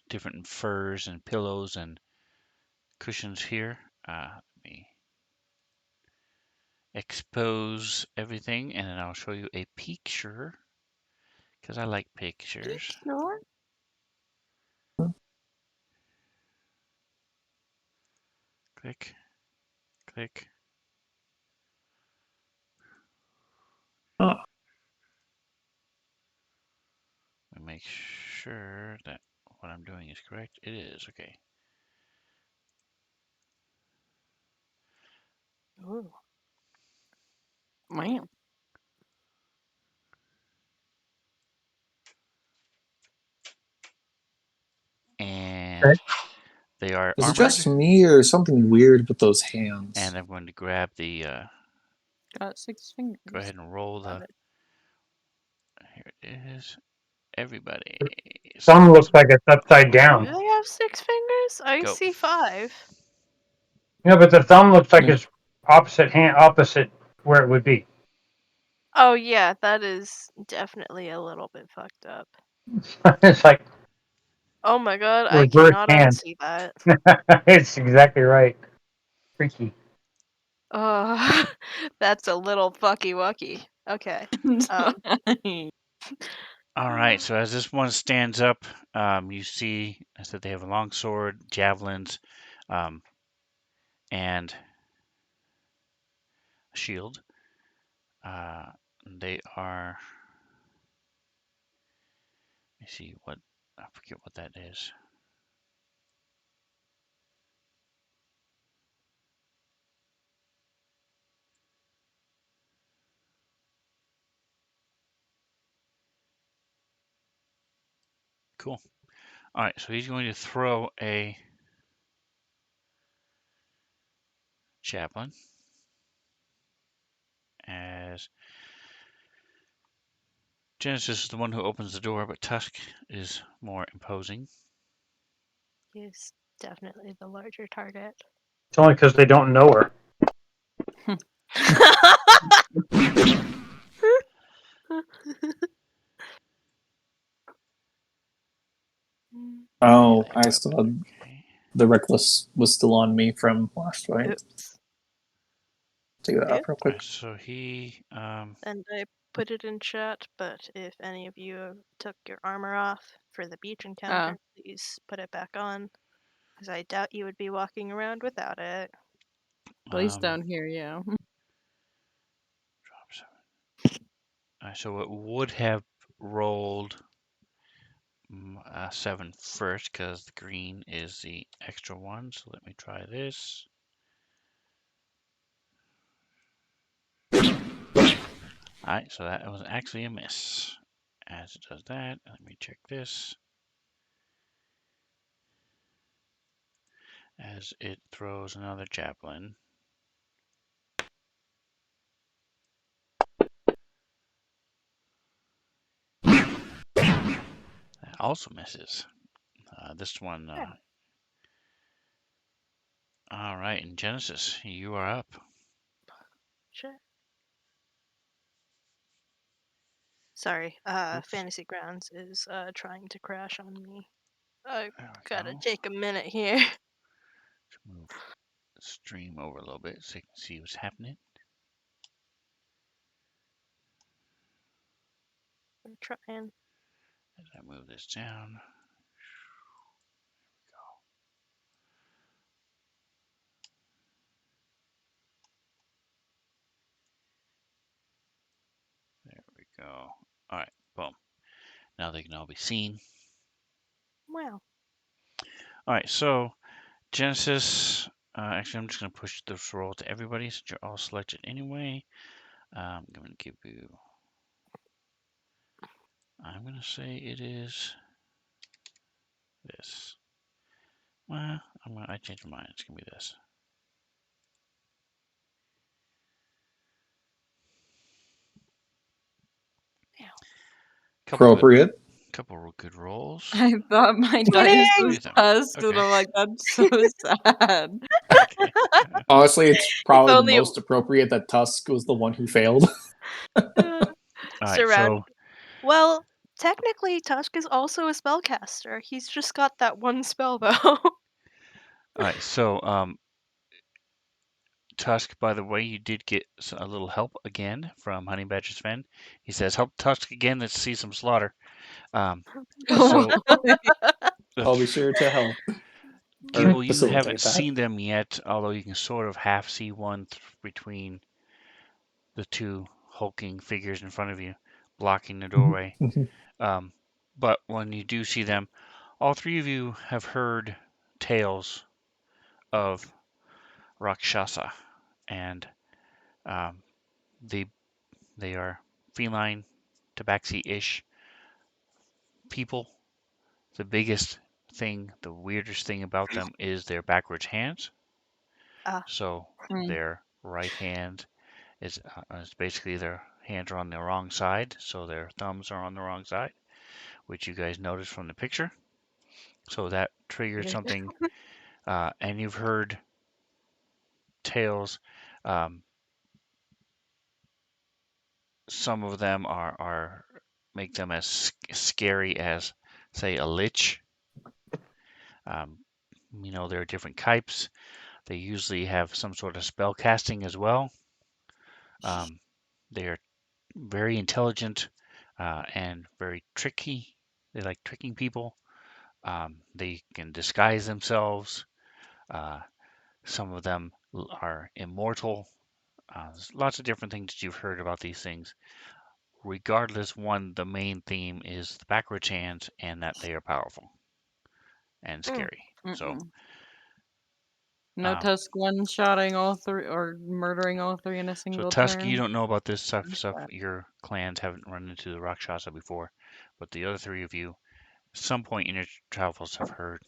different furs and pillows and cushions here. Let me expose everything, and then I'll show you a picture because I like pictures. Sure. Click, click. Oh, Let me make sure that what I'm doing is correct. It is okay. Ooh. Man. And they are is it armored, just me or something weird with those and hands? I'm going to grab the. Got 6 fingers. Go ahead and roll Love the. it. Here it is. Everybody, Thumb looks like it's upside Do down. they have 6 fingers? I go. see 5. Yeah, but the thumb looks like Yeah. it's opposite where it would be. Oh yeah, that is definitely a little bit fucked up. It's like Oh my god, I reverse cannot hand. unsee that. It's exactly right. Freaky. That's a little fucky wucky. Okay. Um, All right. So as this one stands up, you see I said they have a long sword, javelins, and a shield. They are. Let me see what I forget what that is. Cool. All right. So he's going to throw a javelin as Genesis is the one who opens the door, but Tusk is more imposing. he's definitely the larger target. It's only because they don't know her. Oh, Melee I still weapon. had Okay. the reckless was still on me from last fight. Oops. Take that off real quick. So he And I put it in chat, but if any of you took your armor off for the beach encounter, please put it back on. Because I doubt you would be walking around without it. At least down here, yeah. drop 7. So it would have rolled 7 first because the green is the extra one. So let me try this. Alright, so that was actually a miss. As it does that, let me check this. As it throws another javelin. That also misses. This one. Yeah. All right, in Genesis, you are up. Sure. Sorry, Oops. Fantasy Grounds is trying to crash on me. I There we gotta go. take a minute here. Let's move the stream over a little bit so you can see what's happening. I'm trying. As I move this down. There we go. All right, boom. Now they can all be seen. Wow. All right, so Genesis. Actually, I'm just going to push this roll to everybody since you're all selected anyway. I'm going to give you. I'm going to say it is this. Well, I changed my mind. It's going to be this. Appropriate. Couple of good rolls. I thought my Kidding! dice Three was of them. cussed, and Okay. I'm like, that's so sad. Okay. Honestly, it's If probably the only it most appropriate that Tusk was the one who failed. All right, surround. so Well, technically, Tusk is also a spellcaster. He's just got that one spell though. Tusk, by the way, you did get a little help again from Honey Badger Sven. He says, "Help Tusk again. Let's see some slaughter." Um, so the I'll be sure to help or Gimbal, you haven't facilitate that. seen them yet, although you can sort of half see one between the two hulking figures in front of you, blocking the doorway. Um, but when you do see them, all three of you have heard tales of Rakshasa, and um, they they are feline, tabaxi-ish people. The biggest thing, the weirdest thing about them is their backwards hands. Ah, So Mm. their right hand is basically their hands are on the wrong side, so their thumbs are on the wrong side, which you guys noticed from the picture. So that triggered weird. something, and you've heard tales. Um, some of them are make them as scary as, say, a lich. Um, there are different types. They usually have some sort of spell casting as well. They are very intelligent and very tricky. They like tricking people. They can disguise themselves. Uh, some of them are immortal. There's lots of different things that you've heard about these things. Regardless, the main theme is the backwards hands and that they are powerful and Mm. scary. So, Mm-mm. No um, Tusk one-shotting all three or murdering all three in a so single Tusk, you turn. don't know about this stuff. I'm sad. Your clans haven't run into the Rakshasa before, but the other three of you, some point in your travels, have heard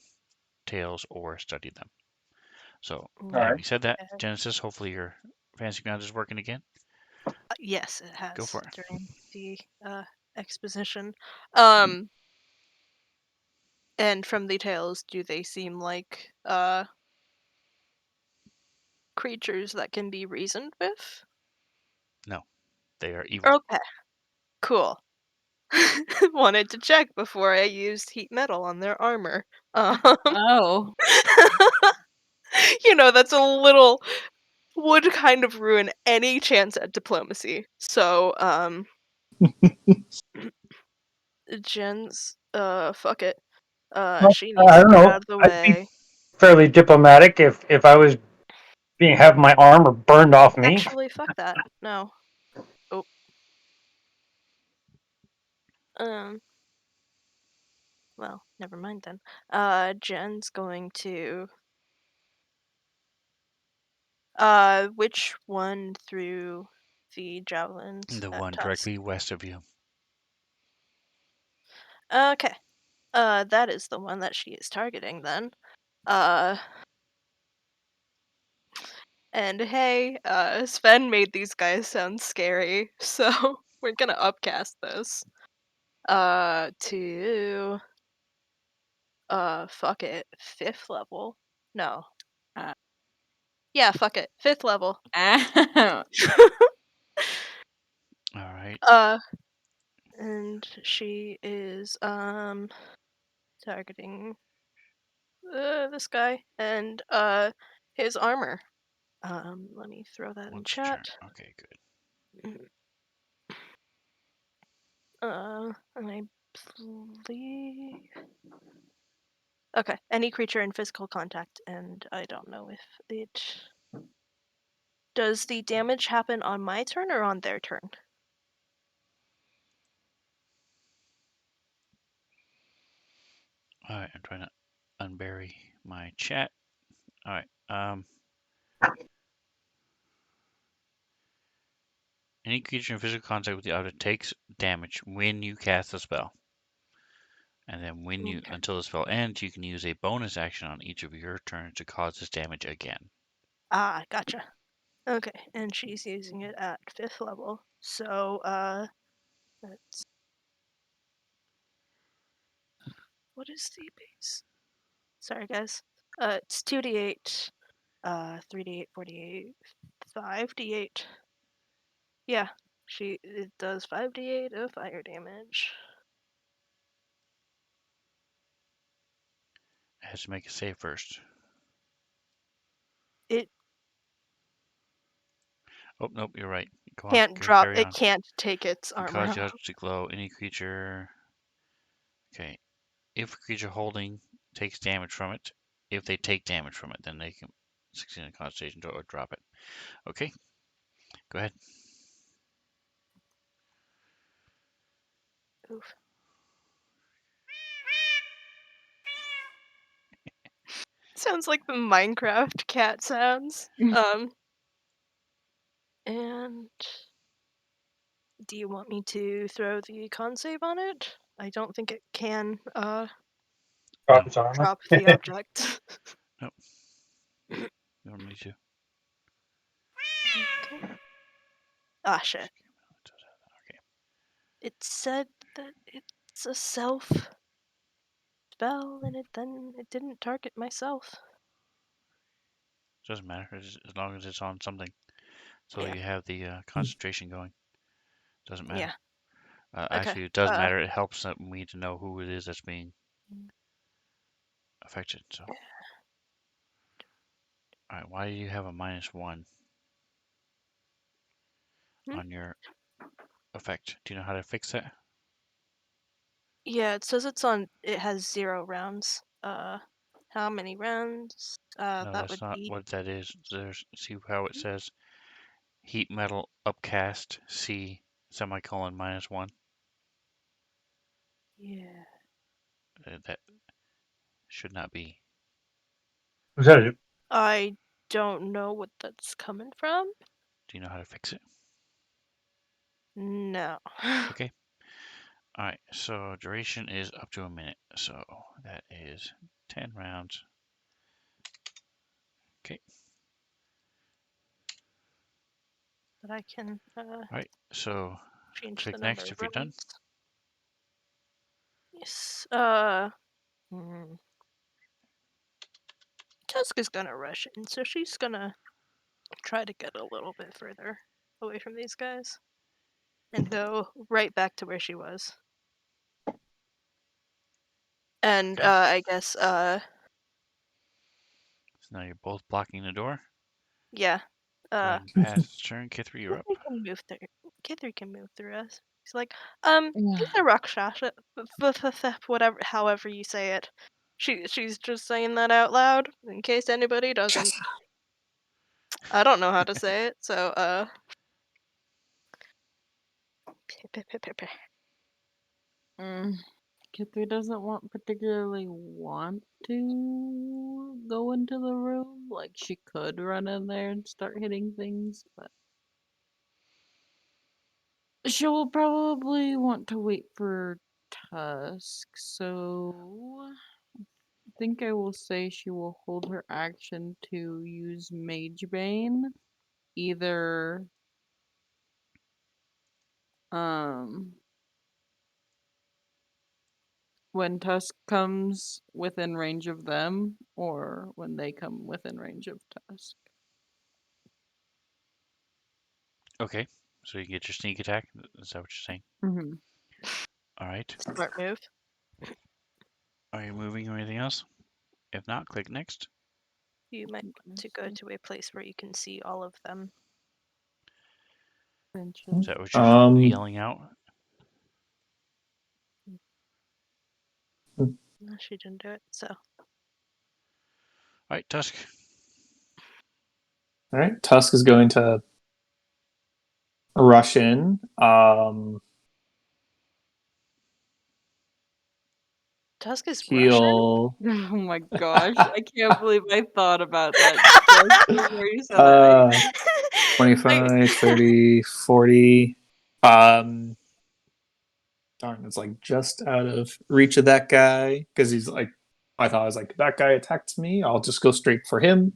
tales or studied them. So, Mm, All right. having said that, okay. Genesis, hopefully your fancy grounds is working again. Yes, it Go has for it. during the exposition. Mm. And from the tales, do they seem like creatures that can be reasoned with? No, they are evil. Okay, cool. Wanted to check before I used heat metal on their armor. Oh. That's a little would kind of ruin any chance at diplomacy. So, Jen's, fuck it. Well, She I needs to don't get know. out of the I'd be way. fairly diplomatic if I was being have my armor burned off me. Actually, fuck that. No. Oh. Um. Well, never mind then. Jen's going to. Which one threw the javelins The at one Tusk. directly west of you. Okay. That is the one that she is targeting then. And hey, Sven made these guys sound scary, so we're gonna upcast this. To fuck it, 5th level. No. Uh. Yeah, fuck it, 5th level. Ow. All right. And she is targeting this guy and his armor. Let me throw that in Once a turn. chat. Okay, good. And I believe. Okay, any creature in physical contact, and I don't know if it. Does the damage happen on my turn or on their turn? All right, I'm trying to unbury my chat. All right. Any creature in physical contact with the object takes damage when you cast the spell. And then when you Okay. until the spell ends, you can use a bonus action on each of your turns to cause this damage again. Ah, gotcha. Okay, and she's using it at 5th level. So, that's. What is the base? Sorry, guys. It's 2d8, 3d8, 4d8, 5d8. Yeah, it does 5d8 of fire damage. It has to make a save first. It Oh, nope, you're right. Go on. can't Okay, drop. carry It on. can't take its And armor cause the off. object to glow. Any creature. Okay. If a creature holding takes damage from it, if they take damage from it, then they can succeed in a concentration or drop it. Okay. Go ahead. Oof. Sounds like the Minecraft cat sounds. And do you want me to throw the con save on it? I don't think it can Drop No. its armor. drop the object. Nope. You don't need to. Okay. Ah, shit. Okay. It said that it's a self spell, and it didn't target myself. Doesn't matter as long as it's on something. So Yeah. you have the concentration going. Doesn't matter. Yeah. Okay. Actually, it does matter. It helps me to know who it is that's being affected. So, all right. Why do you have a -1 Hmm? on your effect? Do you know how to fix that? Yeah, it says it has 0 rounds. How many rounds? No, That that's would not be. what that is. See how it says heat metal upcast C semicolon -1. Yeah. That should not be. Was that it? I don't know what that's coming from. Do you know how to fix it? No. Okay. All right. So duration is up to a minute. So that is 10 rounds. Okay. But I can All right. So change the click number next of if you're done. rounds. Yes. Tusk is gonna rush in, so she's gonna try to get a little bit further away from these guys and go right back to where she was. And Okay. I guess So now you're both blocking the door. yeah. Go ahead and pass turn. Kithri, you're up. Kithri can move through. Kithri can move through us. He's like, Yeah. he's a Rakshasa, whatever, however you say it. She's just saying that out loud in case anybody doesn't. I don't know how to say it, so Mm. Kithri doesn't particularly want to go into the room. Like she could run in there and start hitting things, but She'll probably want to wait for Tusk, so I think I will say she will hold her action to use Mage Bane, either um when Tusk comes within range of them, or when they come within range of Tusk. Okay, so you get your sneak attack. Is that what you're saying? Mm-hmm. All right. Smart move. Are you moving or anything else? If not, click next. You might want to go to a place where you can see all of them. Is that what you're yelling out? No, she didn't do it, so. All right, Tusk. All right, Tusk is going to rush in. Tusk is Russian? He'll Oh my gosh, I can't believe I thought about that just before you said that. 25, 30, 40. Darn, it's like just out of reach of that guy because he's like, I thought I was like, that guy attacked me. I'll just go straight for him.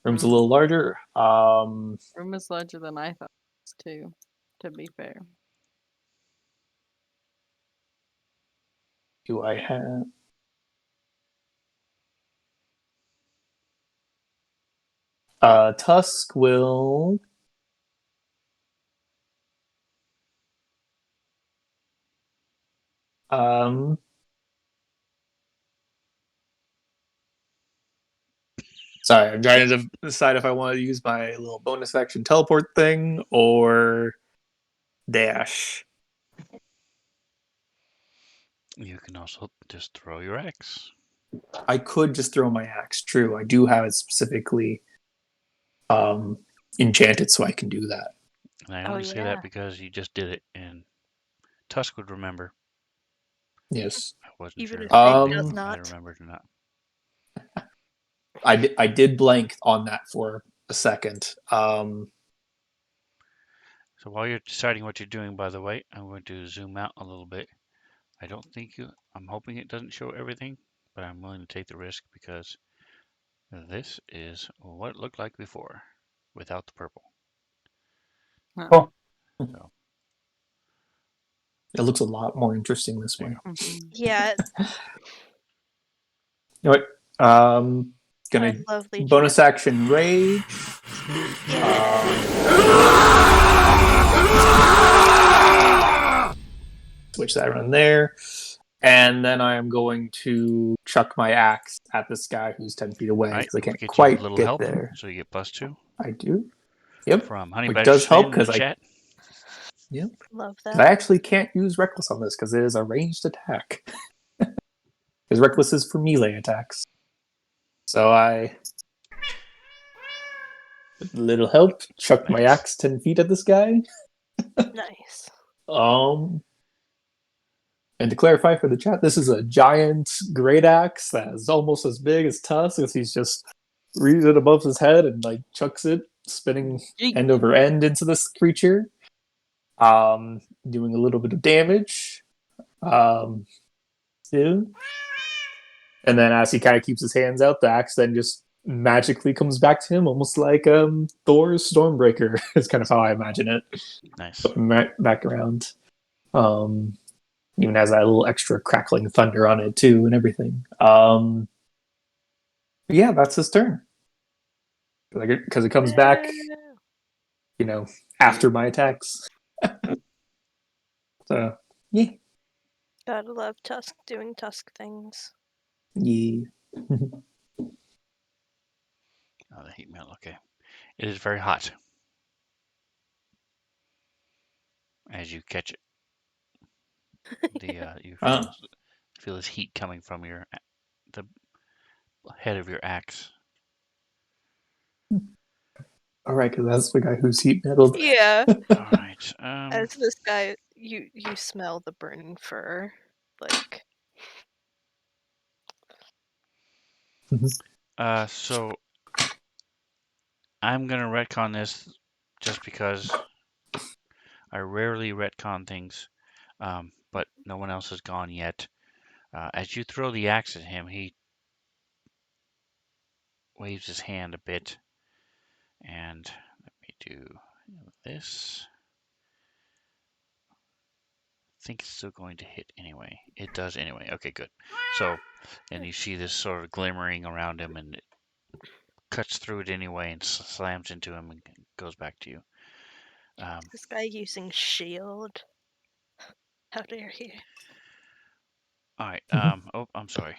Room's a little larger. Room is larger than I thought it was too, to be fair. Do I have? Tusk will. Um, Sorry, I'm trying to decide if I want to use my little bonus action teleport thing or dash. You can also just throw your axe. I could just throw my axe. True, I do have it specifically enchanted, so I can do that. And I Oh, only say yeah. that because you just did it, and Tusk would remember. Yes. I wasn't Even sure if if Fate you does Um, had not. remembered or not. I did blank on that for a second. So while you're deciding what you're doing, by the way, I'm going to zoom out a little bit. I don't think you. I'm hoping it doesn't show everything, but I'm willing to take the risk because this is what it looked like before, without the purple. Oh, So It looks a lot more interesting this there way. you Mm-hmm. Yeah, You know what? I Gonna love Leech bonus action rage. Switch that around there. And then I am going to chuck my axe at this guy who's 10 feet away All right, because I don't can't forget you have a quite little get help, there. so you get +2 I do. Yep. from Honey Which Badger does help Stan in the because I chat. Love I that. actually can't use reckless on this because it is a ranged attack. Because reckless is for melee attacks. So I, with a little help, chuck my Nice. axe 10 feet at this guy. Nice. And to clarify for the chat, this is a giant great axe that is almost as big as Tusk, as he's just reads it above his head and like chucks it, spinning Yeet. end over end into this creature. Doing a little bit of damage. Too. And then as he kind of keeps his hands out, the axe then just magically comes back to him, almost like Thor's Stormbreaker is kind of how I imagine it. Nice. Back around. Even has that little extra crackling thunder on it too, and everything. Yeah, that's his turn because it comes back, after my attacks. So yeah, Gotta love Tusk doing Tusk things. yeah. Oh, the heat metal. Okay, it is very hot as you catch it. You feel this heat coming from the head of your axe. All right, because that's the guy who's heat metal. Yeah. All right. As this guy, you smell the burning fur, like. So I'm gonna retcon this just because I rarely retcon things, but no one else has gone yet. As you throw the axe at him, he waves his hand a bit, and let me do this. I think it's still going to hit anyway. It does anyway. Okay, good. So, and you see this sort of glimmering around him, and it cuts through it anyway and slams into him and goes back to you. This guy using shield. How dare he? All right. Oh, I'm sorry.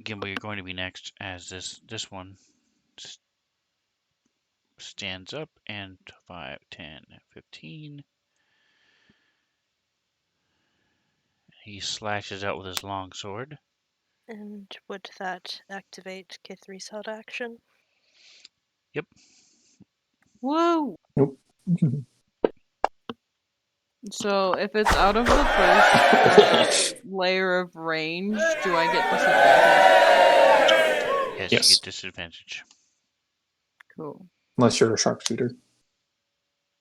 Gimbal, you're going to be next, as this one stands up and 5, 10, 15. He slashes out with his long sword. And would that activate Kithri's held action? Yep. Woo! Nope. So if it's out of the first layer of range, do I get disadvantage? Yes, Yes. you get disadvantage. Cool. Unless you're a sharpshooter.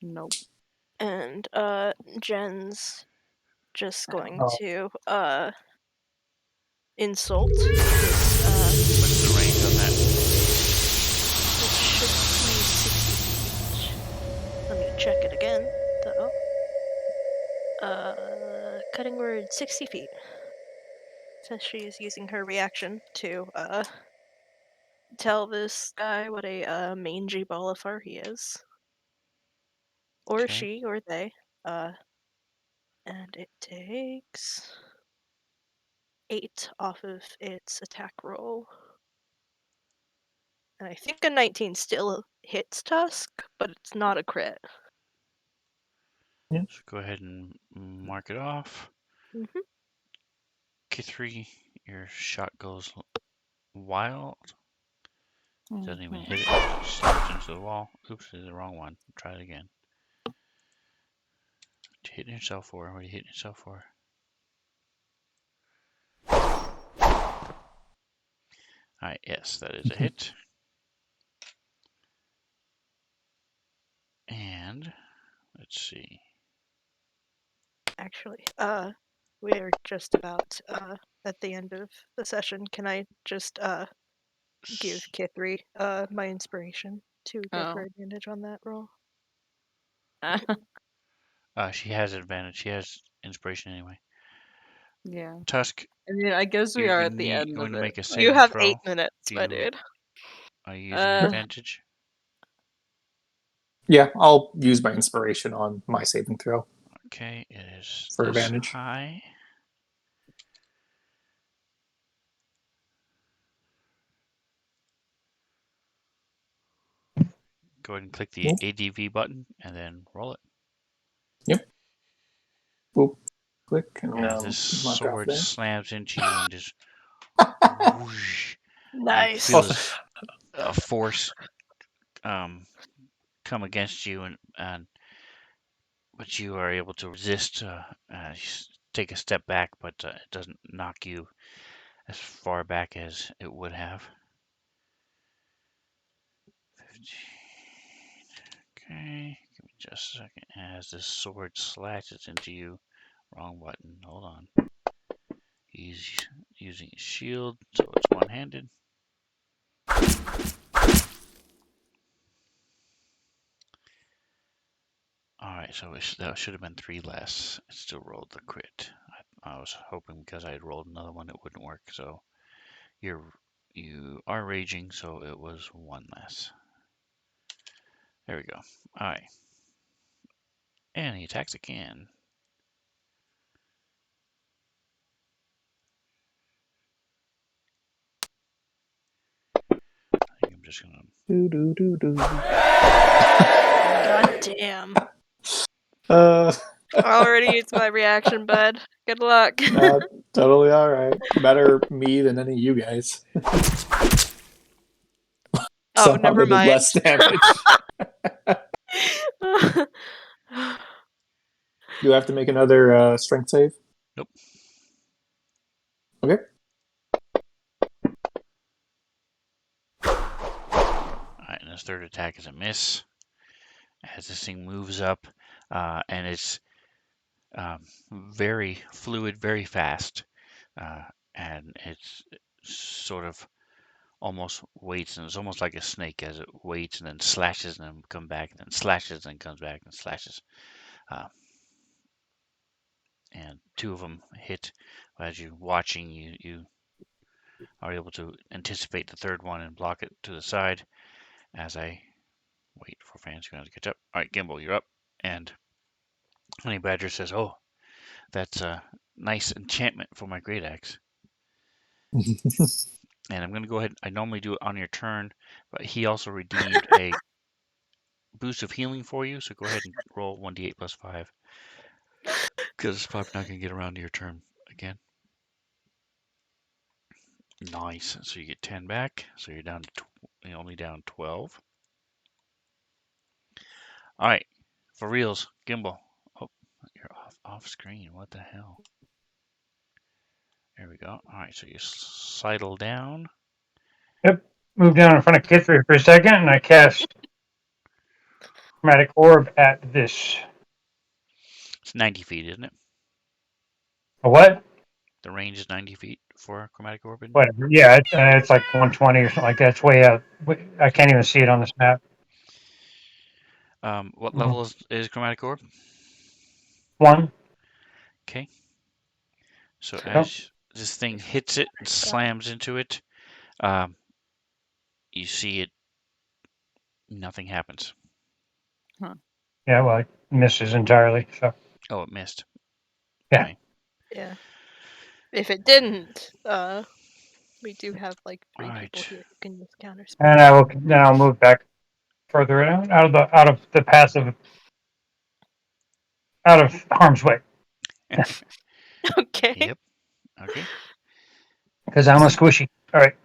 Nope. And Jen's just going Oh. to insult this What's the range on that? it should be 60 feet. Let me check it again, though. Cutting word 60 feet. Since she is using her reaction to tell this guy what a mangy ball of fur he is. Or Okay. she, or they. And it takes 8 off of its attack roll. And I think a 19 still hits Tusk, but it's not a crit. So go ahead and mark it off. Mm-hmm. K3, your shot goes wild. Doesn't even hit it. Slams into the wall. Oops, this is the wrong one. Try it again. What are you hitting yourself for? What are you hitting yourself for? Alright, yes, that is a hit. And let's see. Actually, we're just about at the end of the session. Can I just give Kithri my inspiration to give her Oh. advantage on that roll? She has advantage. She has inspiration anyway. Yeah. Tusk, I mean, I guess we are at the end going of to it. make a You saving have throw. 8 minutes, Do my you dude. are you using your advantage? Yeah, I'll use my inspiration on my saving throw Okay, it is for this advantage. high. Go ahead and click the ADV button and then roll it. Yep. Boop. Click. And As this mark off sword there. slams into you and just whoosh, you Nice. feel this force come against you, and but you are able to resist. You take a step back, but it doesn't knock you as far back as it would have. 15. Okay, give me just a second. As this sword slashes into you, wrong button. Hold on. He's using his shield, so it's one-handed. Alright, so that should have been 3 less. It still rolled the crit. I was hoping because I had rolled another one it wouldn't work, so you are raging, so it was 1 less. There we go. Alright. And he attacks again. I think I'm just gonna... God damn. Uh, I already used my reaction, bud. Good luck. totally all right. Better me than any of you guys. Oh, Somehow never they did mind. less damage. Do I have to make another strength save? Nope. Okay. Alright, and his third attack is a miss. As this thing moves up, and it's very fluid, very fast, uh, and it's sort of almost waits, and it's almost like a snake as it waits and then slashes and then come back and then slashes and comes back and slashes. Uh, and two of them hit. As you're watching, you are able to anticipate the third one and block it to the side as I wait for fans to catch up. All right, Gimbal, you're up. And Honey Badger says, "Oh, that's a nice enchantment for my great axe." And I'm going to go ahead. I normally do it on your turn, but he also redeemed a boost of healing for you. So go ahead and roll 1d8 plus 5 because it's probably not going to get around to your turn again. Nice. So you get 10 back. So you're down to you're only down 12. All right, for reals, Gimbal. Oh, you're off screen. What the hell? There we go. All right, so you sidle down. Yep. Move down in front of Kithri for a second, and I cast Chromatic Orb at this. It's 90 feet, isn't it? A what? The range is 90 feet for chromatic orb, isn't it? Whatever. Yeah, it's like 120 or something like that. It's way out. I can't even see it on this map. What level is chromatic orb? 1. Okay. So Yep. as this thing hits it and slams into it, um, you see it. Nothing happens. Yeah, well, it misses entirely. So Oh, it missed. Yeah. Okay. Yeah. If it didn't, we do have like All 3 people right. here who can use counter And spells. I'll move back further out of the passive, out of harm's way, Okay. Yep. Okay. because I'm a squishy. All right.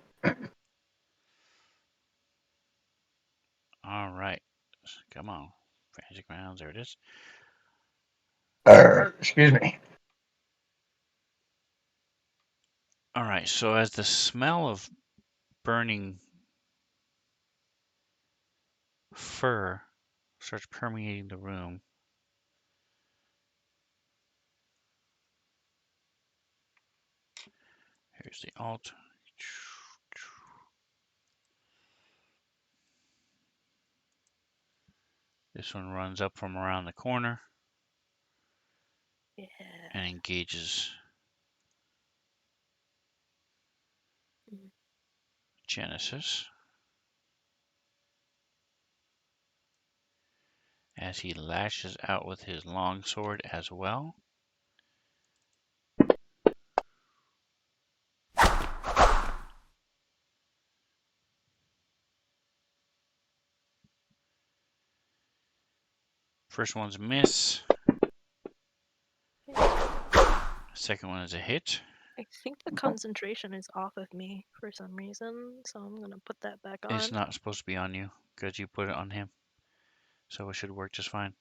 All right. Come on. Magic rounds. There it is. Excuse me. All right. So as the smell of burning fur starts permeating the room, here's the alt. This one runs up from around the corner Yeah. and engages Genesis as he lashes out with his longsword as well. First one's a miss. Second one is a hit. I think the concentration is off of me for some reason, so I'm gonna put that back on. It's not supposed to be on you because you put it on him. So it should work just fine.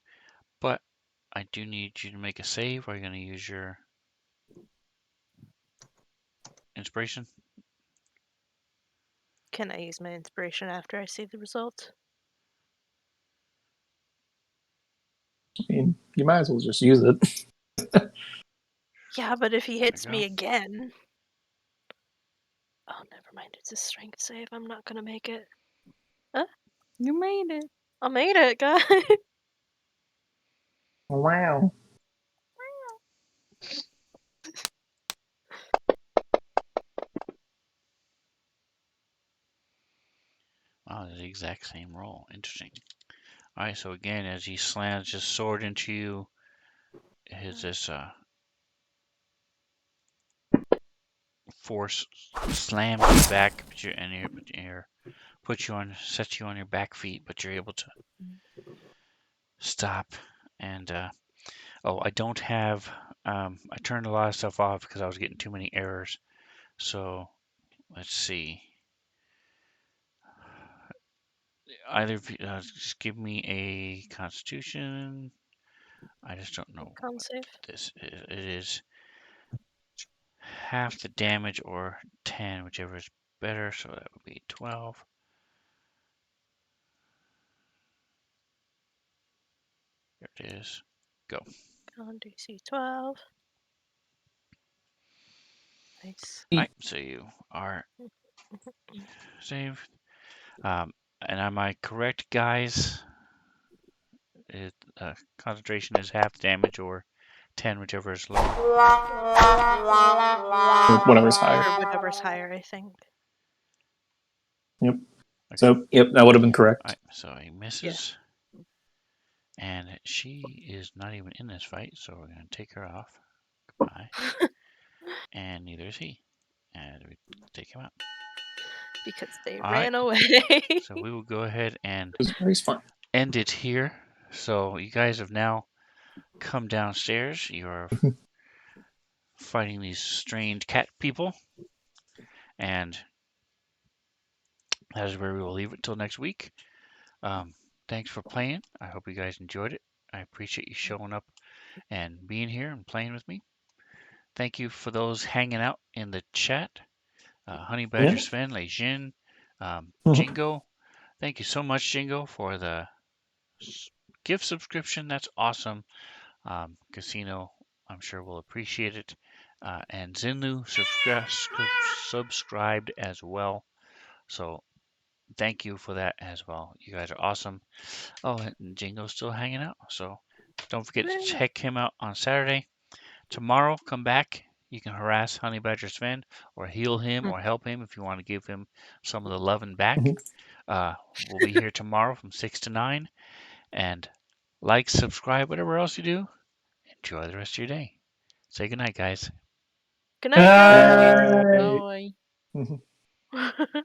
But I do need you to make a save. Are you going to use your inspiration? Can I use my inspiration after I see the result? I mean, you might as well just use it. Yeah, but if he hits go. me again. Oh, never mind. It's a strength save. I'm not gonna make it. Huh? You made it. I made it, guys. Wow. Wow, the exact same roll. Interesting. All right, so again, as he slams his sword into you, his this force slams you back, but you're and puts you on, sets you on your back feet, but you're able to stop. And oh, I don't have. I turned a lot of stuff off because I was getting too many errors. So let's see. Either of you, just give me a Constitution. I just don't know Con what save. this is. It is half the damage or 10, whichever is better. So that would be 12. There it is. Go. On DC 12. Nice. All right, so you are saved. And am I correct, guys? It, concentration is half damage or 10, whichever is lower. Whatever's higher. Or whatever's higher, I think. Yep. Okay. So, yep, that would have been All correct. right, so he misses. And she is not even in this fight, so we're going to take her off. Goodbye. And neither is he. And we take him out. Because they All ran away. So we will go ahead and It was very smart. end it here. So you guys have now come downstairs. You're fighting these strange cat people. And that is where we will leave it till next week. Thanks for playing. I hope you guys enjoyed it. I appreciate you showing up and being here and playing with me. Thank you for those hanging out in the chat. Honey Badger, Yeah. Sven, Lei Jin, Mhm. Jingo. Thank you so much, Jingo, for the gift subscription. That's awesome. Casino, I'm sure will appreciate it. And Zinlu subscribed as well. So thank you for that as well. You guys are awesome. Oh, and Jingo's still hanging out. So don't forget to check him out on Saturday. Tomorrow, come back. You can harass Honey Badger Sven or heal him or help him if you want to give him some of the loving back. We'll be here tomorrow from 6 to 9. And like, subscribe, whatever else you do. Enjoy the rest of your day. Say goodnight, guys. Good night, guys. Bye. Bye.